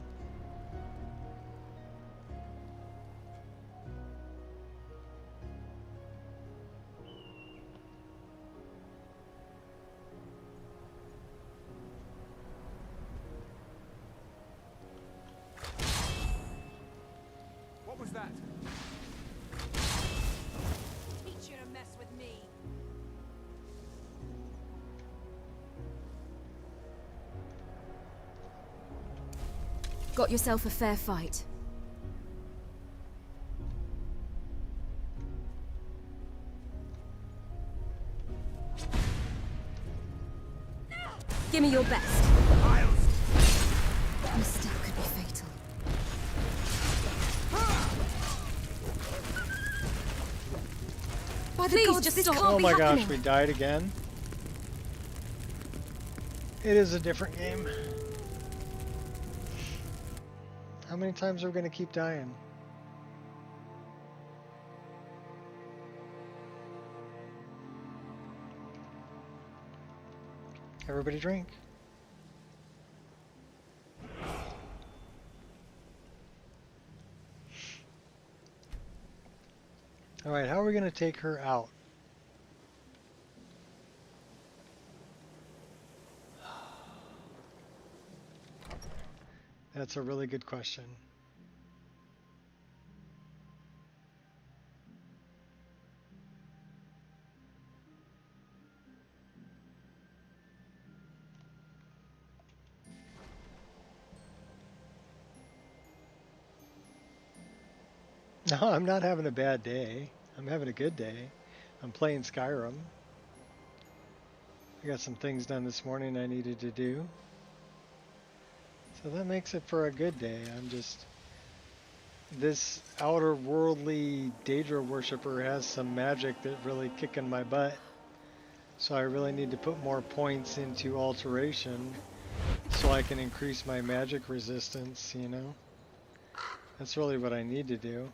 [SPEAKER 6] Got yourself a fair fight. Give me your best. A misstep could be fatal. By the gods, this can't
[SPEAKER 1] Oh
[SPEAKER 6] be
[SPEAKER 1] my
[SPEAKER 6] happening.
[SPEAKER 1] gosh, we died again. It is a different game. How many times are we going to keep dying? Everybody drink. Alright, how are we going to take her out? That's a really good question. No, I'm not having a bad day. I'm having a good day. I'm playing Skyrim. I got some things done this morning I needed to do. So that makes it for a good day. I'm just... This outer worldly Daedra worshiper has some magic that really kicking my butt. So I really need to put more points into alteration so I can increase my magic resistance, you know? That's really what I need to do.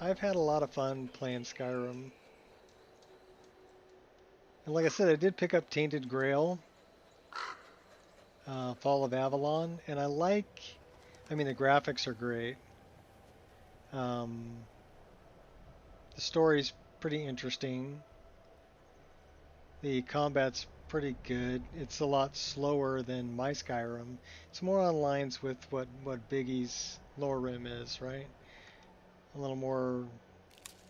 [SPEAKER 1] I've had a lot of fun playing Skyrim. And like I said, I did pick up Tainted Grail, Fall of Avalon, and I mean, the graphics are great. The story's pretty interesting. The combat's pretty good. It's a lot slower than my Skyrim. It's more on lines with what Biggie's Lower Rim is, right? A little more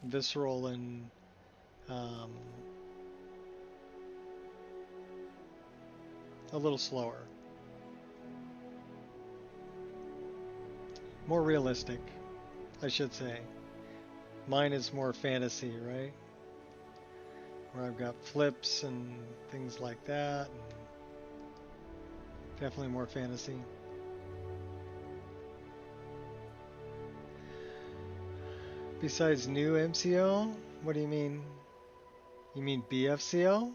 [SPEAKER 1] visceral and a little slower. More realistic, I should say. Mine is more fantasy, right? Where I've got flips and things like that. And definitely more fantasy. Besides new MCO? What do you mean? You mean BFCO?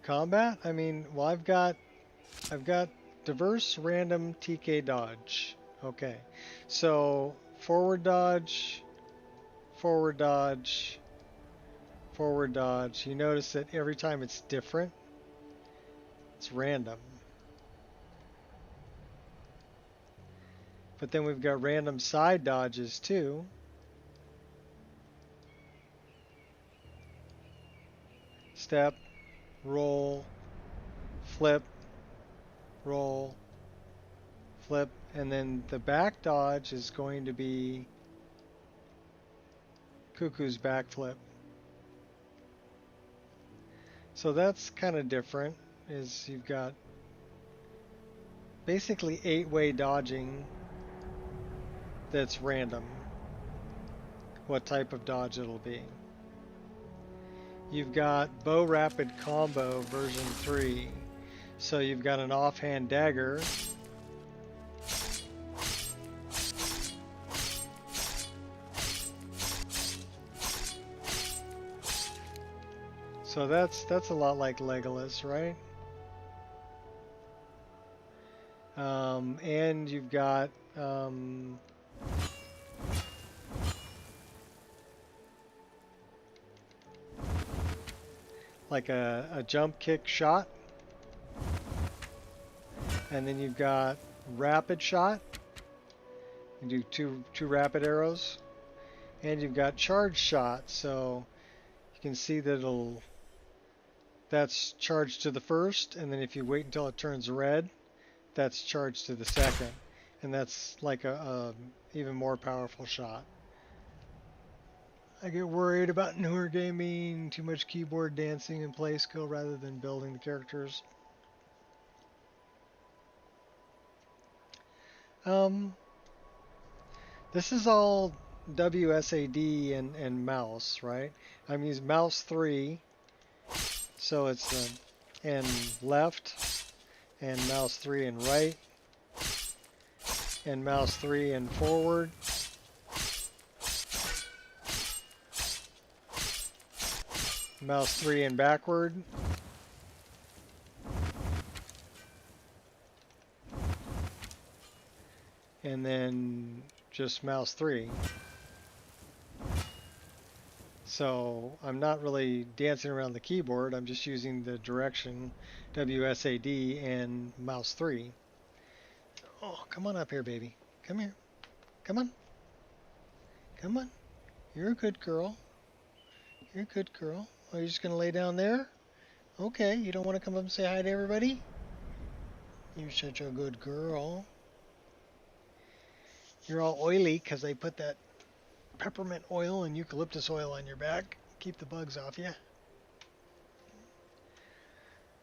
[SPEAKER 1] Combat? I mean, well, I've got diverse random TK dodge. Okay. So, forward dodge, forward dodge, forward dodge. You notice that every time it's different. It's random. But then we've got random side dodges too. Step, roll, flip, roll, flip, and then the back dodge is going to be Cuckoo's backflip. So that's kind of different. Is you've got basically 8-way dodging that's random. What type of dodge it'll be. You've got Bow Rapid Combo version 3. So you've got an offhand dagger. So that's a lot like Legolas, right? And you've got like a jump kick shot, and then you've got rapid shot. You do two rapid arrows, and you've got charge shot. So you can see that that's charged to the first, and then if you wait until it turns red, that's charged to the second. And that's like a even more powerful shot. I get worried about newer gaming, too much keyboard dancing and play skill rather than building the characters. This is all WSAD and mouse, right? I'm using mouse 3, so it's and left, and mouse 3 and right, and mouse 3 and forward. Mouse 3 and backward. And then just mouse 3. So I'm not really dancing around the keyboard, I'm just using the direction WSAD and mouse 3. Oh, come on up here, baby. Come here. Come on. Come on. You're a good girl. You're a good girl. Oh, you're just going to lay down there? Okay, you don't want to come up and say hi to everybody? You're such a good girl. You're all oily because I put that peppermint oil and eucalyptus oil on your back. Keep the bugs off you.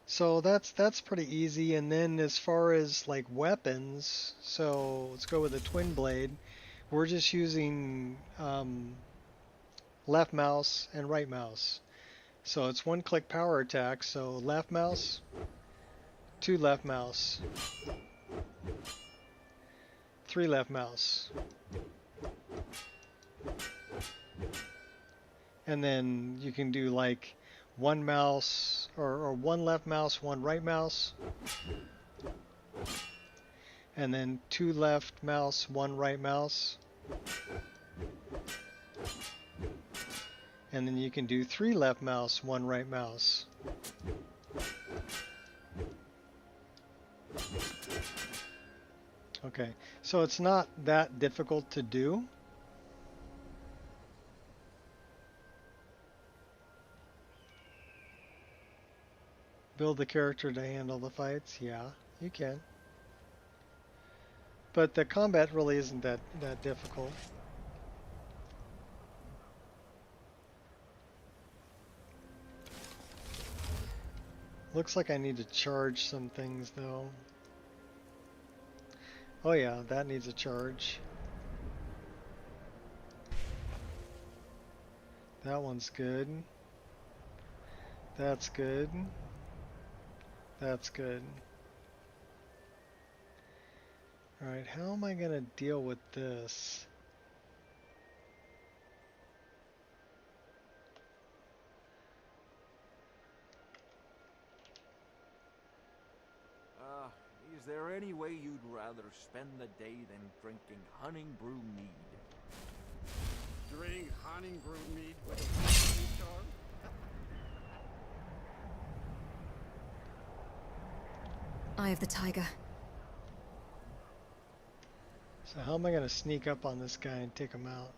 [SPEAKER 1] So that's pretty easy. And then as far as like weapons, so let's go with a twin blade. We're just using left mouse and right mouse. So it's one click power attack. So left mouse, 2 left mouse, 3 left mouse. And then you can do like 1 mouse or 1 left mouse, 1 right mouse. And then 2 left mouse, 1 right mouse. And then you can do 3 left mouse, 1 right mouse. Okay, so it's not that difficult to do. Build the character to handle the fights? Yeah, you can. But the combat really isn't that difficult. Looks like I need to charge some things though. Oh yeah, that needs a charge. That one's good. That's good. That's good. Alright, how am I going to deal with this?
[SPEAKER 19] Is there any way you'd rather spend the day than drinking honey brew mead?
[SPEAKER 20] Drink honey brew mead with a whiskey charm?
[SPEAKER 6] Eye of the Tiger.
[SPEAKER 1] So how am I going to sneak up on this guy and take him out?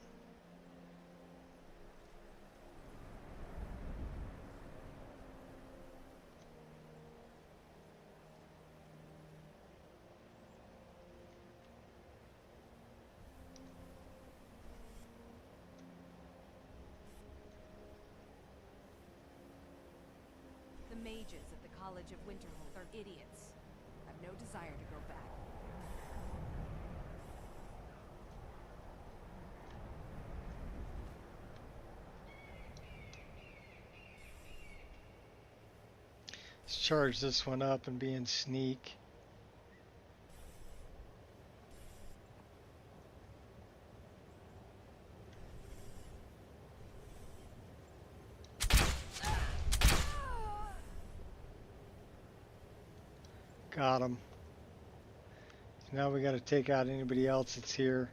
[SPEAKER 5] The mages at the College of Winterhold are idiots. I've no desire to go back.
[SPEAKER 1] Let's charge this one up and be in sneak. Got him. Now we got to take out anybody else that's here.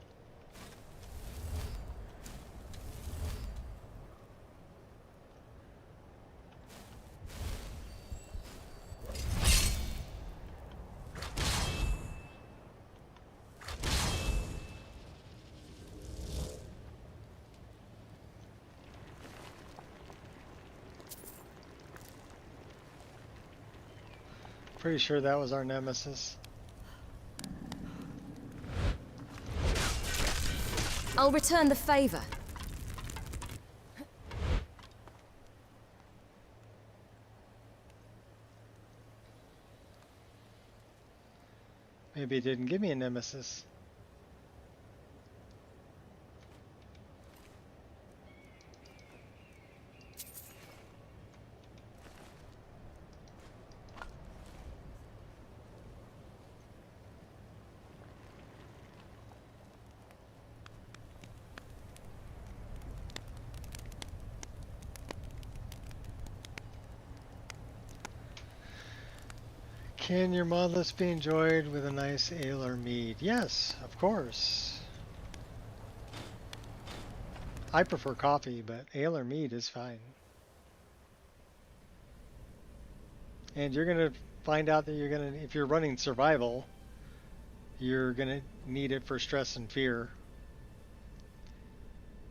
[SPEAKER 1] Pretty sure that was our nemesis.
[SPEAKER 6] I'll return the favor.
[SPEAKER 1] Maybe it didn't give me a nemesis. Can your mod list be enjoyed with a nice ale or mead? Yes, of course. I prefer coffee, but ale or mead is fine. And you're going to find out that if you're running survival, you're going to need it for stress and fear.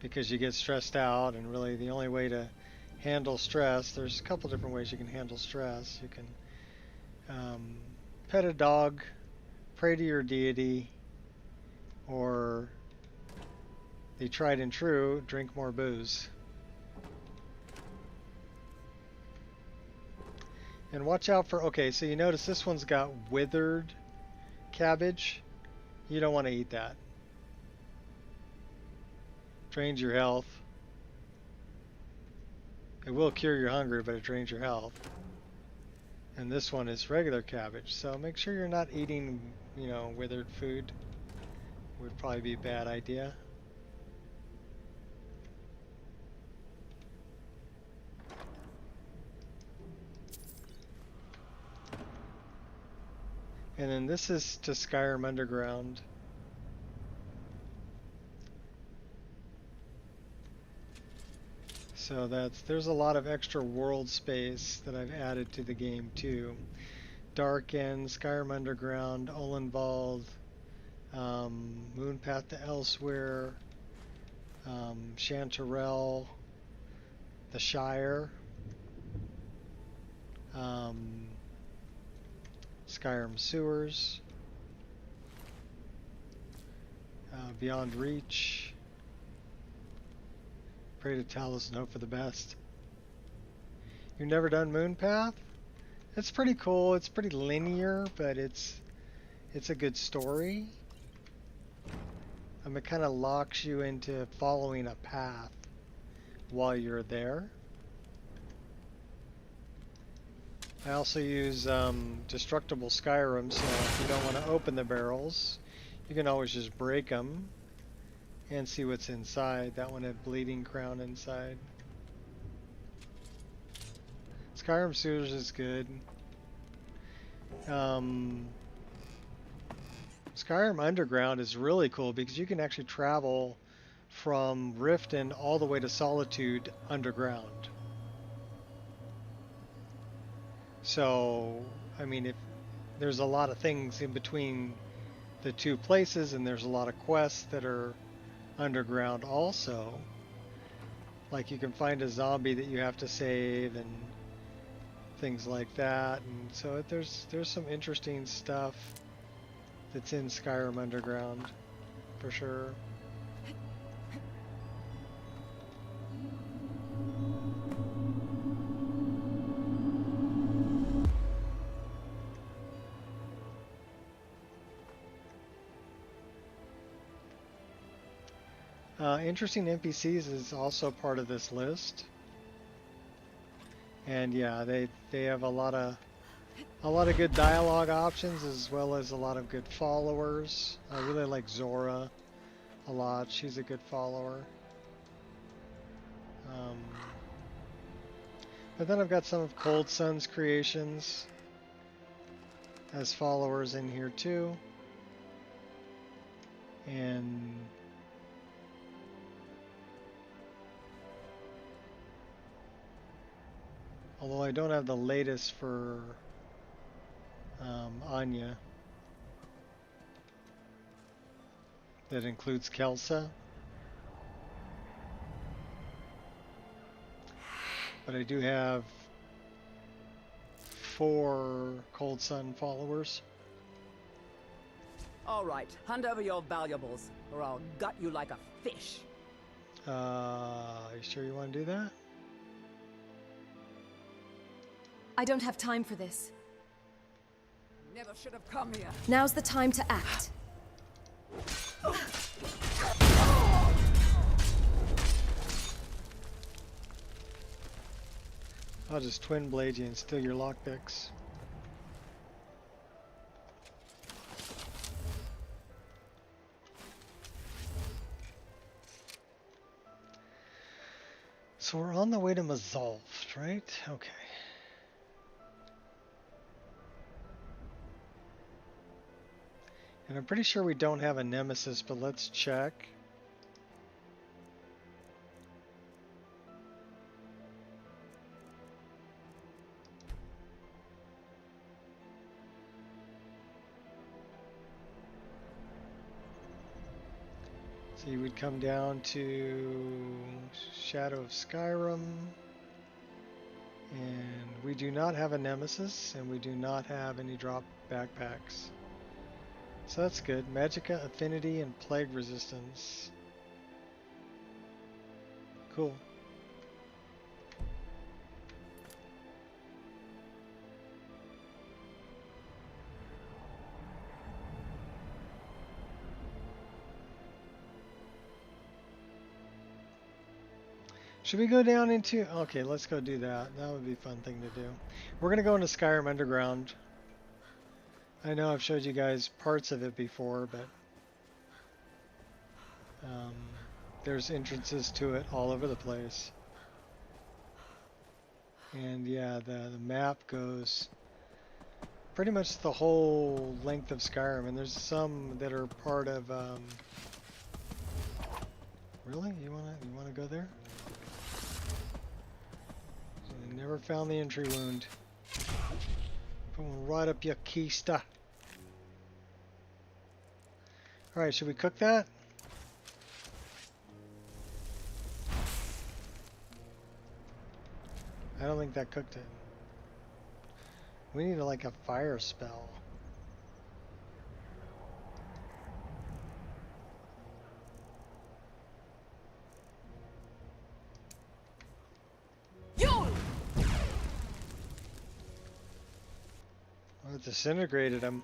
[SPEAKER 1] Because you get stressed out, and really the only way to handle stress, there's a couple different ways you can handle stress. You can pet a dog, pray to your deity, or the tried and true, drink more booze. And watch out for, okay, so you notice this one's got withered cabbage. You don't want to eat that. Drains your health. It will cure your hunger, but it drains your health. And this one is regular cabbage, so make sure you're not eating, withered food. Would probably be a bad idea. And then this is to Skyrim Underground. So there's a lot of extra world space that I've added to the game too. Dark End, Skyrim Underground, Olenvald, Moonpath to Elsewhere, Chanterelle, the Shire, Skyrim Sewers, Beyond Reach, Pray to Talos and hope for the best. You've never done Moonpath? It's pretty cool. It's pretty linear, but it's a good story. It kind of locks you into following a path while you're there. I also use destructible Skyrim, so if you don't want to open the barrels, you can always just break them and see what's inside. That one had Bleeding Crown inside. Skyrim Sewers is good. Skyrim Underground is really cool because you can actually travel from Riften all the way to Solitude underground. So, I mean, if there's a lot of things in between the two places, and there's a lot of quests that are underground also. Like you can find a zombie that you have to save and things like that. And so there's some interesting stuff that's in Skyrim Underground for sure. Interesting NPCs is also part of this list, and yeah, they have a lot of good dialogue options as well as a lot of good followers. I really like Zora a lot. She's a good follower. But then I've got some of Cold Sun's creations as followers in here too, and although I don't have the latest for Anya, that includes Kelsa, but I do have 4 Cold Sun followers.
[SPEAKER 21] All right, hand over your valuables, or I'll gut you like a fish.
[SPEAKER 1] You sure you want to do that?
[SPEAKER 6] I don't have time for this.
[SPEAKER 21] Never should have come here.
[SPEAKER 6] Now's the time to act.
[SPEAKER 1] I'll just twin blade you and steal your lockpicks. So we're on the way to Mazalft, right? Okay. And I'm pretty sure we don't have a nemesis, but let's check. So you would come down to Shadow of Skyrim, and we do not have a nemesis, and we do not have any drop backpacks. So that's good. Magicka, Affinity, and Plague Resistance. Cool. Should we go down into... Okay, let's go do that. That would be a fun thing to do. We're going to go into Skyrim Underground. I know I've showed you guys parts of it before, but... there's entrances to it all over the place. And yeah, the map goes pretty much the whole length of Skyrim. And there's some that are part of... Really? You wanna go there? Never found the entry wound. Put one right up your keister. Alright, should we cook that? I don't think that cooked it. We need like a fire spell. Well, it disintegrated him.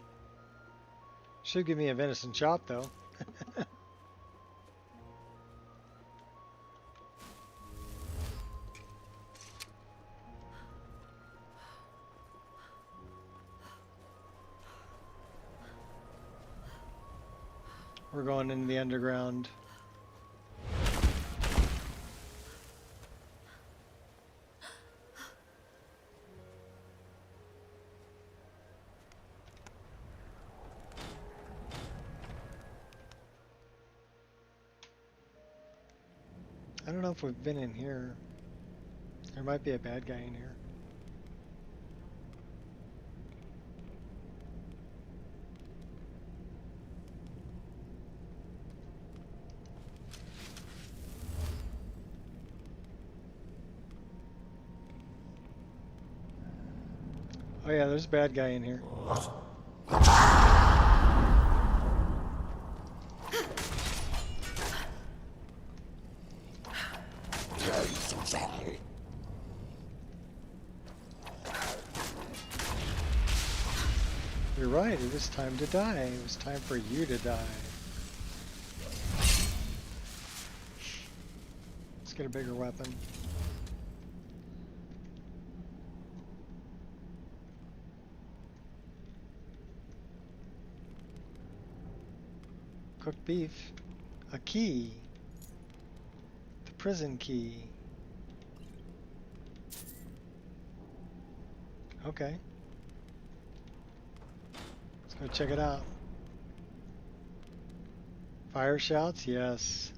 [SPEAKER 1] Should give me a venison chop though. We're going into the underground. I don't know if we've been in here. There might be a bad guy in here. Oh yeah, there's a bad guy in here. You're right, it was time to die. It was time for you to die. Let's get a bigger weapon. Cooked beef. A key. The prison key. Okay. Let's go check it out. Fire shouts? Yes.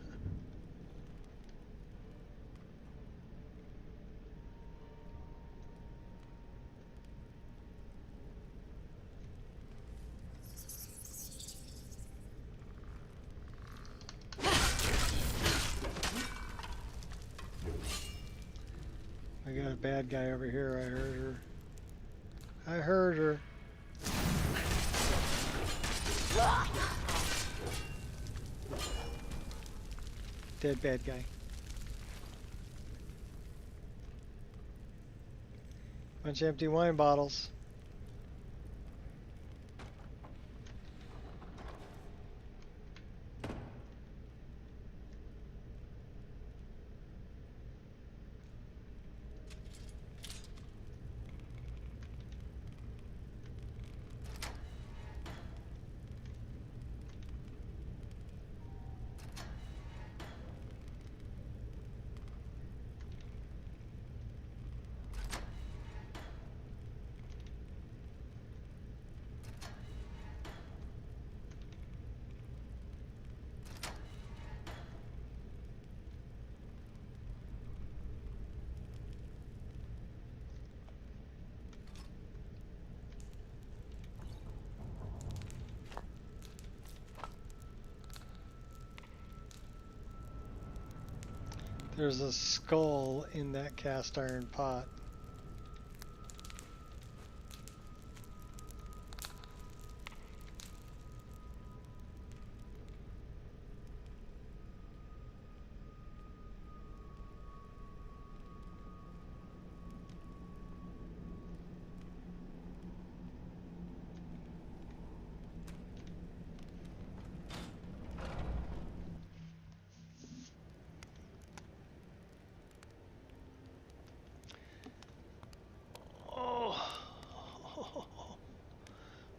[SPEAKER 1] I got a bad guy over here. I heard her. I heard her. Dead bad guy. Bunch of empty wine bottles. There's a skull in that cast iron pot.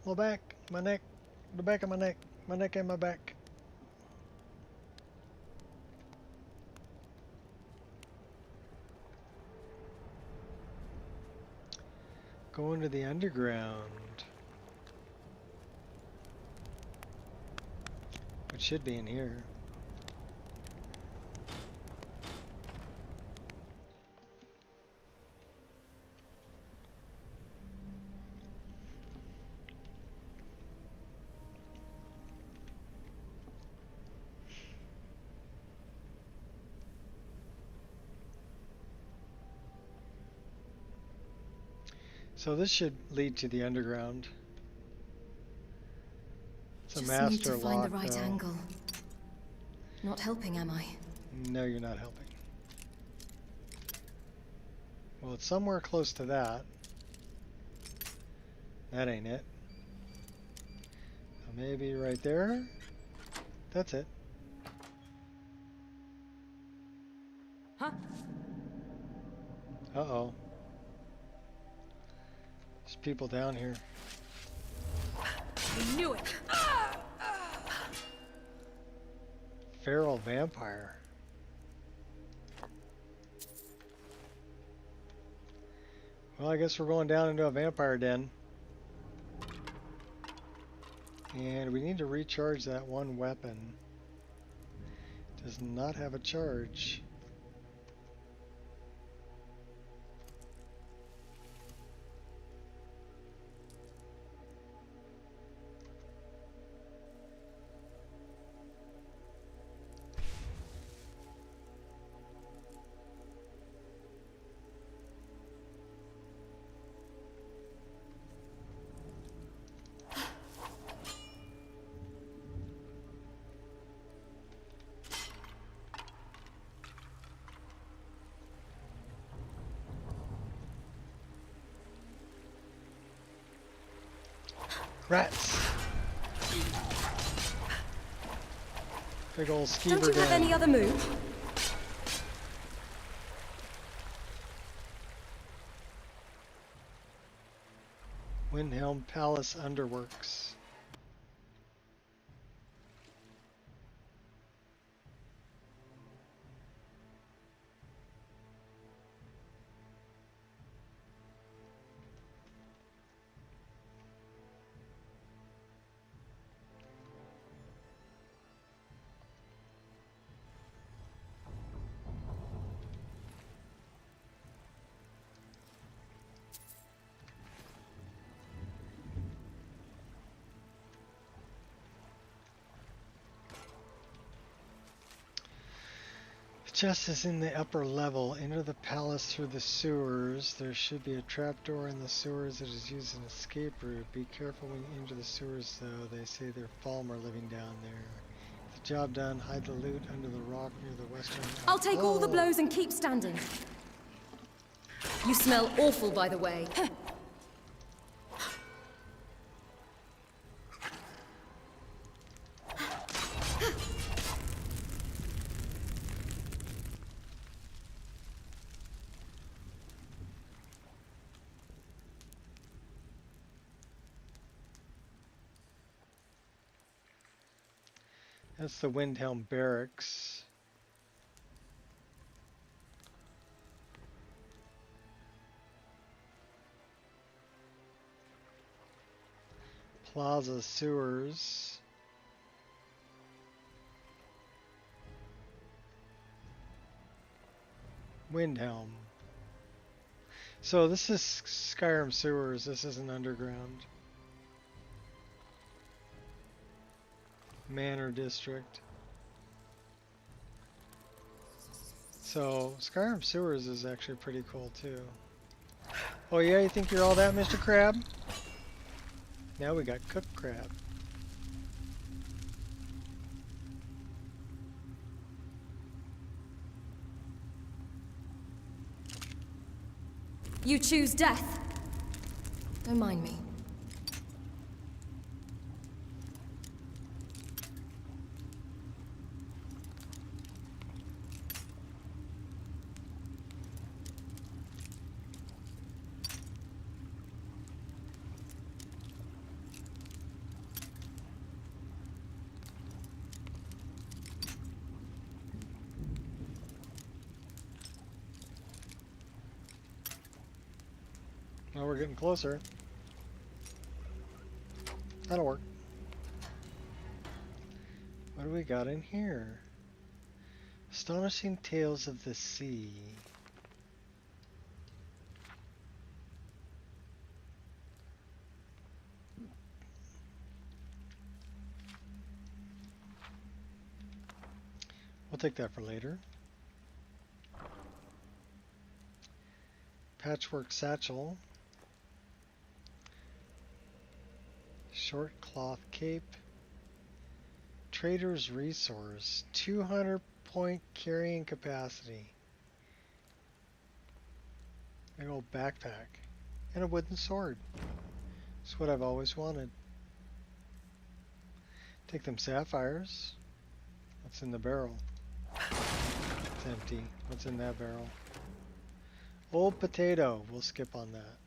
[SPEAKER 1] My back, my neck, the back of my neck and my back. Going to the underground. Which should be in here. So this should lead to the underground. It's a master
[SPEAKER 6] Just need to find the
[SPEAKER 1] lock,
[SPEAKER 6] right
[SPEAKER 1] though.
[SPEAKER 6] angle. Not helping, am I?
[SPEAKER 1] No, you're not helping. Well, it's somewhere close to that. That ain't it. So maybe right there. That's it.
[SPEAKER 6] Huh?
[SPEAKER 1] Uh-oh. There's people down here.
[SPEAKER 6] I knew it!
[SPEAKER 1] Feral vampire. Well, I guess we're going down into a vampire den. And we need to recharge that one weapon. Does not have a charge. Rats. Big old skeever
[SPEAKER 6] Don't you have
[SPEAKER 1] den.
[SPEAKER 6] any other move?
[SPEAKER 1] Windhelm Palace Underworks. Chest is in the upper level. Enter the palace through the sewers. There should be a trapdoor in the sewers that is used as an escape route. Be careful when you enter the sewers, though. They say there are Falmer living down there. If the Job done. Hide the loot under the rock near the western...
[SPEAKER 6] I'll take all the blows and keep standing. You smell awful, by the way.
[SPEAKER 1] That's the Windhelm Barracks. Plaza Sewers. Windhelm. So this is Skyrim Sewers. This isn't underground. Manor District. So Skyrim Sewers is actually pretty cool too. Oh yeah, you think you're all that, Mr. Crab? Now we got cooked crab.
[SPEAKER 6] You choose death. Don't mind me.
[SPEAKER 1] Well, we're getting closer. That'll work. What do we got in here? Astonishing Tales of the Sea. We'll take that for later. Patchwork Satchel. Short Cloth Cape. Trader's Resource. 200 point carrying capacity. Big old backpack. And a wooden sword. That's what I've always wanted. Take them sapphires. What's in the barrel? It's empty. What's in that barrel? Old potato. We'll skip on that.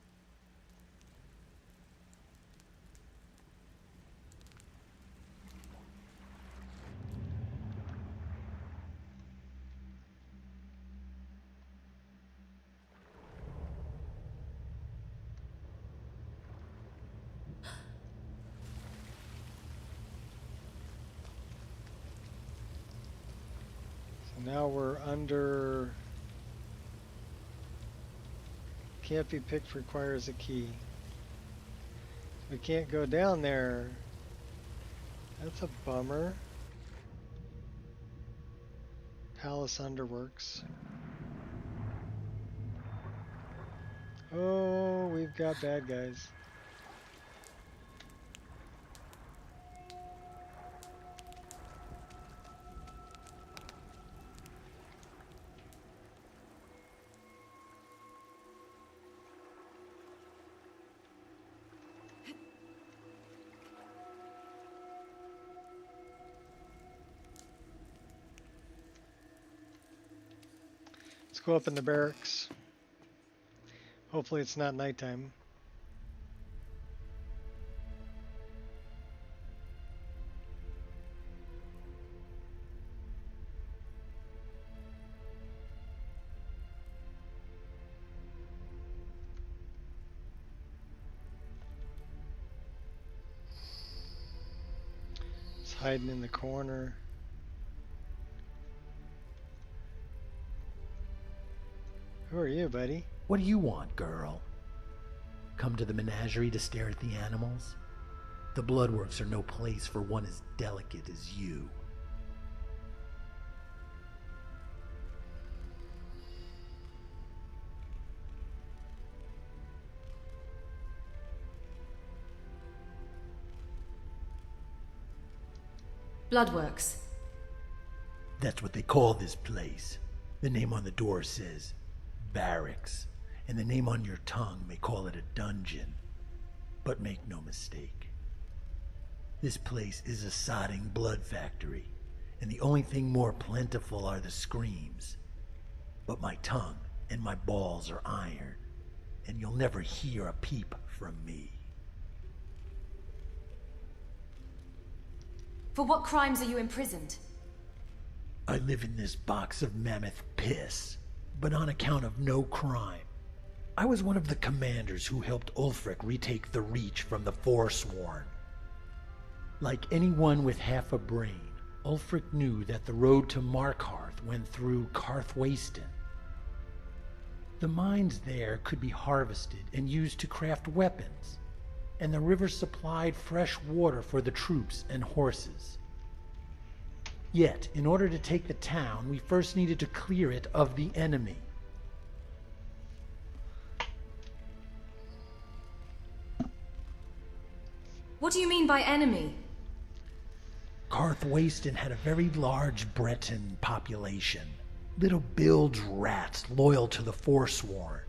[SPEAKER 1] So now we're under... Can't be picked requires a key. We can't go down there. That's a bummer. Palace Underworks. Oh, we've got bad guys. Let's go up in the barracks. Hopefully it's not nighttime. It's hiding in the corner. Who are you, buddy?
[SPEAKER 11] What do you want, girl? Come to the menagerie to stare at the animals? The Bloodworks are no place for one as delicate as you.
[SPEAKER 6] Bloodworks.
[SPEAKER 11] That's what they call this place. The name on the door says barracks, and the name on your tongue may call it a dungeon. But make no mistake. This place is a sodding blood factory, and the only thing more plentiful are the screams. But my tongue and my balls are iron, and you'll never hear a peep from me.
[SPEAKER 6] For what crimes are you imprisoned?
[SPEAKER 11] I live in this box of mammoth piss, but on account of no crime. I was one of the commanders who helped Ulfric retake the Reach from the Forsworn. Like anyone with half a brain, Ulfric knew that the road to Markarth went through Karthwasten. The mines there could be harvested and used to craft weapons, and the river supplied fresh water for the troops and horses. Yet, in order to take the town, we first needed to clear it of the enemy.
[SPEAKER 6] What do you mean by enemy?
[SPEAKER 11] Karthwasten had a very large Breton population. Little bilge rats loyal to the Forsworn.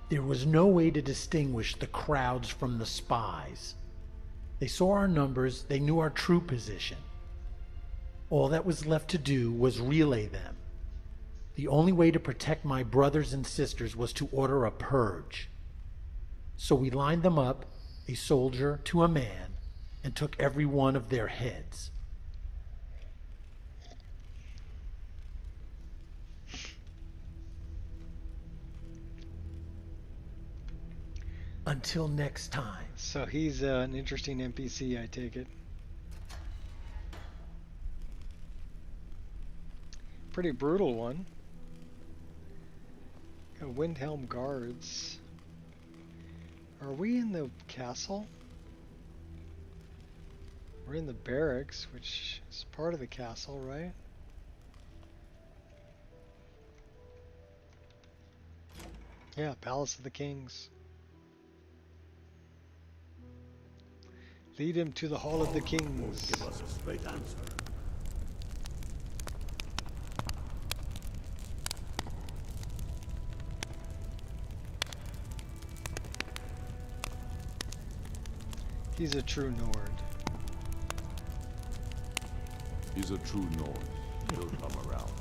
[SPEAKER 11] There was no way to distinguish the crowds from the spies. They saw our numbers, they knew our true position. All that was left to do was relay them. The only way to protect my brothers and sisters was to order a purge. So we lined them up, a soldier to a man, and took every one of their heads. Until next time.
[SPEAKER 1] So he's an interesting NPC, I take it. Pretty brutal one. Got Windhelm guards. Are we in the castle? We're in the barracks, which is part of the castle, right? Yeah, Palace of the Kings. Lead him to the Hall of the Kings.
[SPEAKER 18] Give us a straight answer.
[SPEAKER 1] He's a true Nord.
[SPEAKER 19] He's a true Nord. He'll come around.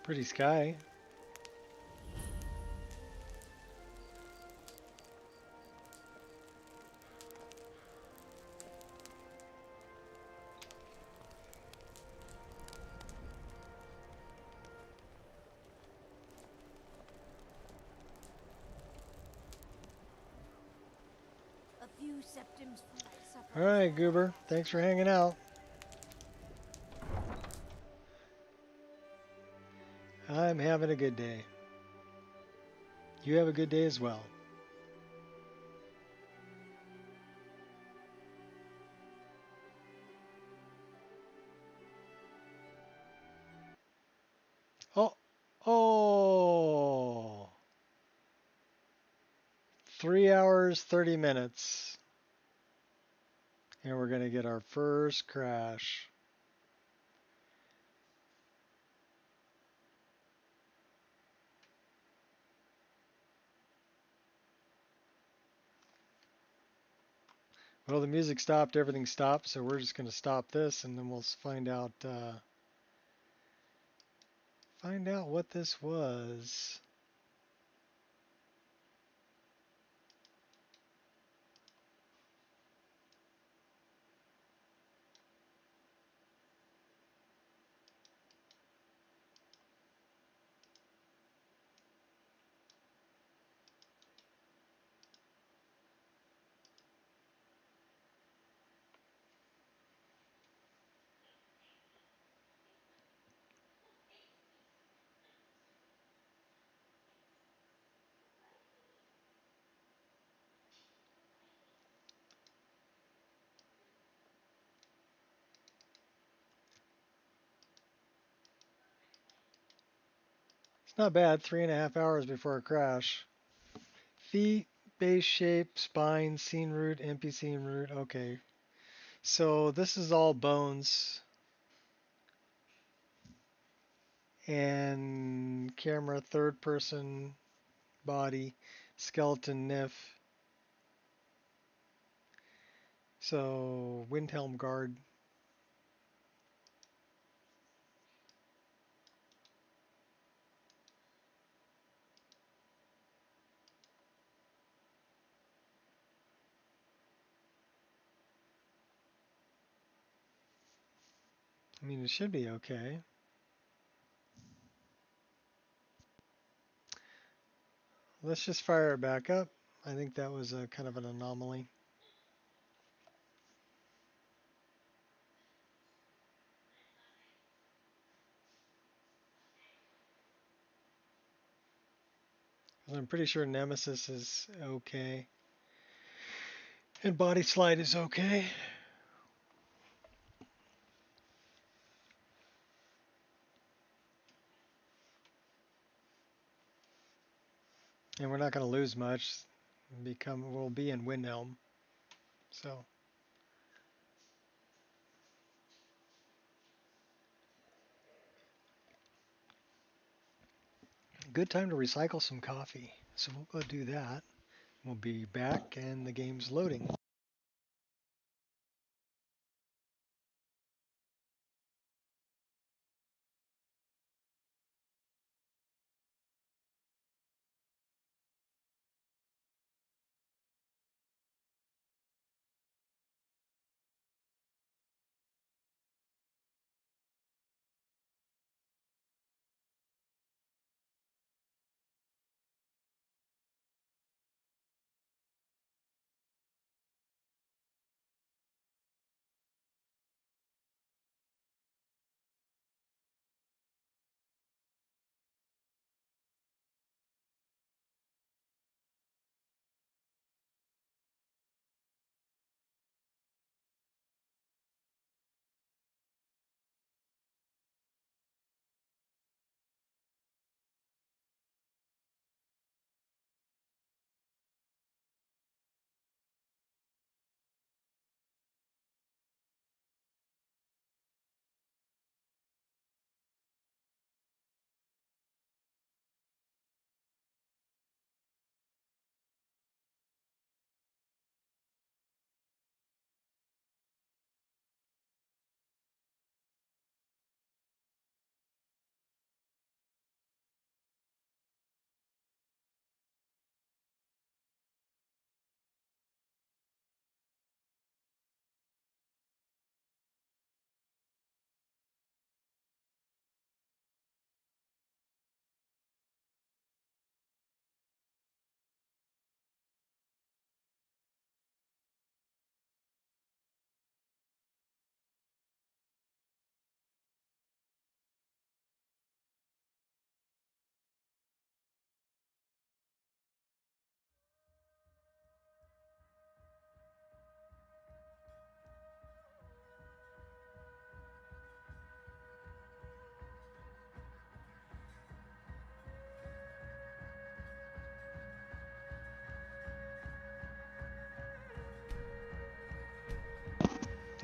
[SPEAKER 1] Pretty sky.
[SPEAKER 9] A few septims for my supper.
[SPEAKER 1] All right, Goober. Thanks for hanging out. I'm having a good day. You have a good day as well. Oh. 3 hours, 30 minutes. And we're going to get our first crash. Well, the music stopped, everything stopped, so we're just going to stop this, and then we'll find out what this was. It's not bad, 3.5 hours before a crash. Feet, base shape, spine, scene root, NPC and root. Okay. So this is all bones. And camera, third person, body, skeleton, NIF. So Windhelm guard. I mean, it should be okay. Let's just fire it back up. I think that was a kind of an anomaly. I'm pretty sure Nemesis is okay. And Body Slide is okay. And we're not going to lose much. We'll be in Windhelm. So. Good time to recycle some coffee. So we'll go do that. We'll be back and the game's loading.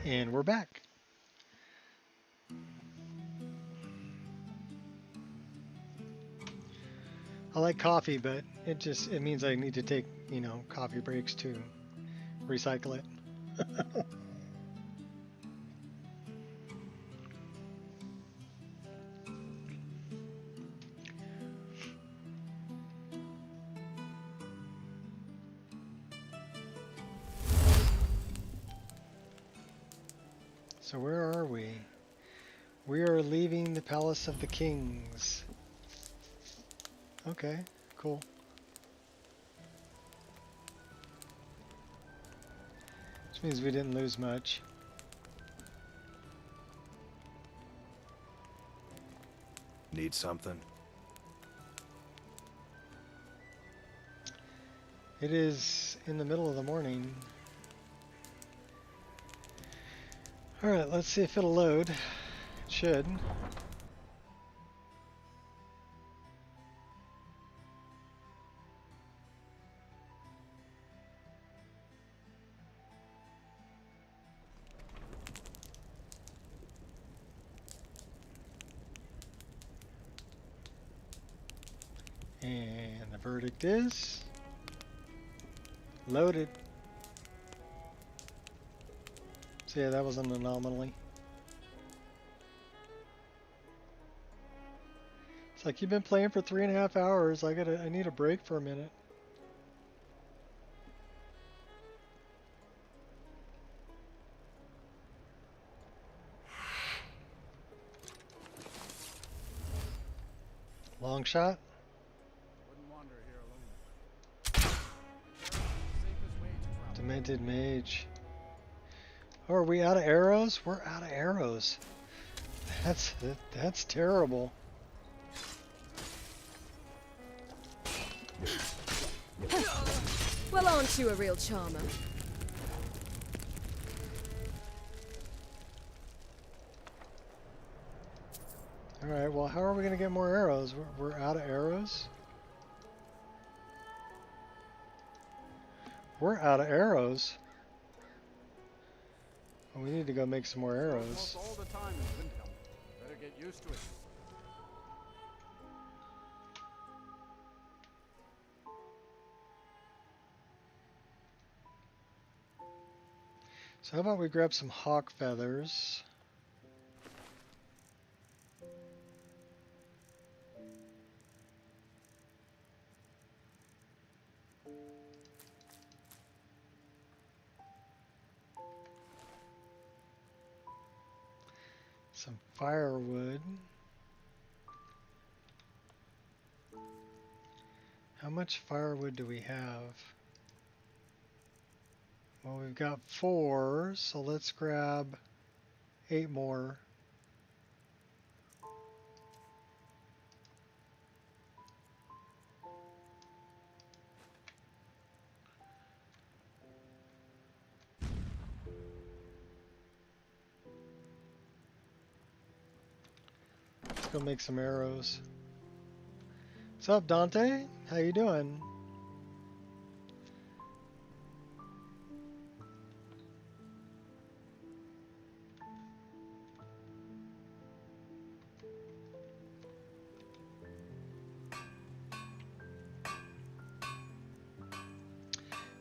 [SPEAKER 1] And we're back. I like coffee, but it means I need to take, coffee breaks to recycle it. So where are we? We are leaving the Palace of the Kings. Okay, cool. Which means we didn't lose much.
[SPEAKER 17] Need something?
[SPEAKER 1] It is in the middle of the morning. Alright, let's see if it'll load. It should. And the verdict is loaded. So yeah, that was an anomaly. It's like, you've been playing for 3.5 hours. I need a break for a minute. Long shot. Demented mage. Oh, are we out of arrows? We're out of arrows. That's terrible.
[SPEAKER 6] Well, aren't you a real charmer?
[SPEAKER 1] Alright, well, how are we going to get more arrows? We're out of arrows? We're out of arrows. Well, we need to go make some more arrows.
[SPEAKER 20] All the time in Windhelm. Better get used to it.
[SPEAKER 1] So how about we grab some hawk feathers? Some firewood. How much firewood do we have? Well, we've got 4, so let's grab 8 more. Let's go make some arrows. What's up, Dante? How you doing?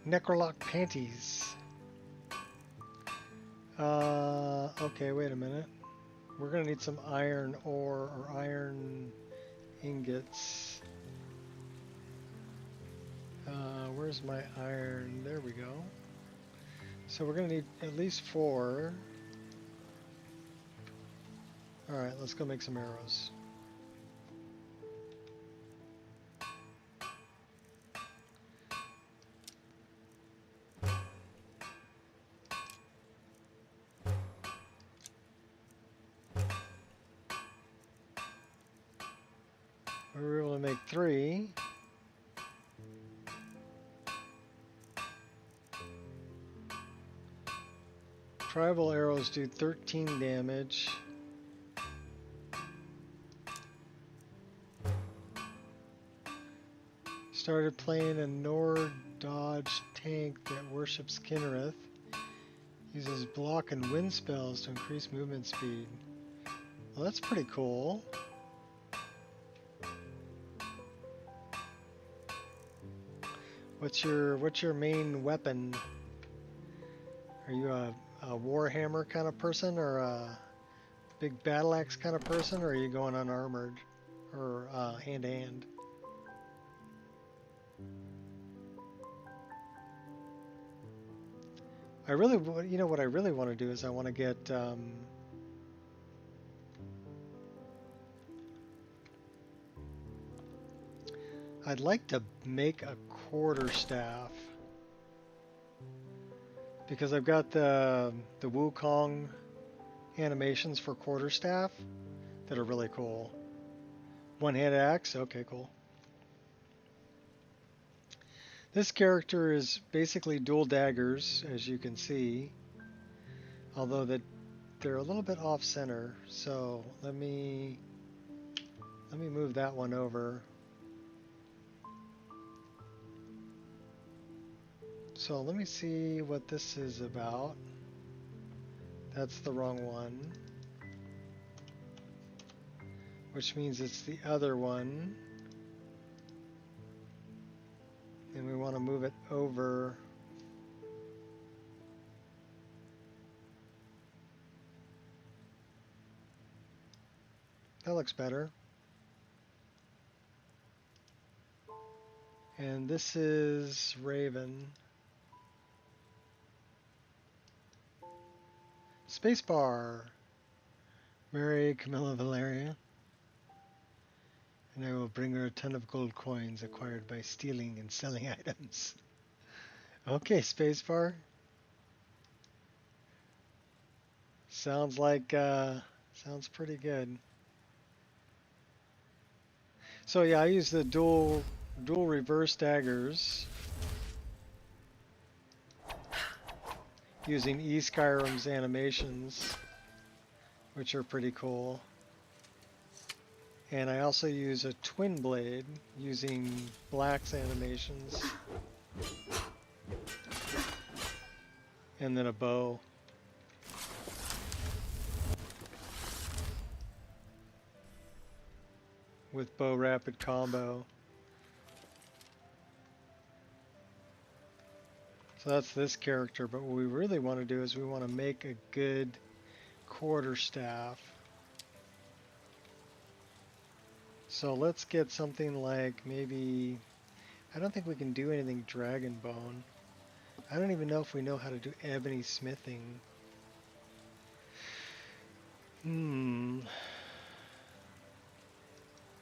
[SPEAKER 1] Necrolock panties. Okay, wait a minute. We're gonna need some iron ore or iron ingots. Where's my iron? There we go. So we're gonna need at least 4. Alright, let's go make some arrows. We were able to make 3. Tribal arrows do 13 damage. Started playing a Nord dodge tank that worships Kinnereth. Uses block and wind spells to increase movement speed. Well, that's pretty cool. What's your main weapon? Are you a warhammer kind of person, or a big battle axe kind of person, or are you going unarmored, or hand to hand? I really, you know what I really want to do is I want to get I'd like to make a quarterstaff, because I've got the Wukong animations for quarterstaff that are really cool. One-handed axe, okay, cool. This character is basically dual daggers, as you can see, although they're a little bit off center. So let me move that one over. So let me see what this is about. That's the wrong one, which means it's the other one. it over. That looks better. And this is Raven. Spacebar. Marry Camilla Valeria. And I will bring her a ton of gold coins acquired by stealing and selling items. Okay, spacebar. Sounds like, sounds pretty good. So yeah, I use the dual reverse daggers using Skyrim's animations, which are pretty cool. And I also use a twin blade using Black's animations. And then a bow. With bow rapid combo. So that's this character, but what we really want to do is we want to make a good quarterstaff. So let's get something like maybe, I don't think we can do anything dragon bone. I don't even know if we know how to do ebony smithing.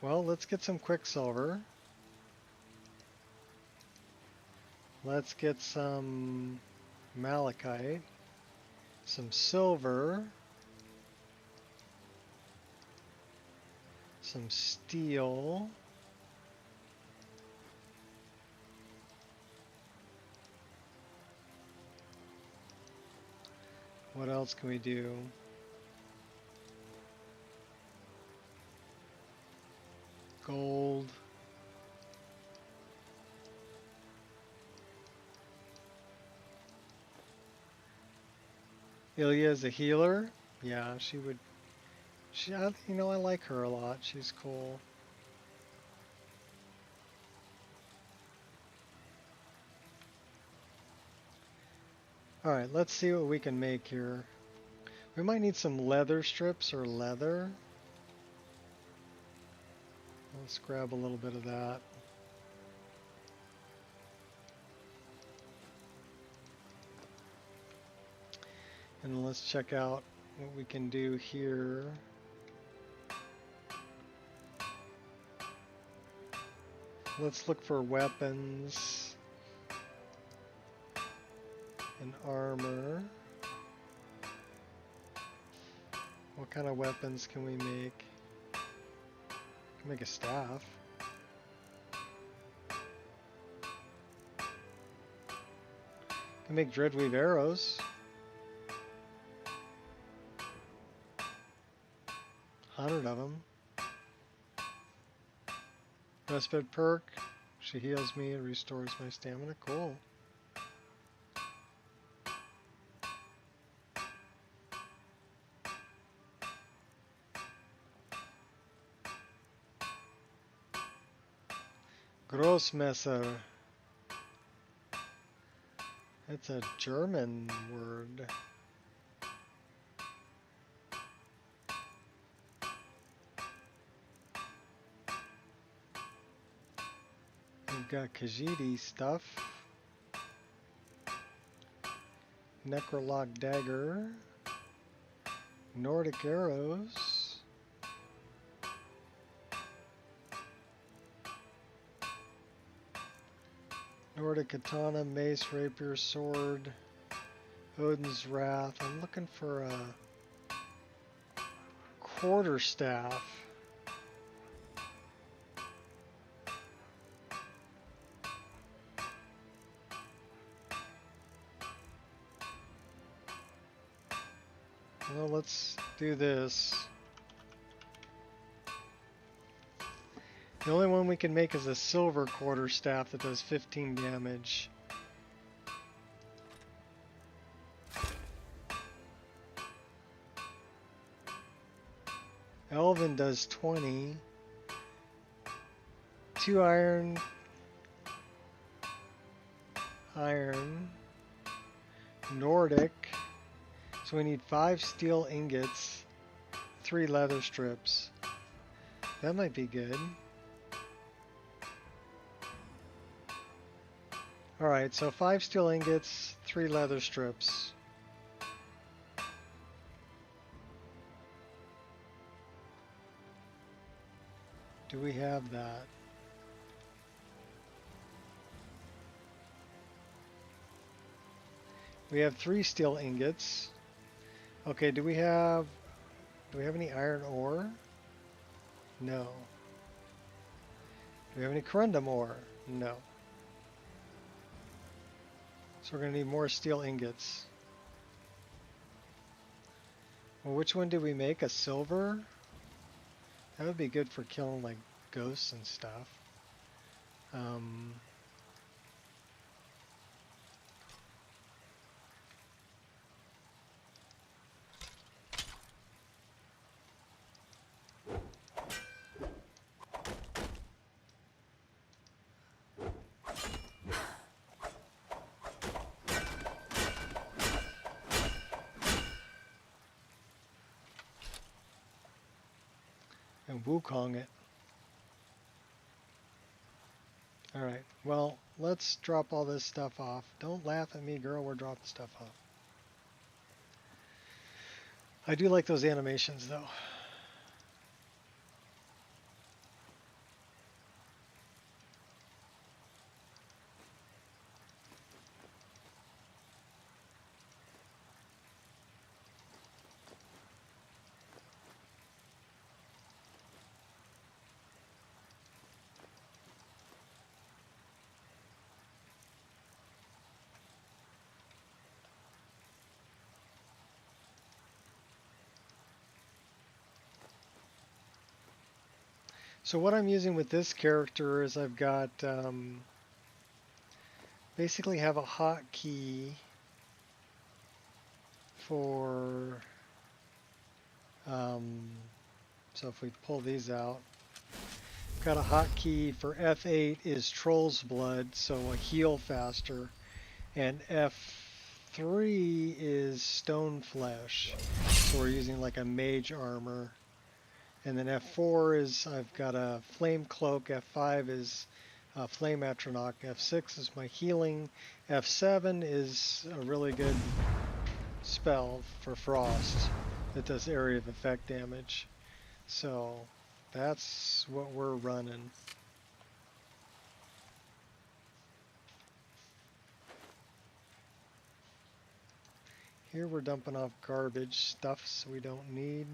[SPEAKER 1] Well, let's get some quicksilver. Let's get some malachite, some silver, some steel, what else can we do? Gold. Ilya is a healer. Yeah, she would. You know, I like her a lot. She's cool. All right, let's see what we can make here. We might need some leather strips or leather. Let's grab a little bit of that. And let's check out what we can do here. Let's look for weapons and armor. What kind of weapons can we make? We can make a staff. Can make dreadweave arrows. 100 of them. Respite perk. She heals me and restores my stamina. Cool. Grossmesser. It's a German word. We've got Khajiit stuff. Necrolock dagger. Nordic arrows. Nordic katana, mace, rapier, sword. Odin's wrath. I'm looking for a quarterstaff. Well, let's do this. The only one we can make is a silver quarterstaff that does 15 damage. Elven does 20. 2 iron. iron, Nordic. So we need 5 steel ingots, 3 leather strips. That might be good. Alright, so 5 steel ingots, 3 leather strips. Do we have that? We have 3 steel ingots. Okay, do we have any iron ore? No. Do we have any corundum ore? No. So we're going to need more steel ingots. Well, which one did we make? A silver? That would be good for killing like ghosts and stuff. And Wukong it. Alright, well, let's drop all this stuff off. Don't laugh at me, girl, we're dropping stuff off. I do like those animations, though. So what I'm using with this character is I've got, basically have a hotkey for, so if we pull these out, I've got a hotkey for F8 is Troll's Blood, so I heal faster, and F3 is Stone Flesh, so we're using like a mage armor. And then F4 is, I've got a Flame Cloak, F5 is Flame Atronach, F6 is my healing, F7 is a really good spell for Frost that does area of effect damage. So that's what we're running. Here we're dumping off garbage stuffs we don't need.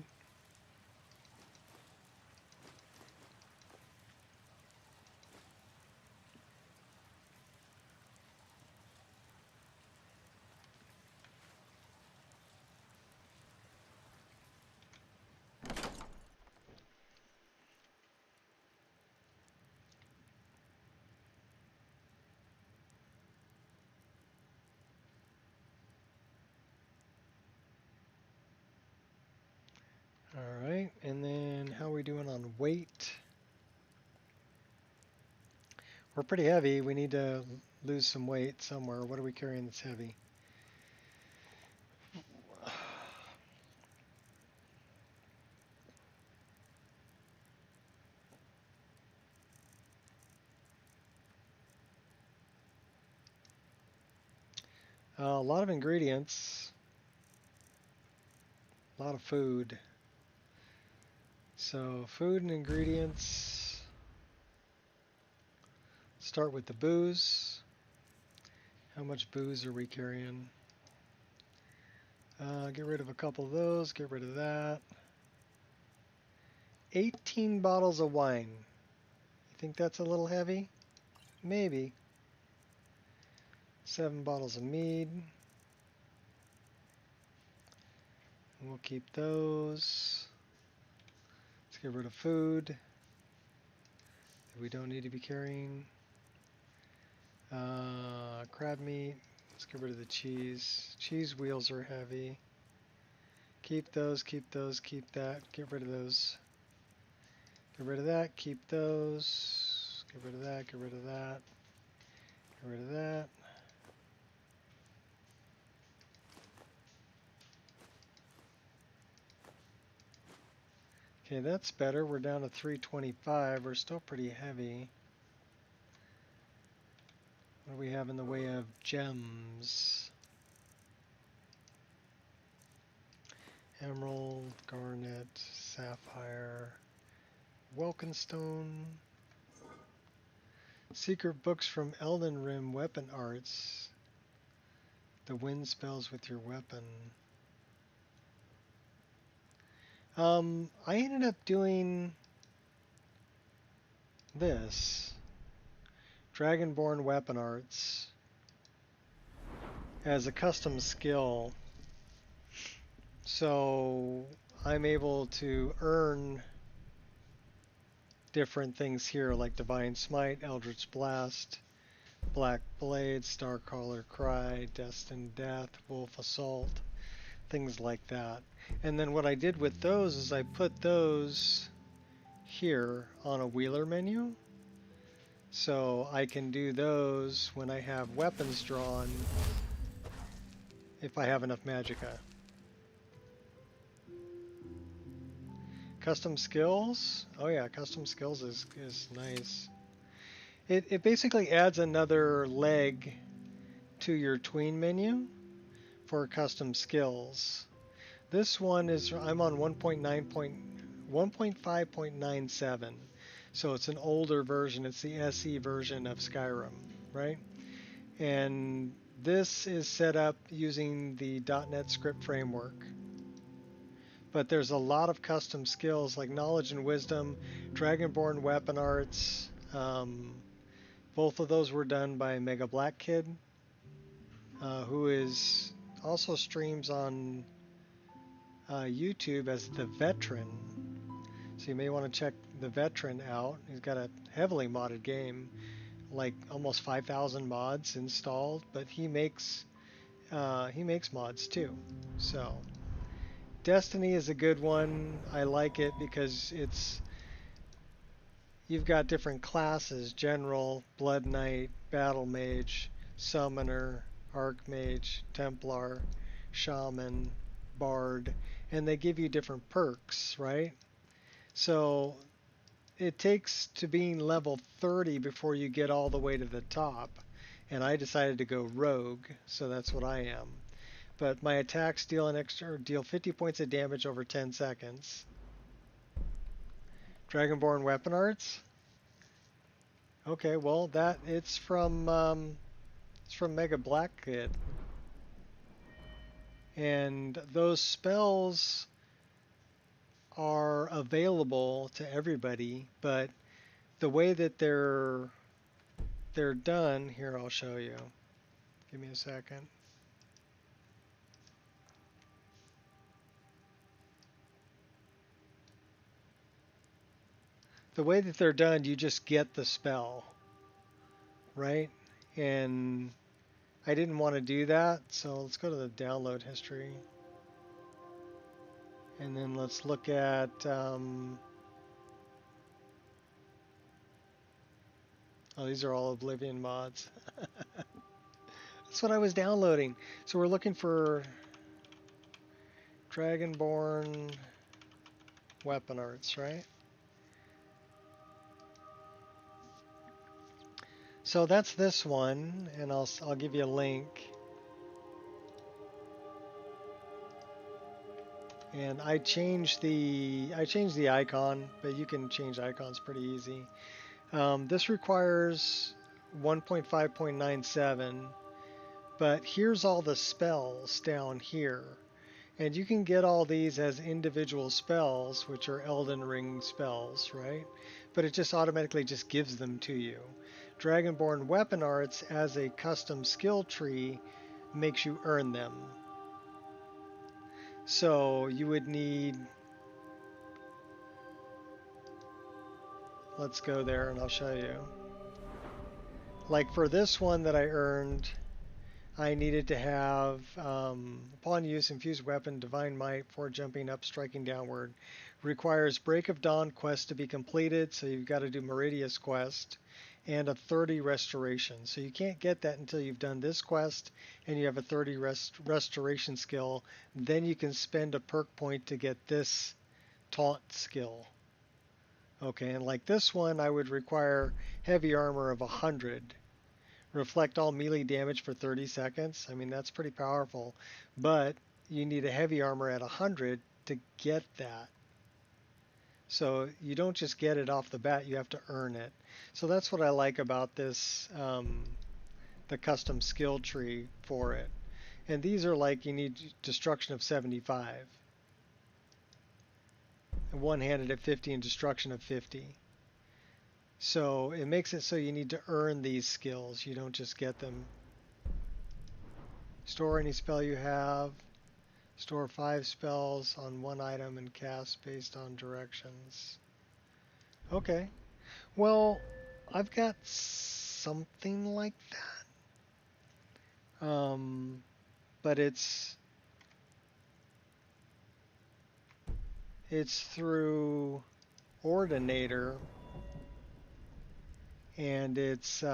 [SPEAKER 1] Alright, and then how are we doing on weight? We're pretty heavy. We need to lose some weight somewhere. What are we carrying that's heavy? A lot of ingredients. A lot of food. So food and ingredients. Start with the booze. How much booze are we carrying? Get rid of a couple of those. Get rid of that. 18 bottles of wine. You think that's a little heavy? Maybe. 7 bottles of mead. We'll keep those. Let's get rid of food that we don't need to be carrying. Crab meat. Let's get rid of the cheese. Cheese wheels are heavy. Keep those, keep those, keep that. Get rid of those. Get rid of that, keep those. Get rid of that, get rid of that. Get rid of that. Okay, that's better. We're down to 325. We're still pretty heavy. What do we have in the way of gems? Emerald, garnet, sapphire, Welkenstone. Secret books from Elden Rim weapon arts. The wind spells with your weapon. I ended up doing this. Dragonborn weapon arts as a custom skill. So I'm able to earn different things here like Divine Smite, Eldritch Blast, Black Blade, Starcaller Cry, Destined Death, Wolf Assault, things like that. And then what I did with those is I put those here on a wheeler menu. So I can do those when I have weapons drawn if I have enough magicka. Custom skills? Oh yeah, custom skills is nice. It basically adds another leg to your tween menu for custom skills. This one is, I'm on 1.5.97, so it's an older version. It's the SE version of Skyrim, right? And this is set up using the .NET script framework. But there's a lot of custom skills like Knowledge and Wisdom, Dragonborn Weapon Arts. Both of those were done by Mega Black Kid, who is also streams on YouTube as The Veteran. So you may want to check The Veteran out. He's got a heavily modded game, like almost 5,000 mods installed, but he makes mods too. So Destiny is a good one. I like it because you've got different classes: General, Blood Knight, Battle Mage, Summoner, Archmage, Templar, Shaman, Bard, and they give you different perks, right? So it takes to being level 30 before you get all the way to the top, and I decided to go Rogue, so that's what I am. But my attacks deal 50 points of damage over 10 seconds. Dragonborn Weapon Arts. Okay, well it's from Mega Black Kid, and those spells are available to everybody, but the way that they're done here, I'll show you. Give me a second. The way that they're done, you just get the spell, right? And I didn't want to do that, so let's go to the download history. And then let's look at oh, these are all Oblivion mods. That's what I was downloading. So we're looking for Dragonborn Weapon Arts, right? So that's this one, and I'll give you a link. And I changed the icon, but you can change icons pretty easy. This requires 1.5.97, but here's all the spells down here. And you can get all these as individual spells, which are Elden Ring spells, right? But it just automatically just gives them to you. Dragonborn Weapon Arts as a custom skill tree makes you earn them. So you would need, let's go there and I'll show you. Like for this one that I earned, I needed to have, upon use, infused weapon, divine might, for jumping up, striking downward. Requires Break of Dawn quest to be completed, so you've got to do Meridius quest, and a 30 restoration. So you can't get that until you've done this quest and you have a 30 restoration skill. Then you can spend a perk point to get this taunt skill. Okay, and like this one, I would require heavy armor of 100. Reflect all melee damage for 30 seconds. I mean, that's pretty powerful. But you need a heavy armor at 100 to get that. So you don't just get it off the bat, you have to earn it. So that's what I like about this, the custom skill tree for it. And these are like, you need destruction of 75. One-handed at 50 and destruction of 50. So it makes it so you need to earn these skills. You don't just get them. Store any spell you have. Store 5 spells on one item and cast based on directions. Okay. Well, I've got something like that. But it's through Ordinator, and it's is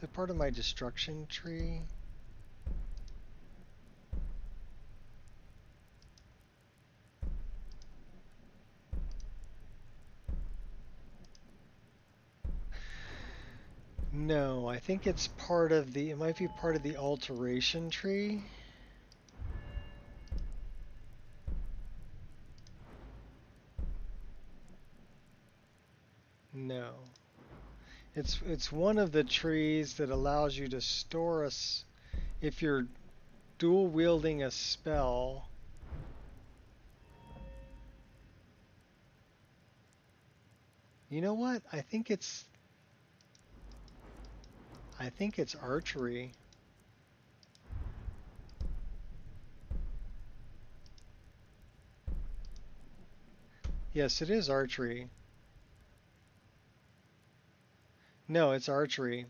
[SPEAKER 1] it part of my destruction tree? No, I think it's part of the, it might be part of the alteration tree. No. It's one of the trees that allows you to store us if you're dual wielding a spell. You know what? I think it's archery. Yes, it is archery. No, it's archery.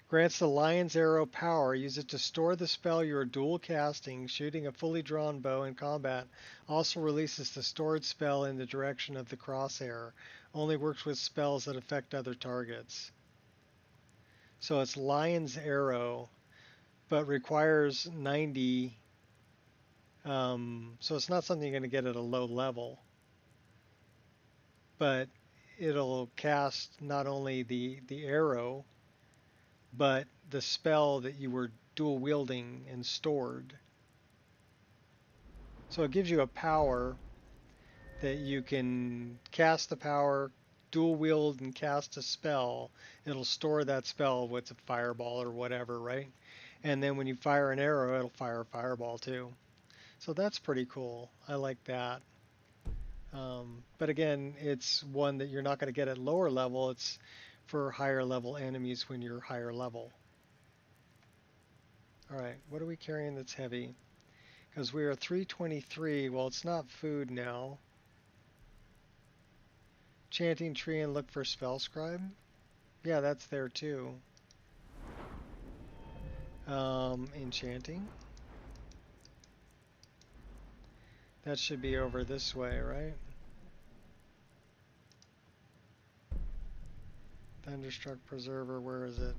[SPEAKER 1] Grants the lion's arrow power. Use it to store the spell you are dual casting. Shooting a fully drawn bow in combat also releases the stored spell in the direction of the crosshair. Only works with spells that affect other targets. So it's lion's arrow, but requires 90. So it's not something you're going to get at a low level. But it'll cast not only the arrow, but the spell that you were dual wielding and stored. So it gives you a power that you can cast the power, dual wield and cast a spell. It'll store that spell, what's a fireball or whatever, right? And then when you fire an arrow, it'll fire a fireball too. So that's pretty cool. I like that. But again, it's one that you're not going to get at lower level. It's for higher level enemies when you're higher level. Alright, what are we carrying that's heavy? Because we are 323. Well, it's not food now. Chanting tree and look for spell scribe. Yeah, that's there too. Enchanting. That should be over this way, right? Thunderstruck Preserver, where is it?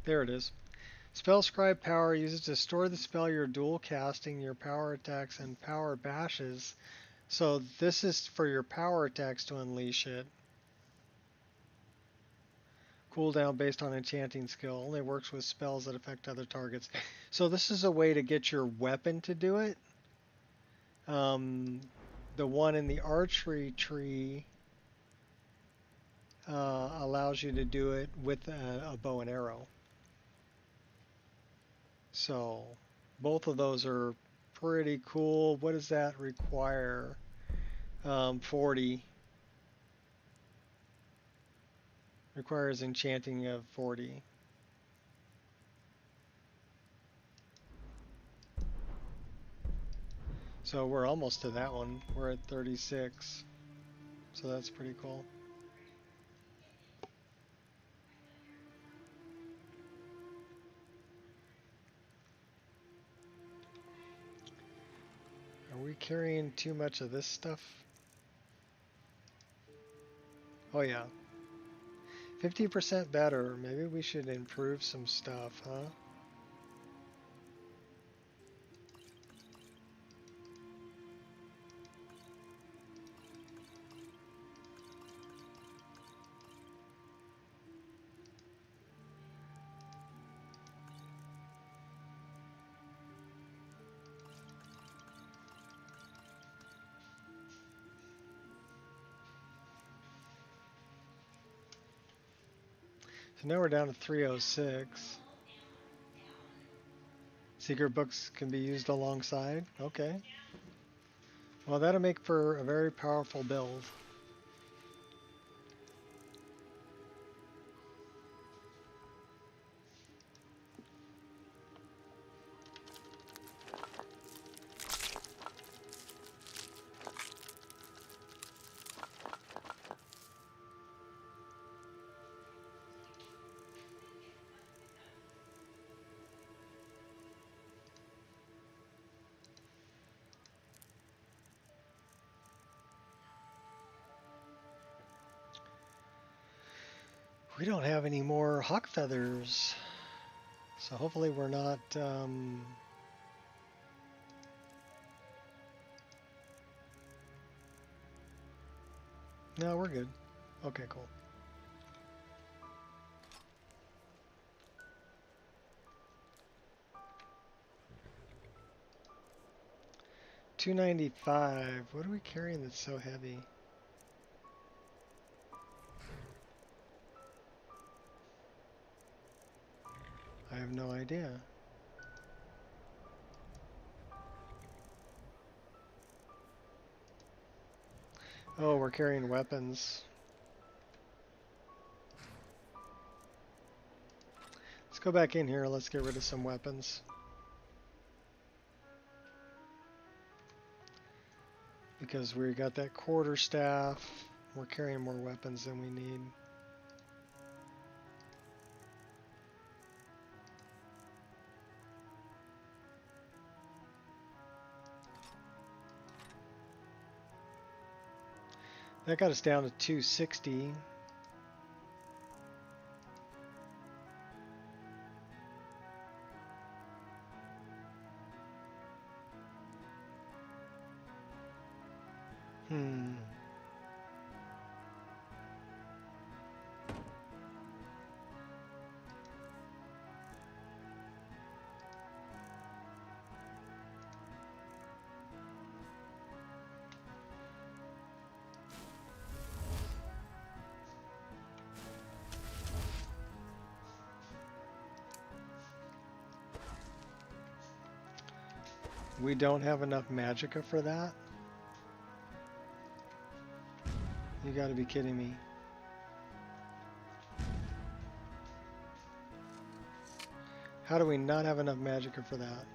[SPEAKER 1] There it is. Spell Scribe power uses to store the spell you're dual casting, your power attacks, and power bashes. So this is for your power attacks to unleash it. Cooldown based on enchanting skill. Only works with spells that affect other targets. So this is a way to get your weapon to do it. The one in the archery tree allows you to do it with a bow and arrow. So both of those are pretty cool. What does that require? 40. Requires enchanting of 40. So we're almost to that one. We're at 36. So that's pretty cool. Are we carrying too much of this stuff? Oh yeah. 50% better. Maybe we should improve some stuff, huh? So now we're down to 306. Secret books can be used alongside. Okay. Well, that'll make for a very powerful build. We don't have any more hawk feathers, so hopefully we're not no, we're good. Okay, cool. $295. What are we carrying that's so heavy? I have no idea. Oh, we're carrying weapons. Let's go back in here. Let's get rid of some weapons. Because we got that quarterstaff. We're carrying more weapons than we need. That got us down to 260. We don't have enough magicka for that? You gotta be kidding me. How do we not have enough magicka for that?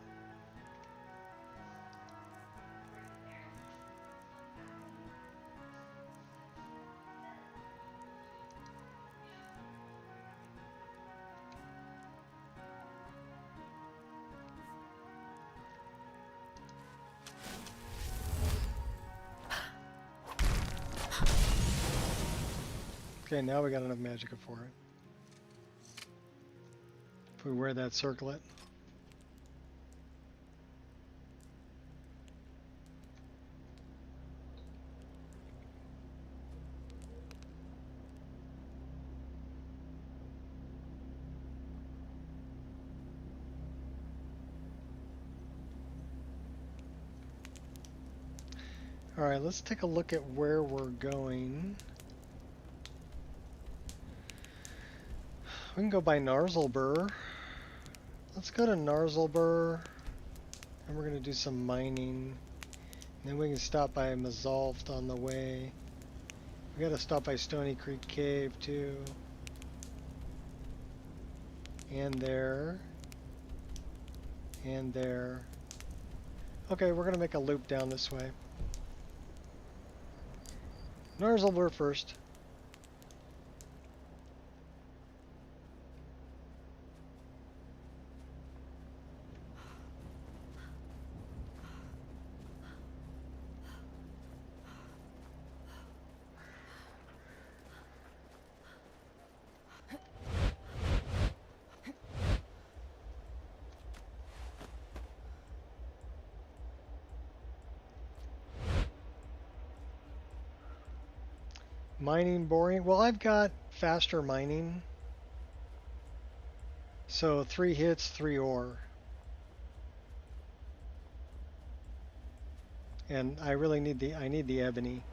[SPEAKER 1] Okay, now we got enough magicka for it. If we wear that circlet. Alright, let's take a look at where we're going. We can go by Narzlbur. Let's go to Narzlbur, and we're going to do some mining. And then we can stop by Mazalft on the way. We got to stop by Stony Creek Cave too. And there. And there. Okay, we're going to make a loop down this way. Narzlbur first. Mining boring. Well, I've got faster mining. So 3 hits, 3 ore. And I really need the ebony.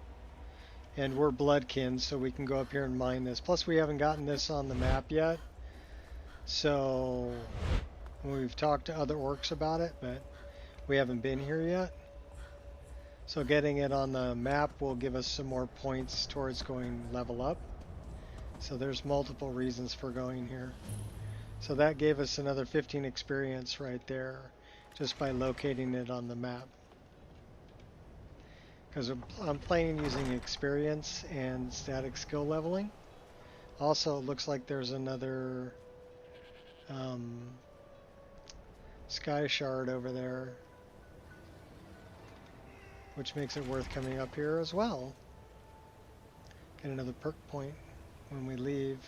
[SPEAKER 1] And we're bloodkin, so we can go up here and mine this. Plus we haven't gotten this on the map yet. So we've talked to other orcs about it, but we haven't been here yet. So getting it on the map will give us some more points towards going level up. So there's multiple reasons for going here. So that gave us another 15 experience right there, just by locating it on the map. Because I'm playing using experience and static skill leveling. Also, it looks like there's another sky shard over there, which makes it worth coming up here as well. Get another perk point when we leave.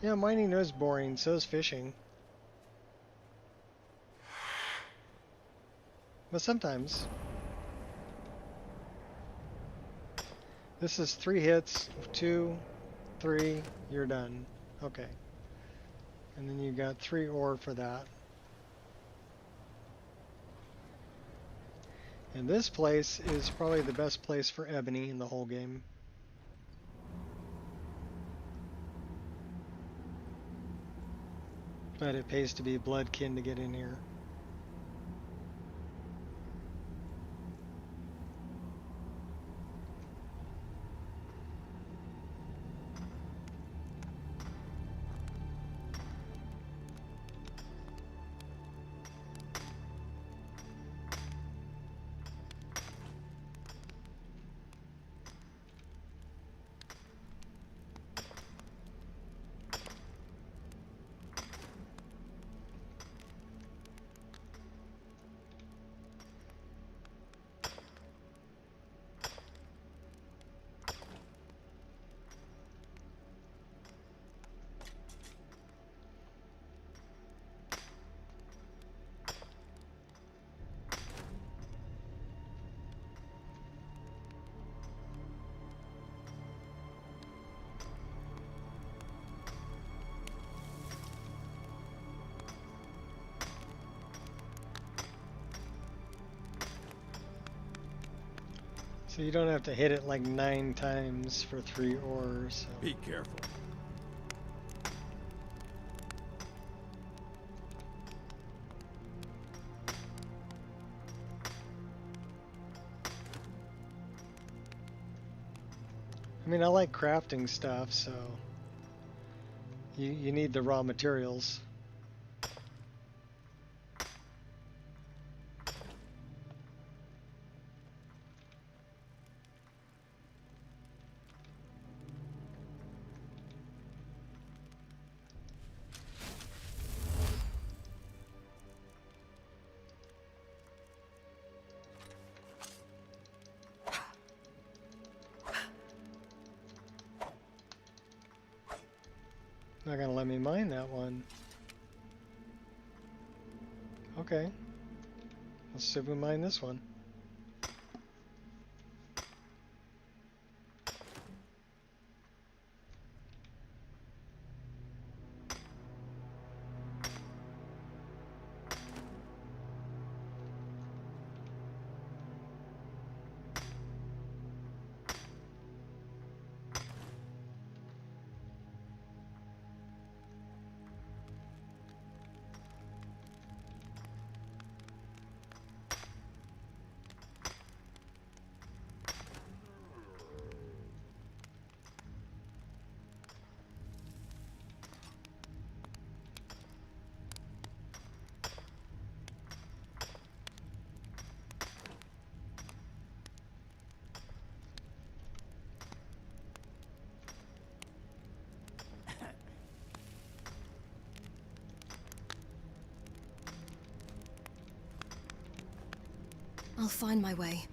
[SPEAKER 1] Yeah, mining is boring, so is fishing. But sometimes. This is 3 hits, 2, 3, you're done. Okay. And then you got 3 ore for that. And this place is probably the best place for ebony in the whole game. But it pays to be bloodkin to get in here. So you don't have to hit it like 9 times for 3 ores. So.
[SPEAKER 19] Be careful.
[SPEAKER 1] I mean, I like crafting stuff, so you need the raw materials. Not gonna let me mine that one. Okay. Let's see if we mine this one.
[SPEAKER 6] I'll find my way.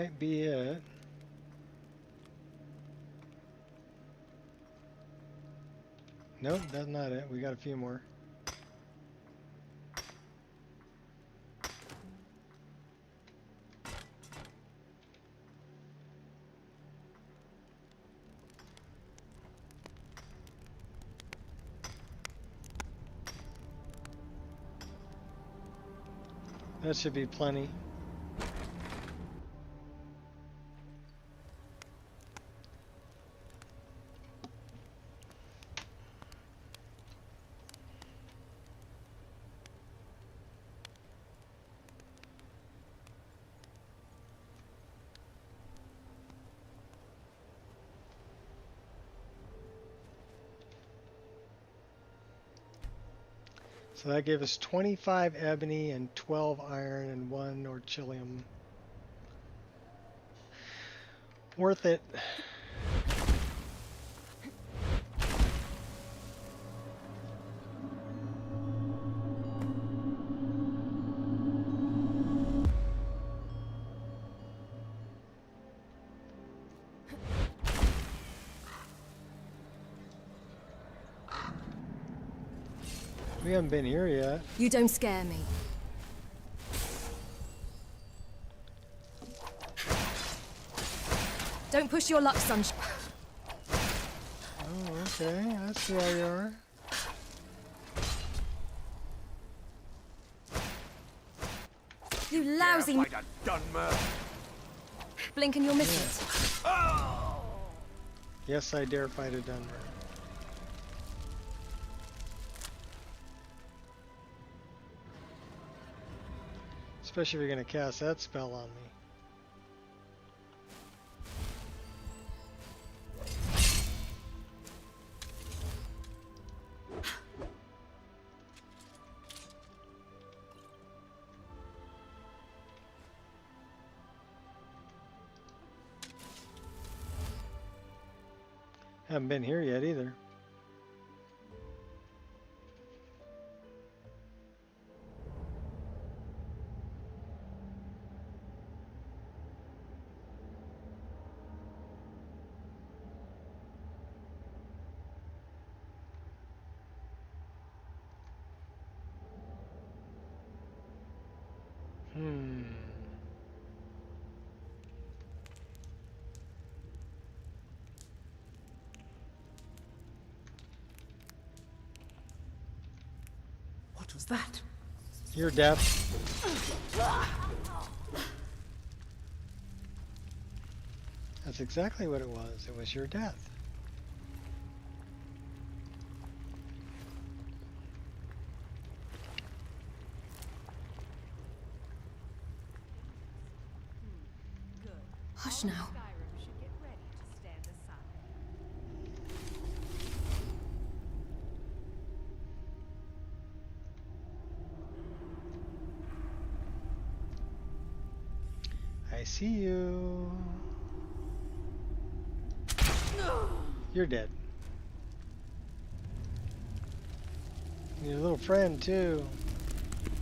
[SPEAKER 1] might be it. Nope, that's not it. We got a few more. That should be plenty. So that gave us 25 ebony and 12 iron and 1 orchilium. Worth it. We haven't been here yet.
[SPEAKER 6] You don't scare me. Don't push your luck, sunshine.
[SPEAKER 1] Oh, okay. I see how you are.
[SPEAKER 6] You lousy...
[SPEAKER 7] Fight a Dunmer.
[SPEAKER 6] Blink and you'll miss it.
[SPEAKER 1] Yes, I dare fight a Dunmer. Especially if you're going to cast that spell on me. Haven't been here yet either.
[SPEAKER 8] What was that?
[SPEAKER 1] Your death. That's exactly what it was. It was your death.
[SPEAKER 6] Hush now.
[SPEAKER 5] Skyrim should get ready to stand aside.
[SPEAKER 1] I see you. You're dead. Your little friend too.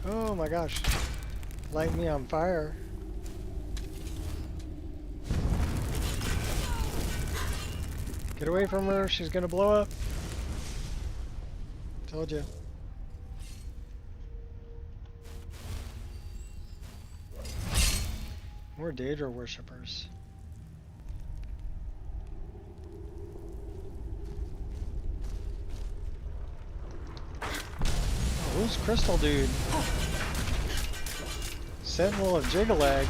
[SPEAKER 1] Oh my gosh. Light me on fire. Get away from her, she's gonna blow up. Told you. More Daedra worshippers. Oh, who's Crystal Dude? Sentinel of Jigalag.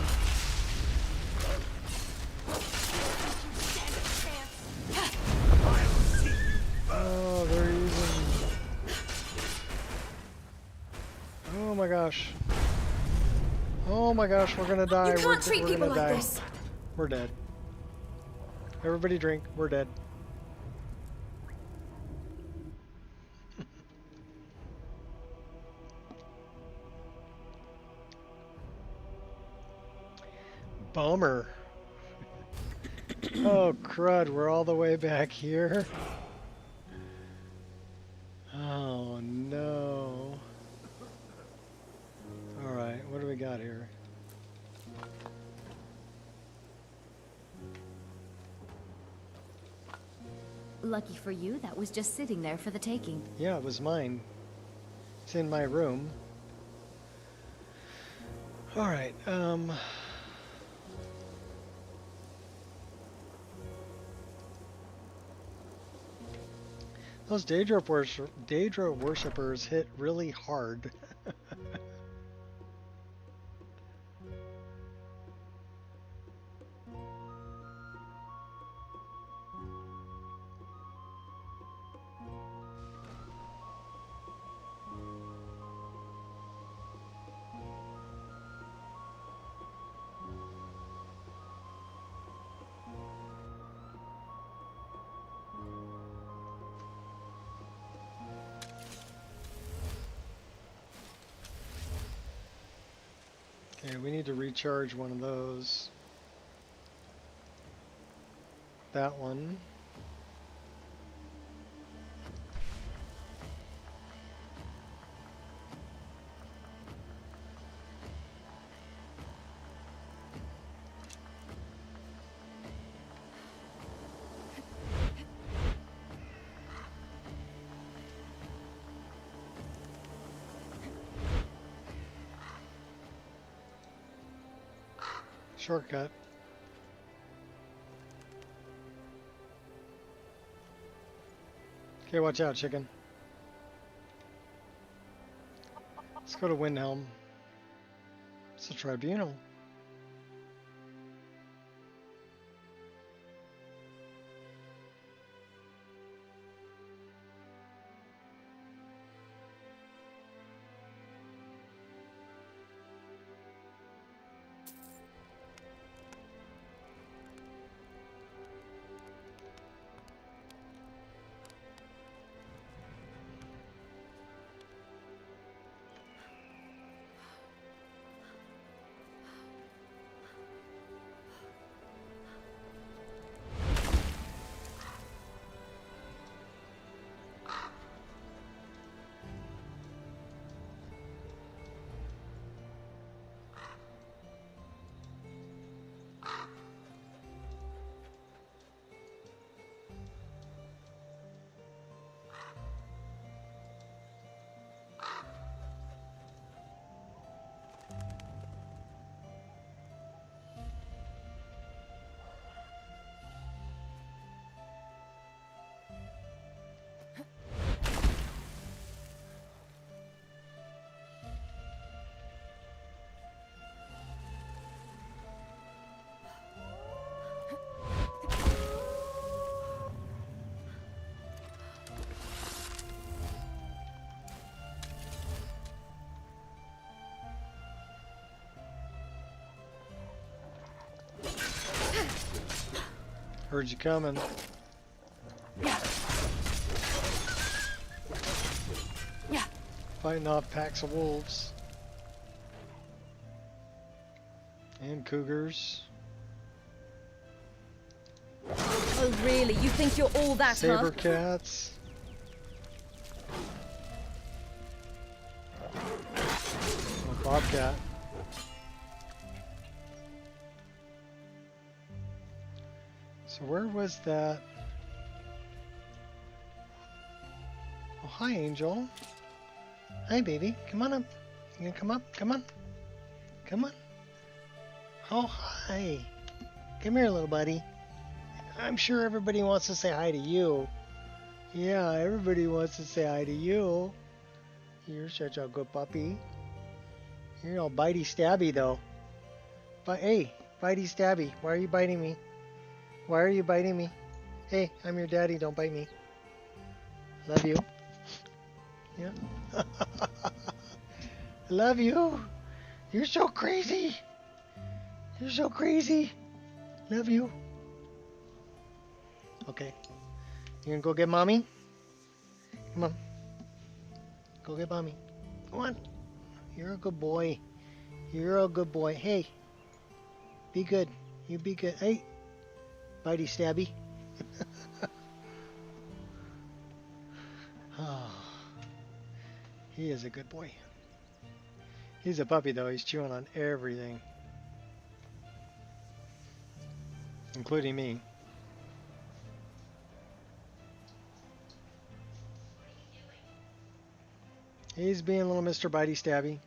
[SPEAKER 1] Oh, they're using... Oh my gosh. Oh my gosh, we're gonna die.
[SPEAKER 6] You can't treat
[SPEAKER 1] we're
[SPEAKER 6] people
[SPEAKER 1] gonna
[SPEAKER 6] like
[SPEAKER 1] die.
[SPEAKER 6] this.
[SPEAKER 1] We're dead. Everybody drink. We're dead. Bummer. Oh crud, we're all the way back here. Oh no. Alright, what do we got here?
[SPEAKER 10] Lucky for you, that was just sitting there for the taking.
[SPEAKER 1] Yeah, it was mine. It's in my room. Alright, those Daedra worshippers hit really hard. Okay, we need to recharge one of those. That one. Shortcut. Okay, watch out, chicken. Let's go to Windhelm. It's a tribunal. Heard you coming. Fighting off packs of wolves. And cougars.
[SPEAKER 6] Oh really? You think you're all that,
[SPEAKER 1] Saber
[SPEAKER 6] huh?
[SPEAKER 1] cats. A bobcat. So where was that? Oh, hi, Angel. Hi, baby. Come on up. You gonna come up? Come on. Come on. Oh, hi. Come here, little buddy. I'm sure everybody wants to say hi to you. Yeah, everybody wants to say hi to you. You're such a good puppy. You're all bitey stabby, though. But hey, bitey stabby, why are you biting me? Why are you biting me? Hey, I'm your daddy, don't bite me. Love you. Yeah. I love you. You're so crazy. You're so crazy. Love you. Okay. You gonna go get mommy? Come on. Go get mommy. Come on. You're a good boy. You're a good boy. Hey. Be good. You be good. Hey. Bitey stabby. Oh, he is a good boy. He's a puppy though. He's chewing on everything. Including me. He's being a little Mr. Bitey Stabby.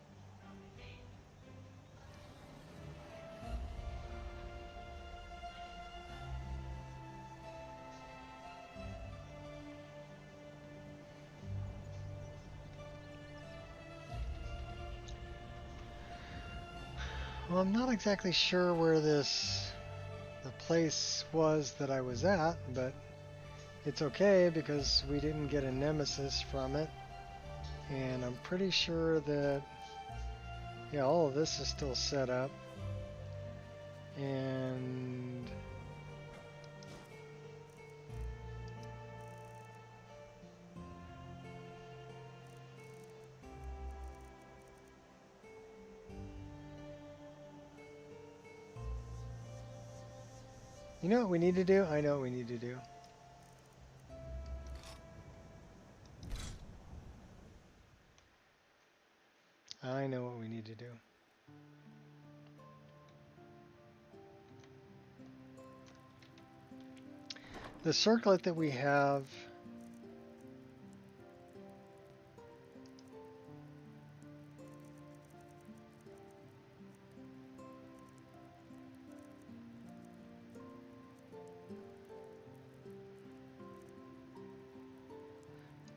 [SPEAKER 1] Well, I'm not exactly sure where the place was that I was at, but it's okay because we didn't get a nemesis from it. And I'm pretty sure that, yeah, all of this is still set up. And you know what we need to do? I know what we need to do. I know what we need to do. The circlet that we have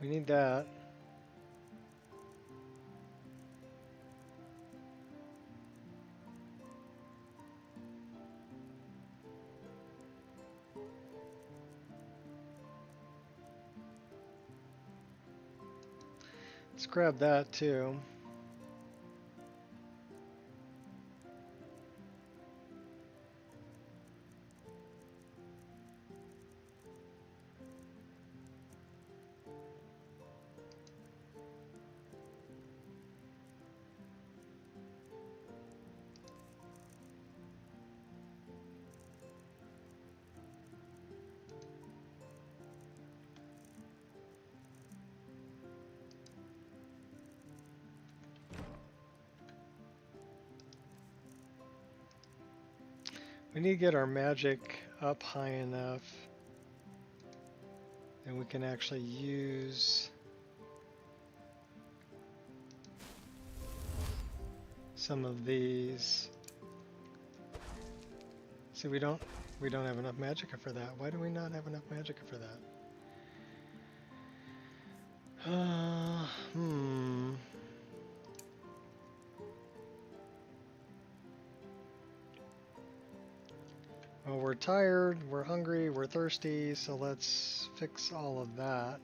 [SPEAKER 1] we need that. Let's grab that too. We need to get our magic up high enough and we can actually use some of these. See, we don't have enough magicka for that. Why do we not have enough magicka for that? Well, we're tired, we're hungry, we're thirsty, so let's fix all of that.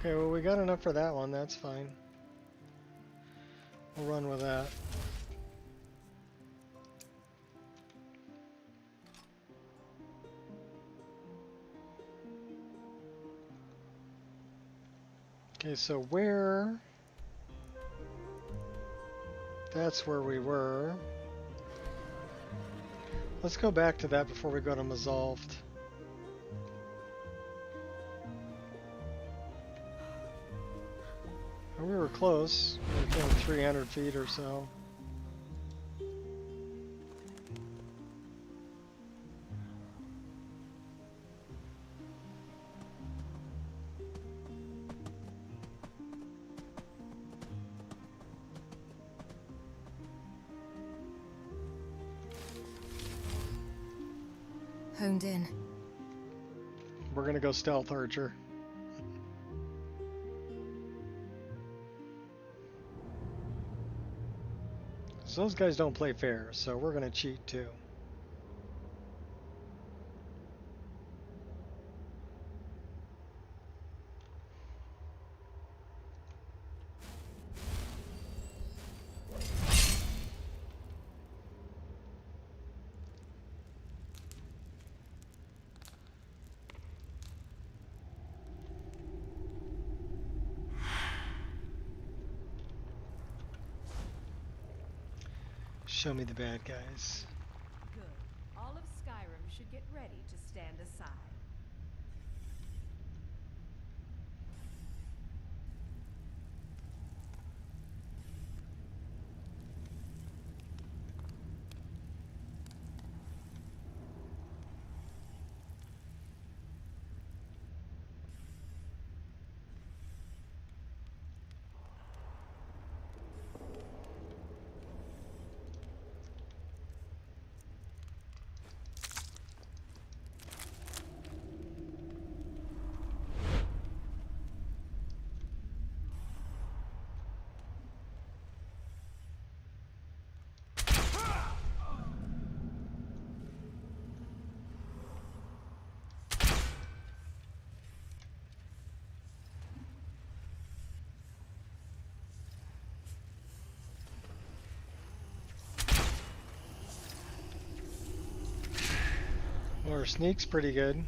[SPEAKER 1] Okay, well, we got enough for that one, that's fine. We'll run with that. Okay, so where? That's where we were. Let's go back to that before we go to Mazalft. We were close. We were within 300 feet or so.
[SPEAKER 6] Honed in.
[SPEAKER 1] We're gonna go stealth archer. So those guys don't play fair, so we're gonna cheat too. Show me the bad guys.
[SPEAKER 5] Good. All of Skyrim should get ready to stand aside.
[SPEAKER 1] Our sneak's pretty good.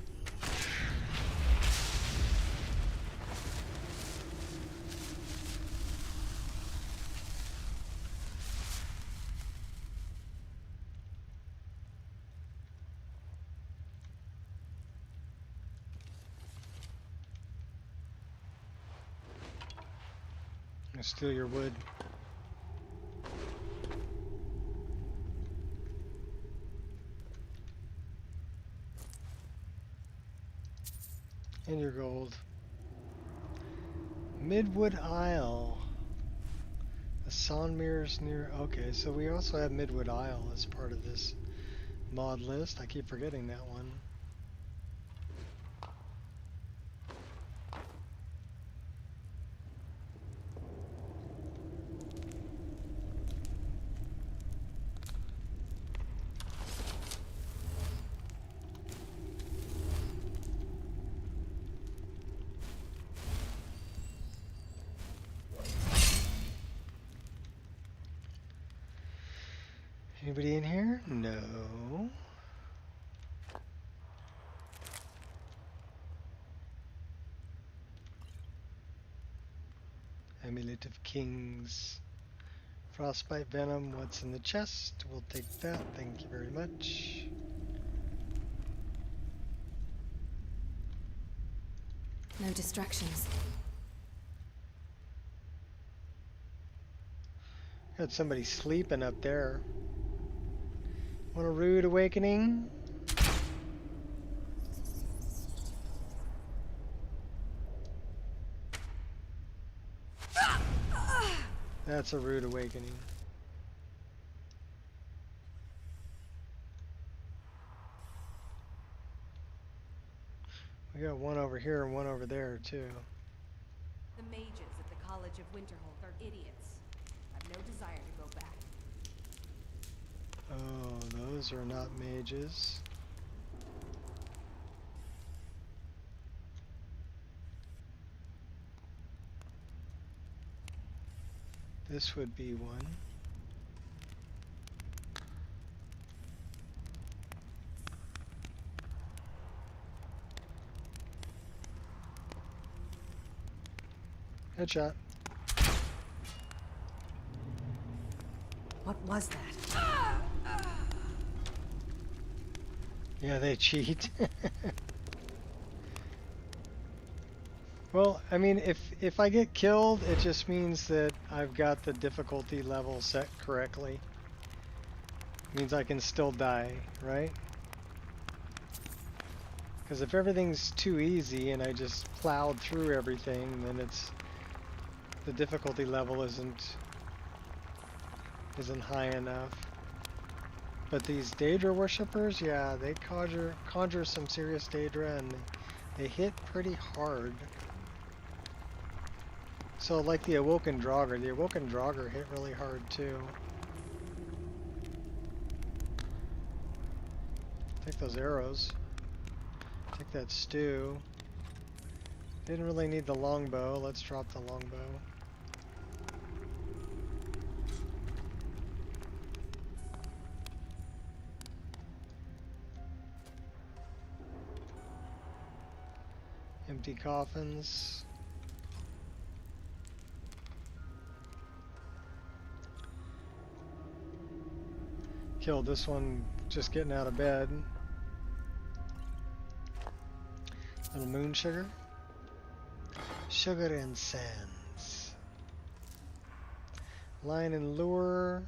[SPEAKER 1] I'll steal your wood. And your gold. Midwood Isle. The Sonmir's near... Okay, so we also have Midwood Isle as part of this mod list. I keep forgetting that one. Anybody in here? No. Amulet of Kings. Frostbite Venom, what's in the chest? We'll take that, thank you very much.
[SPEAKER 6] No distractions.
[SPEAKER 1] Got somebody sleeping up there. Want a rude awakening? That's a rude awakening. We got one over here and one over there too.
[SPEAKER 5] The mages at the College of Winterhold are idiots. I've no desire to go back.
[SPEAKER 1] Oh, those are not mages. This would be one. Headshot.
[SPEAKER 21] What was that?
[SPEAKER 1] Yeah, they cheat. Well, I mean, if I get killed, it just means that I've got the difficulty level set correctly. It means I can still die, right? Because if everything's too easy and I just plowed through everything, then it's the difficulty level isn't high enough. But these Daedra worshippers, yeah, they conjure some serious Daedra and they hit pretty hard. So like the Awoken Draugr hit really hard too. Take those arrows. Take that stew. Didn't really need the longbow. Let's drop the longbow. Empty coffins. Killed this one just getting out of bed. Little moon sugar. Sugar and sands. Line and lure.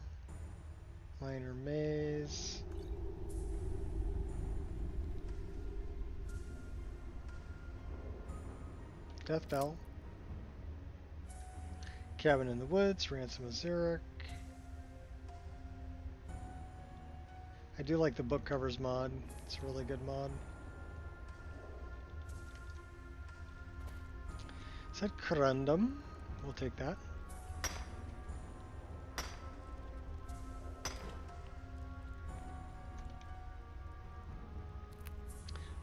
[SPEAKER 1] Minor maze. Death bell. Cabin in the woods. Ransom of Zurich. I do like the book covers mod. It's a really good mod. Is that corundum? We'll take that.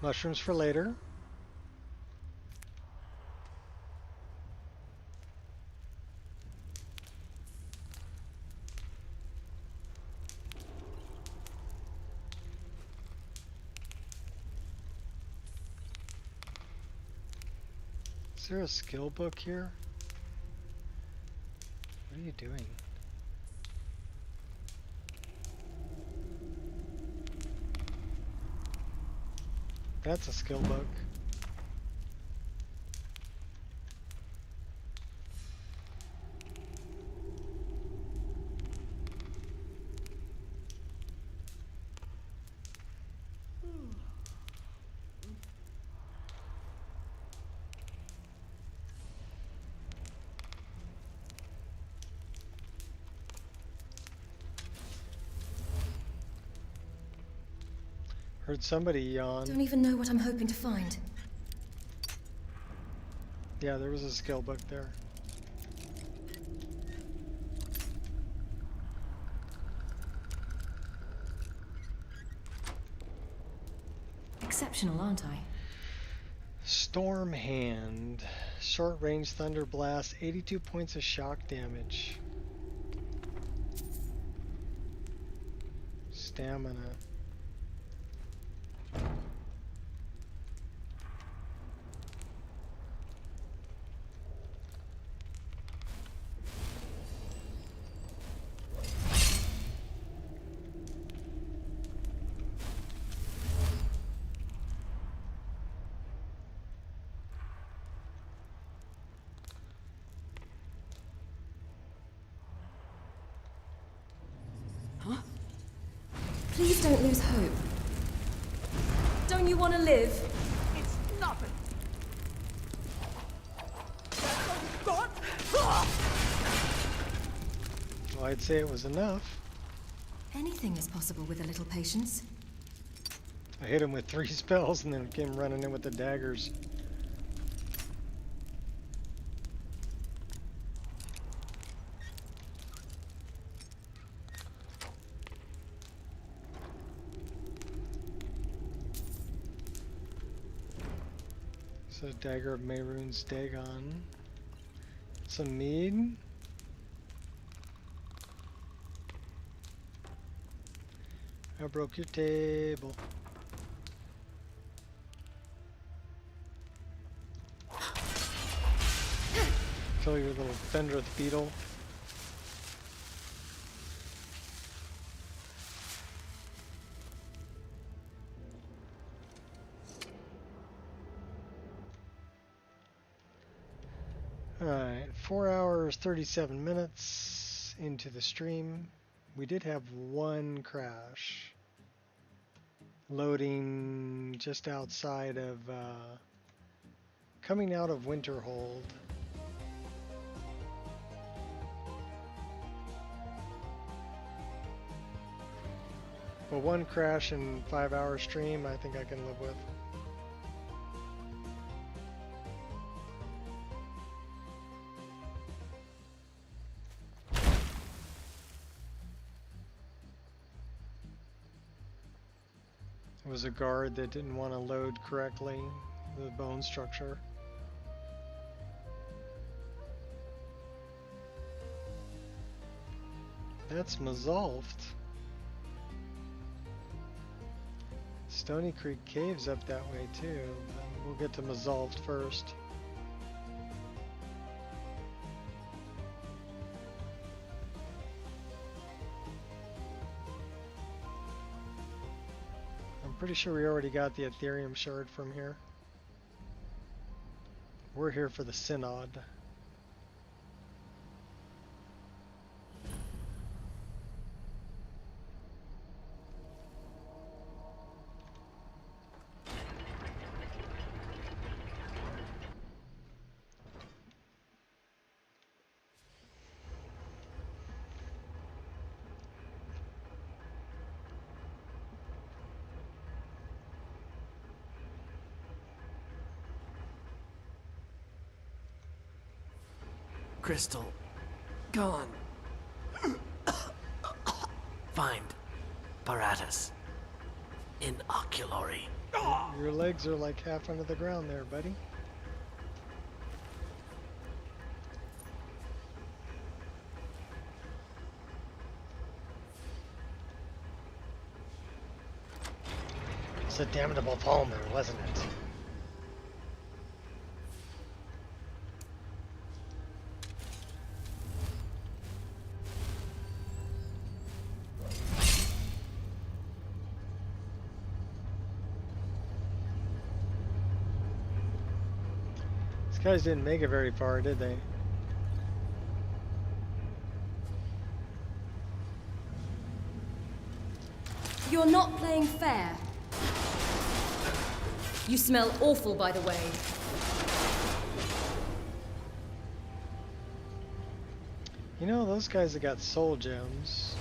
[SPEAKER 1] Mushrooms for later. Is there a skill book here? What are you doing? That's a skill book. Heard somebody yawn.
[SPEAKER 6] Don't even know what I'm hoping to find.
[SPEAKER 1] Yeah, there was a skill book there.
[SPEAKER 6] Exceptional, aren't I?
[SPEAKER 1] Storm Hand. Short range thunder blast, 82 points of shock damage. Stamina.
[SPEAKER 6] Please don't lose hope. Don't you want to live?
[SPEAKER 21] It's nothing.
[SPEAKER 1] Well, I'd say it was enough.
[SPEAKER 6] Anything is possible with a little patience.
[SPEAKER 1] I hit him with 3 spells and then came running in with the daggers. So Dagger of Mehrunes Dagon. Some mead. I broke your table. Kill your little Fendrith beetle. Alright, 4 hours, 37 minutes into the stream. We did have one crash. Loading just outside of, coming out of Winterhold. But one crash in 5-hour stream, I think I can live with. It was a guard that didn't want to load correctly, the bone structure. That's Mazalft. Stony Creek Cave's up that way too, but we'll get to Mazalft first. Pretty sure we already got the Ethereum shard from here. We're here for the Synod.
[SPEAKER 12] Crystal. Gone. Find. Paratus. Inoculary.
[SPEAKER 1] Your legs are like half under the ground there, buddy. It's a damnable Palmer, wasn't it? These guys didn't make it very far, did they?
[SPEAKER 6] You're not playing fair. You smell awful, by the way.
[SPEAKER 1] You know, those guys that got soul gems.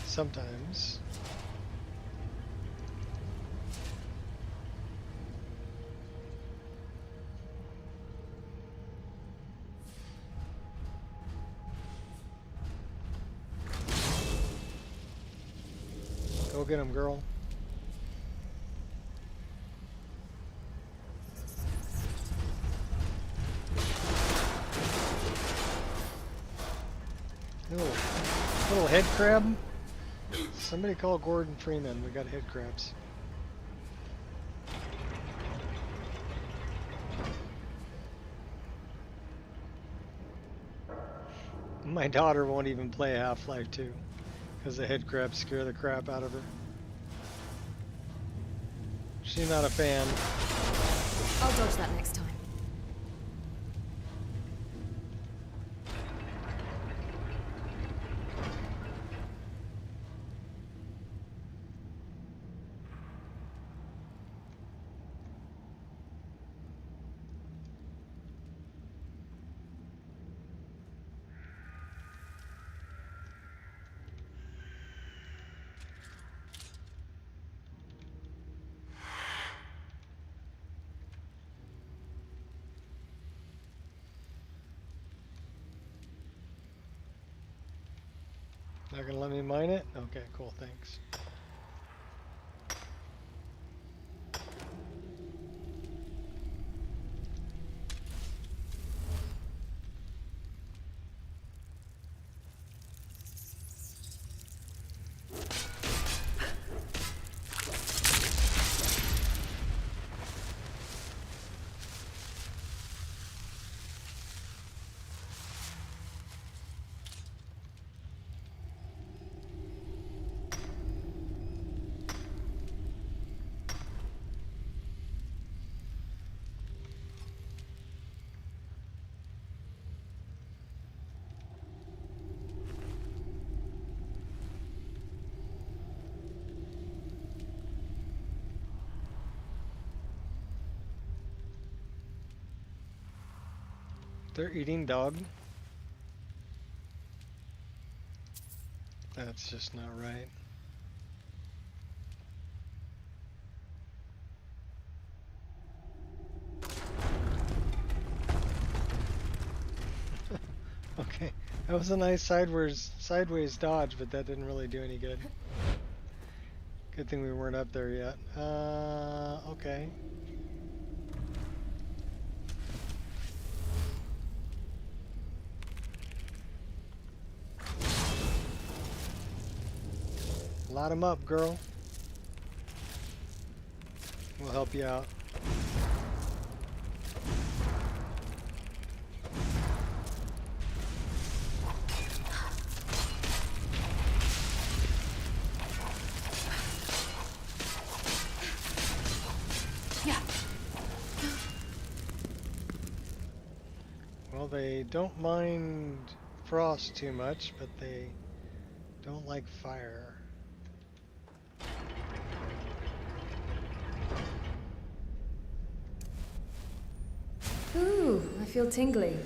[SPEAKER 1] Sometimes. Go get him, girl. Little head crab. Somebody call Gordon Freeman. We got head crabs. My daughter won't even play Half-Life 2 because the head crabs scare the crap out of her. She's not a fan.
[SPEAKER 6] I'll dodge that next time.
[SPEAKER 1] Not gonna let me mine it? Okay, cool, thanks. They're eating dog. That's just not right. Okay, that was a nice sideways dodge, but that didn't really do any good. Good thing we weren't up there yet. Okay. Lot him up, girl. We'll help you out. Well, they don't mind frost too much, but they don't like fire.
[SPEAKER 6] Ooh, I feel tingly.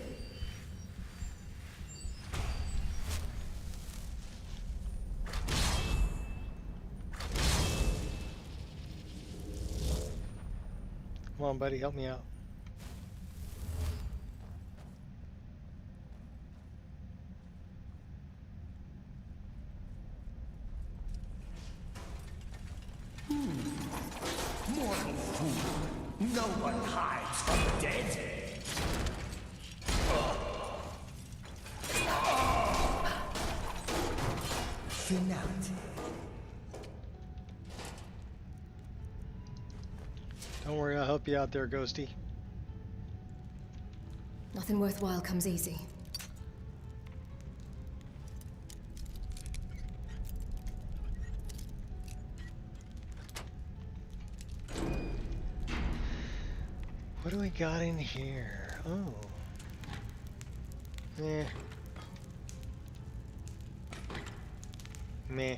[SPEAKER 1] Come on, buddy, help me out.
[SPEAKER 7] Mortal fool. No one hides from the dead. Finality.
[SPEAKER 1] Don't worry, I'll help you out there, Ghosty.
[SPEAKER 6] Nothing worthwhile comes easy.
[SPEAKER 1] What do we got in here? Oh. Meh. Meh.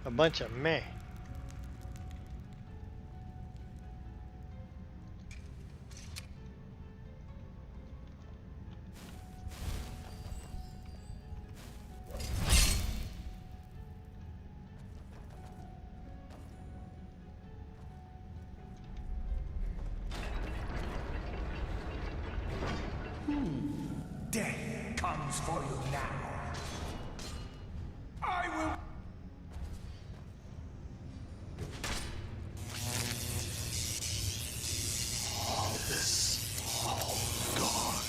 [SPEAKER 1] A bunch of meh.
[SPEAKER 7] Death comes for you now. I will.
[SPEAKER 15] All this, all gone.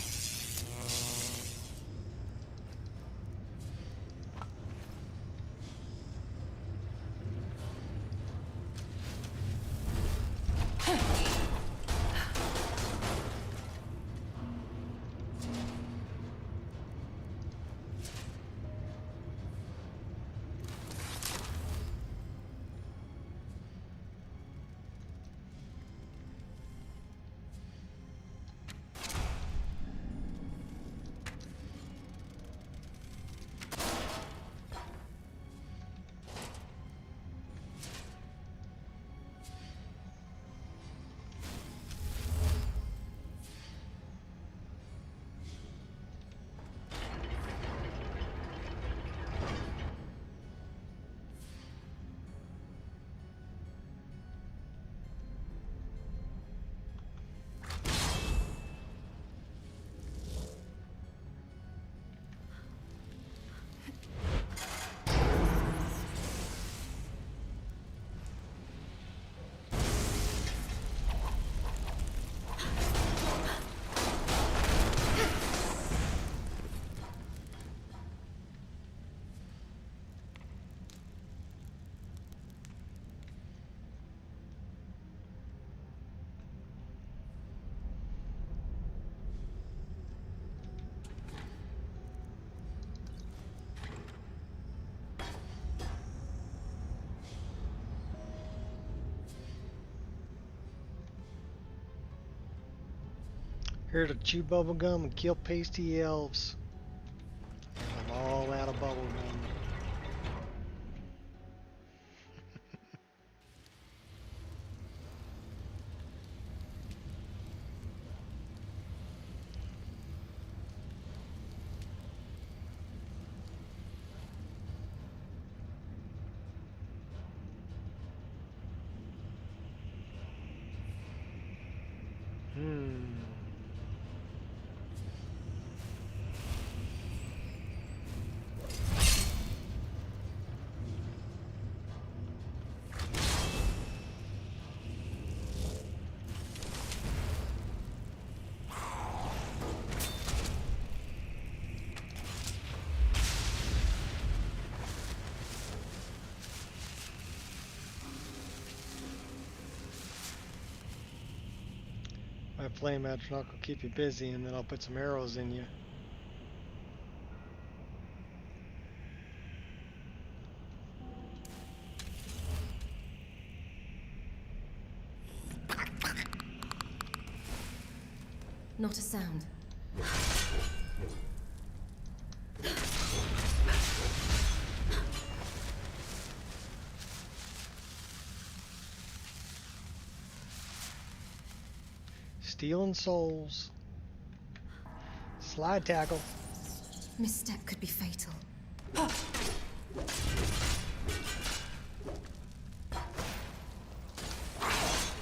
[SPEAKER 1] Here to chew bubblegum and kill pasty elves. And I'm all out of bubblegum. My flame atronach will keep you busy, and then I'll put some arrows in you.
[SPEAKER 6] Not a sound.
[SPEAKER 1] Stealing souls. Slide tackle.
[SPEAKER 6] Misstep could be fatal.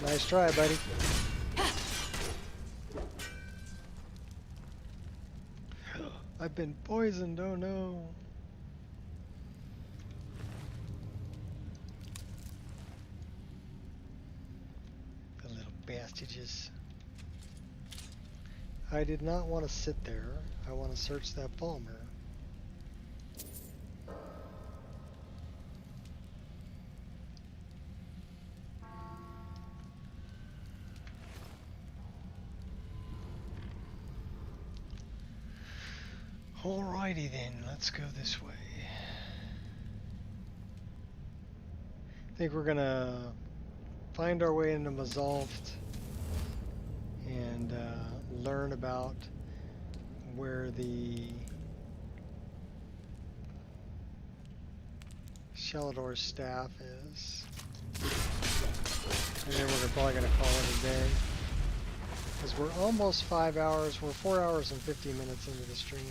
[SPEAKER 1] Nice try, buddy. I've been poisoned, oh no. The little bastages. I did not want to sit there. I want to search that Palmer. Alrighty then, let's go this way. I think we're gonna find our way into Mazalft and learn about where the Shelador's staff is. And then we're probably gonna call it a day. Because we're almost 5 hours, we're 4 hours and 50 minutes into the stream.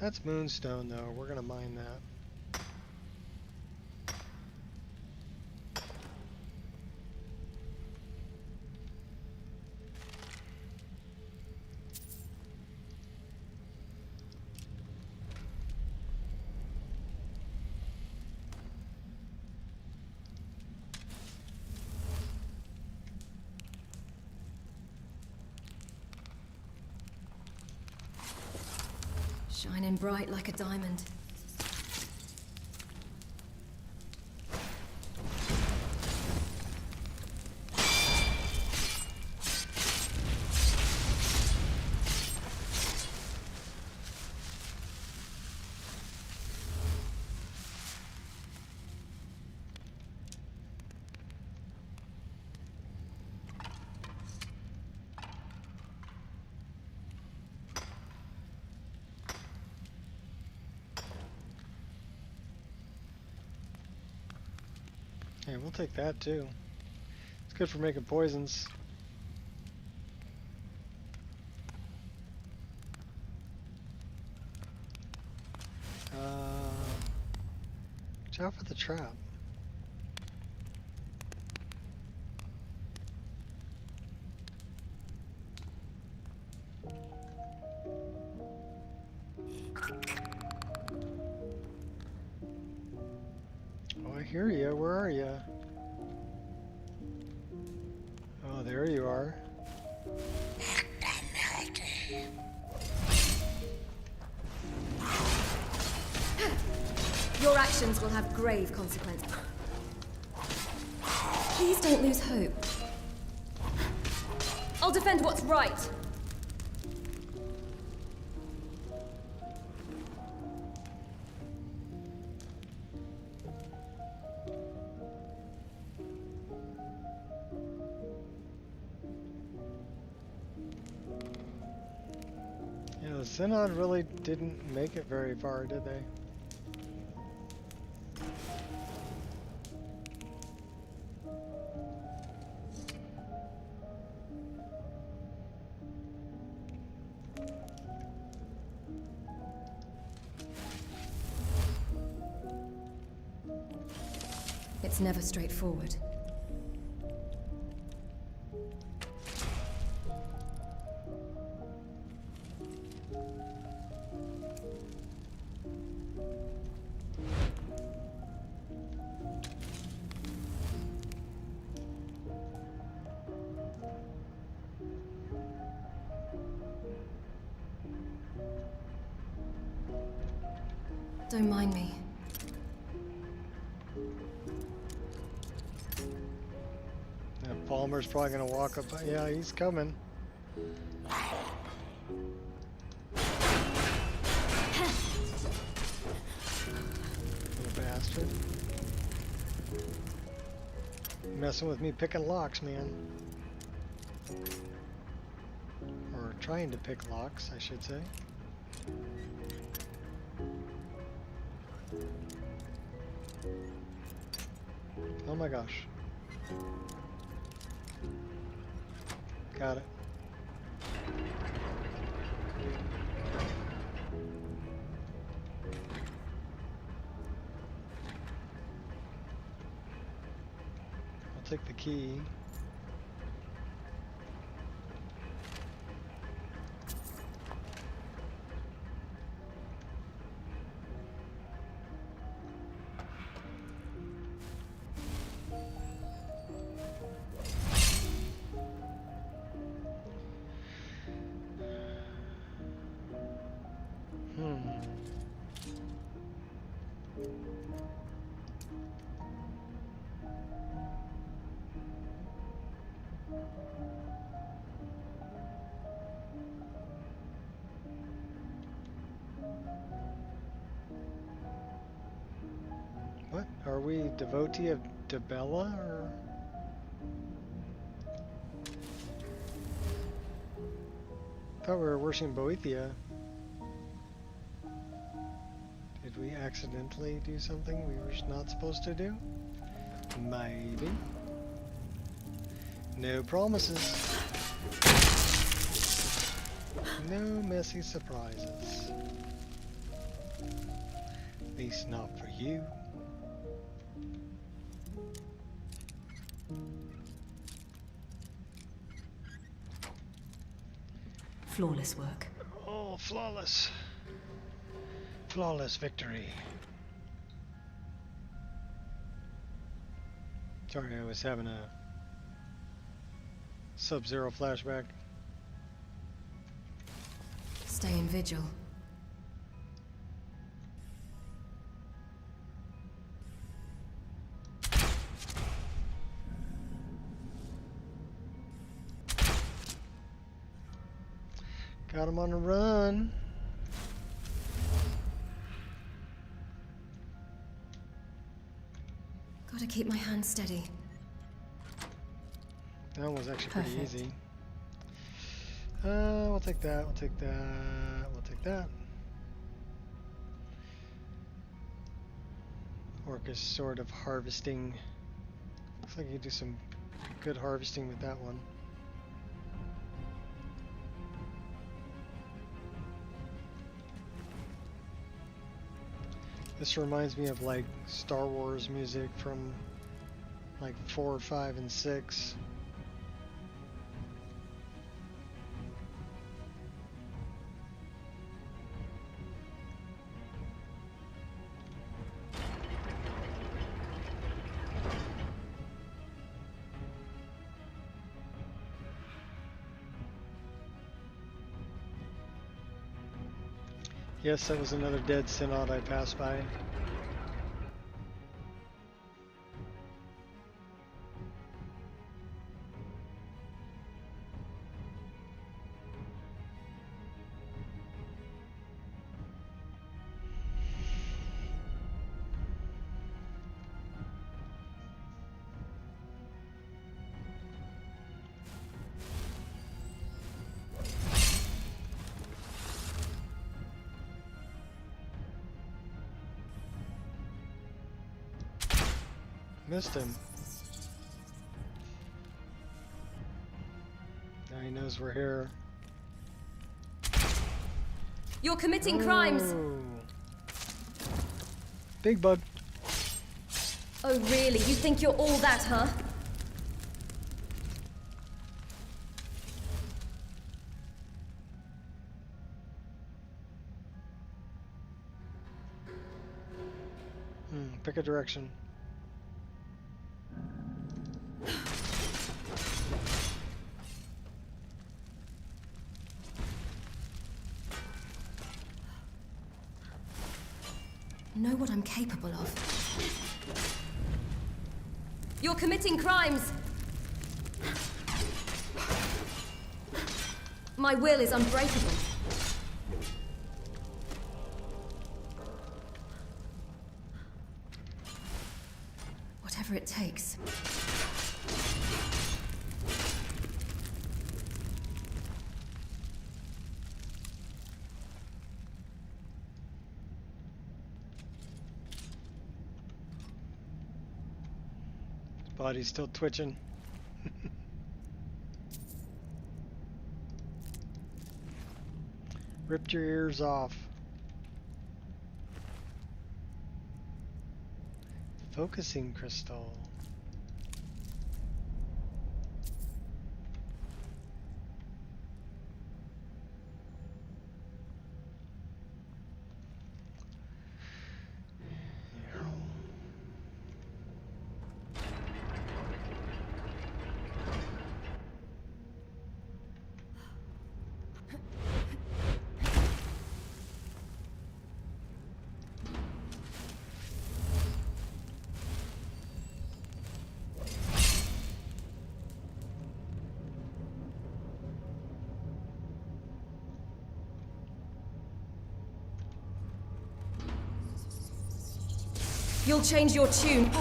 [SPEAKER 1] That's Moonstone though, we're gonna mine that.
[SPEAKER 6] Shining bright like a diamond.
[SPEAKER 1] Yeah, we'll take that too. It's good for making poisons. Watch out for the trap. Oh, I hear you. Where are you? Oh, there you are.
[SPEAKER 6] Your actions will have grave consequences. Please don't lose hope. I'll defend what's right.
[SPEAKER 1] Yeah, the Synod really didn't make it very far, did they?
[SPEAKER 6] It's never straightforward. Don't mind me.
[SPEAKER 1] Yeah, Palmer's probably gonna walk up. Yeah, he's coming. Little bastard. Messing with me picking locks, man. Or trying to pick locks, I should say. Oh my gosh. Got it. I'll take the key. What? Are we devotee of Debella, or? I thought we were worshiping Boethia. Did we accidentally do something we were not supposed to do? Maybe. No promises. No messy surprises. At least not for you.
[SPEAKER 4] Flawless work.
[SPEAKER 1] Oh, flawless. Flawless victory. Sorry, I was having a Sub-Zero flashback.
[SPEAKER 6] Stay in vigil.
[SPEAKER 1] Got him on the run.
[SPEAKER 6] Gotta keep my hand steady.
[SPEAKER 1] That one was actually pretty
[SPEAKER 6] Perfect.
[SPEAKER 1] easy. We'll take that, we'll take that, we'll take that. Orcus sort of harvesting. Looks like you do some good harvesting with that one. This reminds me of like Star Wars music from like 4, 5, and 6. Yes, that was another dead synod I passed by. Missed him. Now he knows we're here.
[SPEAKER 6] You're committing crimes!
[SPEAKER 1] Big bug.
[SPEAKER 6] Oh really? You think you're all that, huh?
[SPEAKER 1] Pick a direction.
[SPEAKER 6] Know what I'm capable of. You're committing crimes! My will is unbreakable. Whatever it takes.
[SPEAKER 1] Body's still twitching. Ripped your ears off. Focusing crystal.
[SPEAKER 6] You'll change your tune.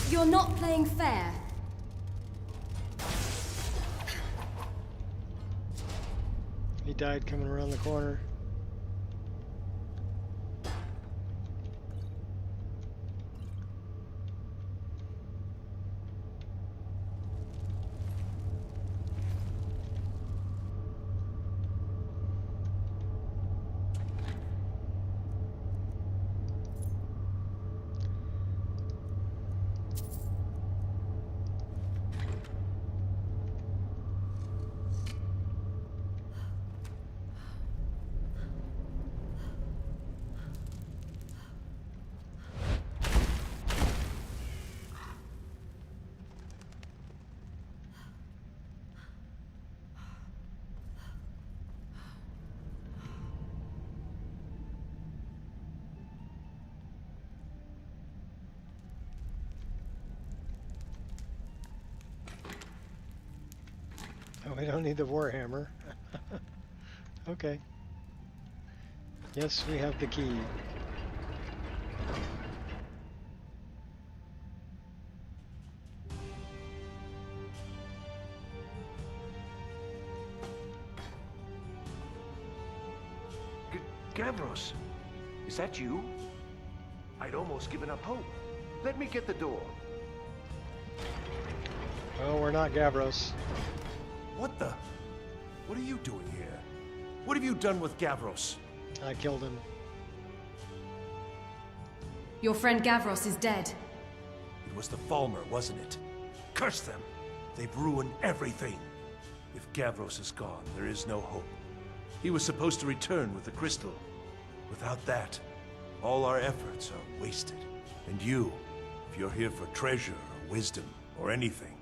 [SPEAKER 6] You're not playing fair.
[SPEAKER 1] He died coming around the corner. Oh, we don't need the Warhammer. Okay. Yes, we have the key.
[SPEAKER 7] Gavros, is that you? I'd almost given up hope. Let me get the door.
[SPEAKER 1] Well, we're not Gavros.
[SPEAKER 7] What the? What are you doing here? What have you done with Gavros?
[SPEAKER 1] I killed him.
[SPEAKER 6] Your friend Gavros is dead.
[SPEAKER 7] It was the Falmer, wasn't it? Curse them! They've ruined everything. If Gavros is gone, there is no hope. He was supposed to return with the crystal. Without that, all our efforts are wasted. And you, if you're here for treasure or wisdom or anything,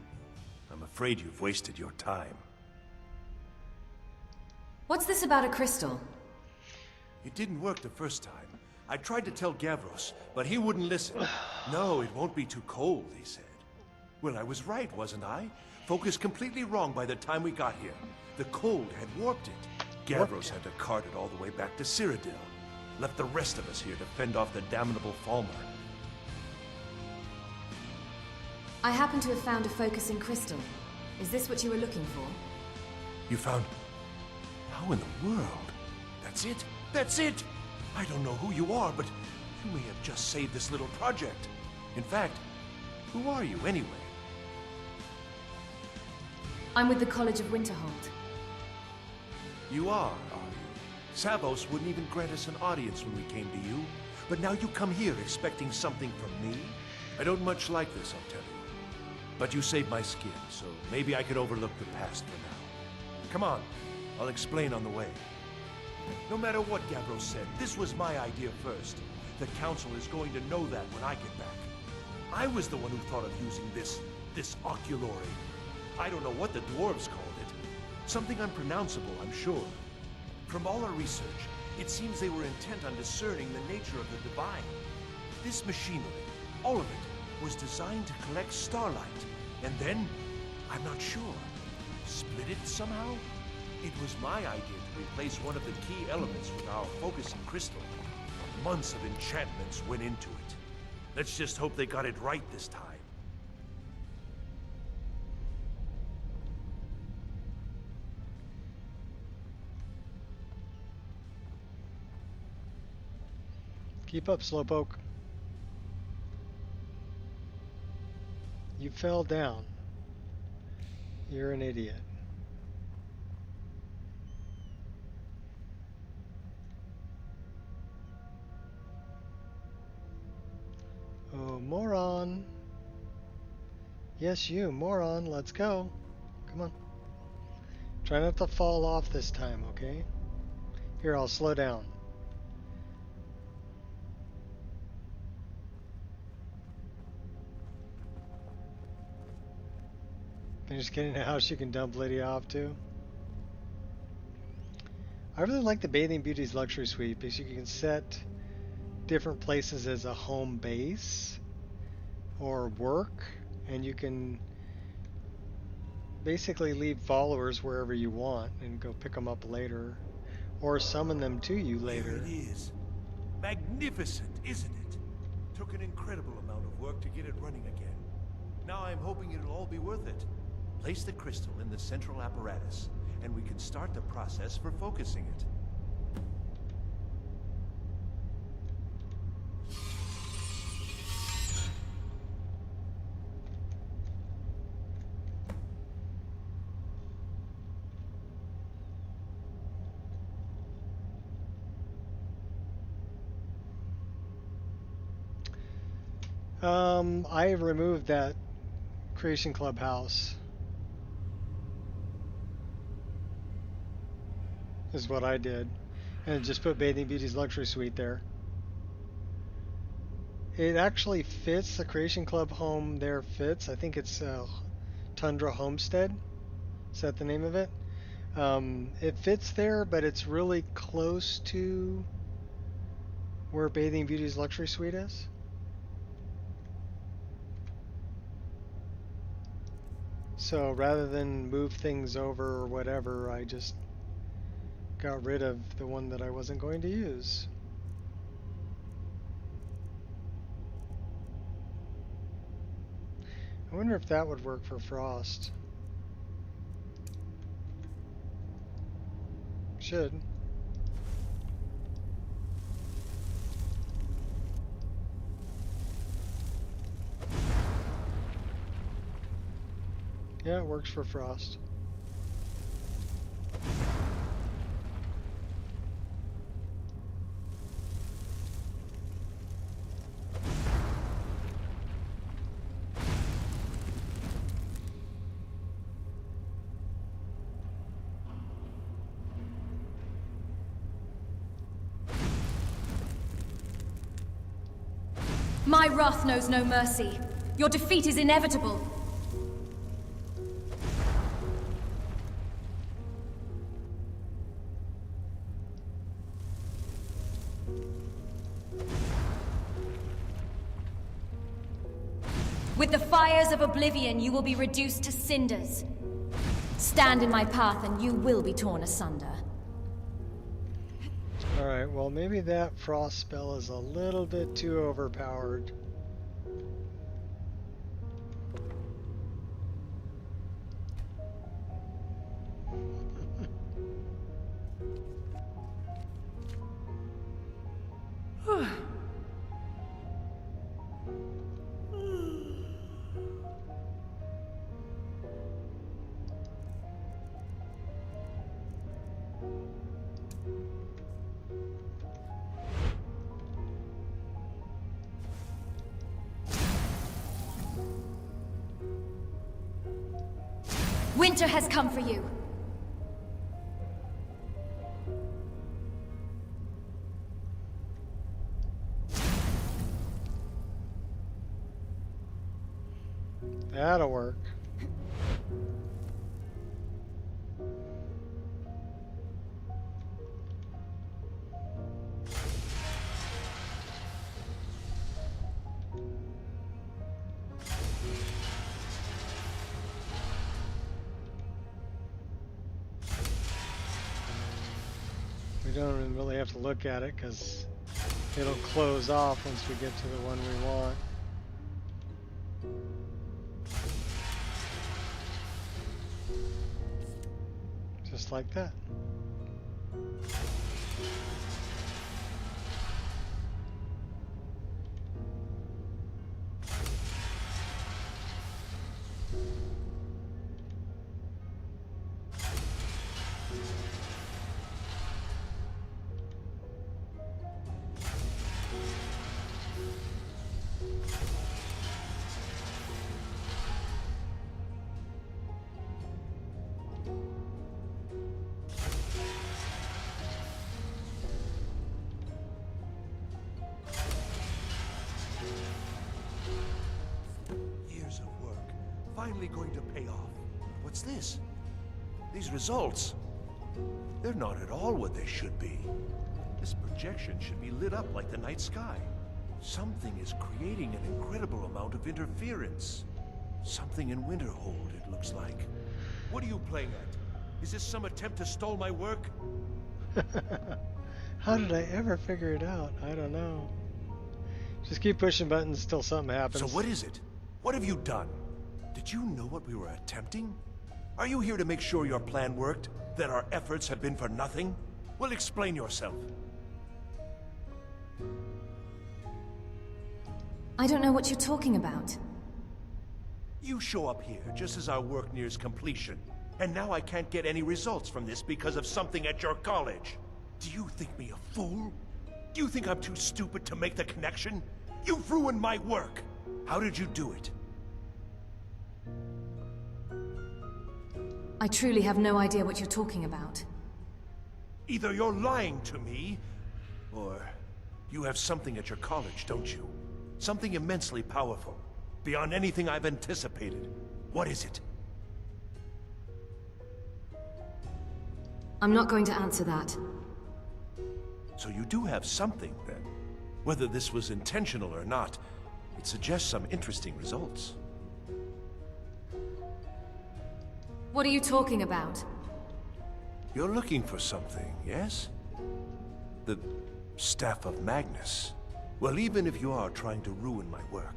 [SPEAKER 7] I'm afraid you've wasted your time.
[SPEAKER 6] What's this about a crystal?
[SPEAKER 7] It didn't work the first time. I tried to tell Gavros, but he wouldn't listen. No, it won't be too cold, he said. Well, I was right, wasn't I? Focused completely wrong by the time we got here. The cold had warped it. Gavros had to cart it all the way back to Cyrodiil. Left the rest of us here to fend off the damnable Falmer.
[SPEAKER 6] I happen to have found a focusing crystal. Is this what you were looking for?
[SPEAKER 7] You found... How in the world? That's it? That's it! I don't know who you are, but you may have just saved this little project. In fact, who are you anyway?
[SPEAKER 6] I'm with the College of Winterhold.
[SPEAKER 7] You are you? Savos wouldn't even grant us an audience when we came to you. But now you come here expecting something from me? I don't much like this, I'll tell you. But you saved my skin, so maybe I could overlook the past for now. Come on, I'll explain on the way. No matter what Gavros said, this was my idea first. The Council is going to know that when I get back. I was the one who thought of using this oculory. I don't know what the dwarves called it. Something unpronounceable, I'm sure. From all our research, it seems they were intent on discerning the nature of the divine. This machinery, all of it, was designed to collect starlight. And then, I'm not sure, split it somehow? It was my idea to replace one of the key elements with our focusing crystal. Months of enchantments went into it. Let's just hope they got it right this time.
[SPEAKER 1] Keep up, Slowpoke. You fell down. You're an idiot. Oh, moron. Yes, you, moron. Let's go. Come on. Try not to fall off this time, okay? Here, I'll slow down. I'm just getting a house you can dump Lydia off to. I really like the Bathing Beauty's luxury suite because you can set different places as a home base or work, and you can basically leave followers wherever you want and go pick them up later or summon them to you later.
[SPEAKER 7] Here it is. Magnificent, isn't it? Took an incredible amount of work to get it running again. Now I'm hoping it'll all be worth it. Place the crystal in the central apparatus, and we can start the process for focusing it.
[SPEAKER 1] I removed that Creation Club house. Is what I did. And just put Bathing Beauty's luxury suite there. It actually fits, the Creation Club home there fits. I think it's Tundra Homestead. Is that the name of it? It fits there, but it's really close to where Bathing Beauty's luxury suite is. So rather than move things over or whatever, I just got rid of the one that I wasn't going to use. I wonder if that would work for Frost. Should. Yeah, it works for Frost.
[SPEAKER 6] My wrath knows no mercy. Your defeat is inevitable. With the fires of oblivion, you will be reduced to cinders. Stand in my path and you will be torn asunder.
[SPEAKER 1] Alright, well maybe that frost spell is a little bit too overpowered.
[SPEAKER 6] Winter has come for you.
[SPEAKER 1] That'll work. We don't really have to look at it because it'll close off once we get to the one we want. Just like that.
[SPEAKER 7] finally going to pay off. What's this? These results. They're not at all what they should be. This projection should be lit up like the night sky. Something is creating an incredible amount of interference. Something in Winterhold, it looks like. What are you playing at? Is this some attempt to stall my work?
[SPEAKER 1] How did I ever figure it out? I don't know. Just keep pushing buttons till something happens.
[SPEAKER 7] So what is it? What have you done? Did you know what we were attempting? Are you here to make sure your plan worked? That our efforts have been for nothing? Well, explain yourself.
[SPEAKER 6] I don't know what you're talking about.
[SPEAKER 7] You show up here just as our work nears completion. And now I can't get any results from this because of something at your college. Do you think me a fool? Do you think I'm too stupid to make the connection? You've ruined my work. How did you do it?
[SPEAKER 6] I truly have no idea what you're talking about.
[SPEAKER 7] Either you're lying to me, or you have something at your college, don't you? Something immensely powerful, beyond anything I've anticipated. What is it?
[SPEAKER 6] I'm not going to answer that.
[SPEAKER 7] So you do have something, then. Whether this was intentional or not, it suggests some interesting results.
[SPEAKER 6] What are you talking about?
[SPEAKER 7] You're looking for something, yes? The Staff of Magnus. Well, even if you are trying to ruin my work,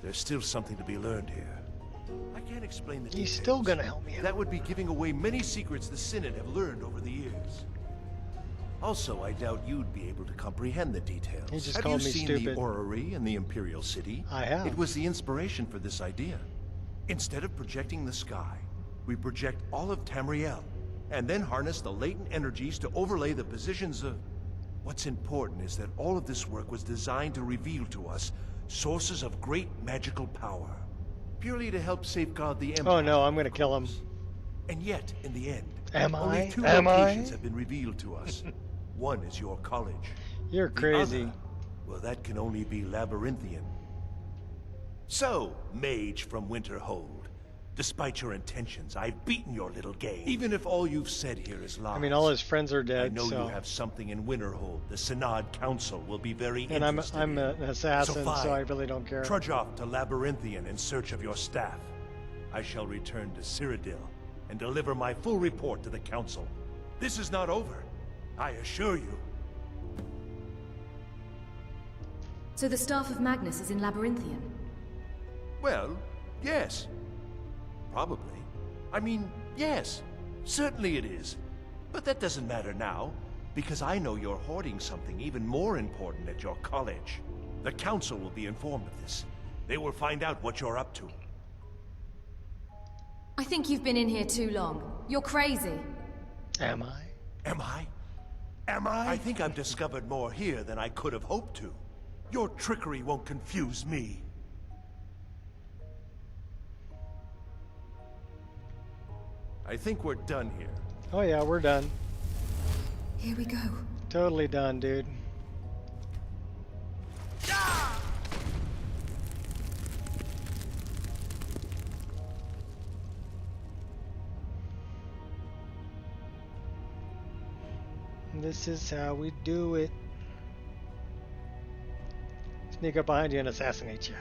[SPEAKER 7] there's still something to be learned here. I can't explain the details.
[SPEAKER 1] He's still gonna help me out.
[SPEAKER 7] That would be giving away many secrets the Synod have learned over the years. Also, I doubt you'd be able to comprehend the details.
[SPEAKER 1] He just
[SPEAKER 7] have
[SPEAKER 1] called
[SPEAKER 7] you
[SPEAKER 1] me
[SPEAKER 7] seen
[SPEAKER 1] stupid.
[SPEAKER 7] the orrery in the Imperial City?
[SPEAKER 1] I have.
[SPEAKER 7] It was the inspiration for this idea. Instead of projecting the sky, we project all of Tamriel, and then harness the latent energies to overlay the positions of... What's important is that all of this work was designed to reveal to us sources of great magical power, purely to help safeguard the Empire.
[SPEAKER 1] Oh no, I'm gonna kill him.
[SPEAKER 7] And yet, in the end,
[SPEAKER 1] Am
[SPEAKER 7] only
[SPEAKER 1] I?
[SPEAKER 7] two
[SPEAKER 1] Am
[SPEAKER 7] locations
[SPEAKER 1] I?
[SPEAKER 7] have been revealed to us. One is your college.
[SPEAKER 1] You're
[SPEAKER 7] The
[SPEAKER 1] crazy.
[SPEAKER 7] other, well, that can only be Labyrinthian. So, mage from Winterhold, despite your intentions, I've beaten your little game. Even if all you've said here is lies.
[SPEAKER 1] I mean, all his friends are dead,
[SPEAKER 7] I know
[SPEAKER 1] so...
[SPEAKER 7] you have something in Winterhold. The Synod Council will be very
[SPEAKER 1] And
[SPEAKER 7] interested.
[SPEAKER 1] I'm an assassin,
[SPEAKER 7] fine.
[SPEAKER 1] so I really don't care.
[SPEAKER 7] Trudge off to Labyrinthian in search of your staff. I shall return to Cyrodiil and deliver my full report to the Council. This is not over, I assure you.
[SPEAKER 6] So the Staff of Magnus is in Labyrinthian?
[SPEAKER 7] Well, yes. Probably. I mean, yes. Certainly it is. But that doesn't matter now, because I know you're hoarding something even more important at your college. The Council will be informed of this. They will find out what you're up to.
[SPEAKER 6] I think you've been in here too long. You're crazy.
[SPEAKER 1] Am I?
[SPEAKER 7] Am I? Am I? I think I've discovered more here than I could have hoped to. Your trickery won't confuse me. I think we're done here.
[SPEAKER 1] Oh yeah, we're done.
[SPEAKER 6] Here we go.
[SPEAKER 1] Totally done, dude. This is how we do it. Sneak up behind you and assassinate you.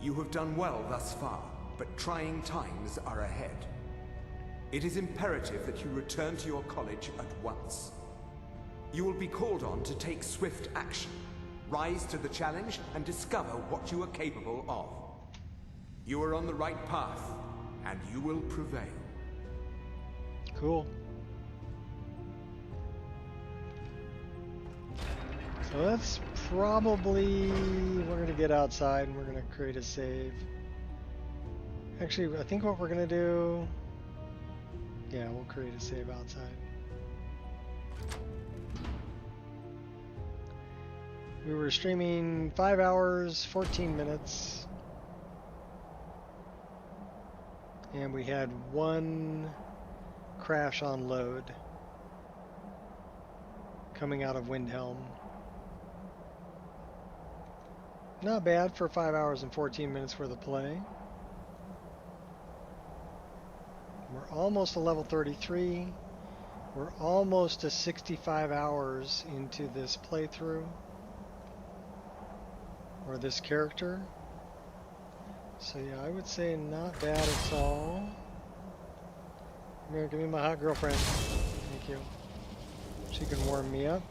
[SPEAKER 3] You have done well thus far, but trying times are ahead. It is imperative that you return to your college at once. You will be called on to take swift action, rise to the challenge, and discover what you are capable of. You are on the right path, and you will prevail.
[SPEAKER 1] Cool. So that's probably... We're going to get outside and we're going to create a save. Actually, I think what we're going to do... Yeah, we'll create a save outside. We were streaming 5 hours, 14 minutes. And we had one crash on load. coming out of Windhelm. Not bad for 5 hours and 14 minutes worth of play. We're almost to level 33. We're almost to 65 hours into this playthrough, or this character. So yeah, I would say not bad at all. Come here, give me my hot girlfriend. Thank you. She can warm me up.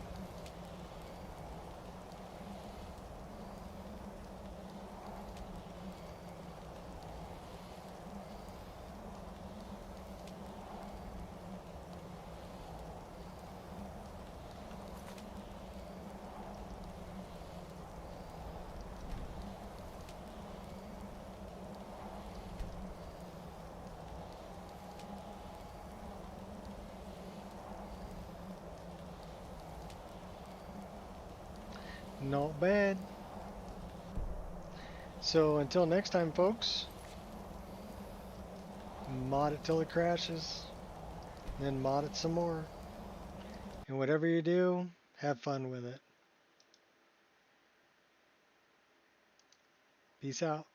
[SPEAKER 1] Not bad. So until next time, folks, mod it till it crashes, then mod it some more. And whatever you do, have fun with it. Peace out.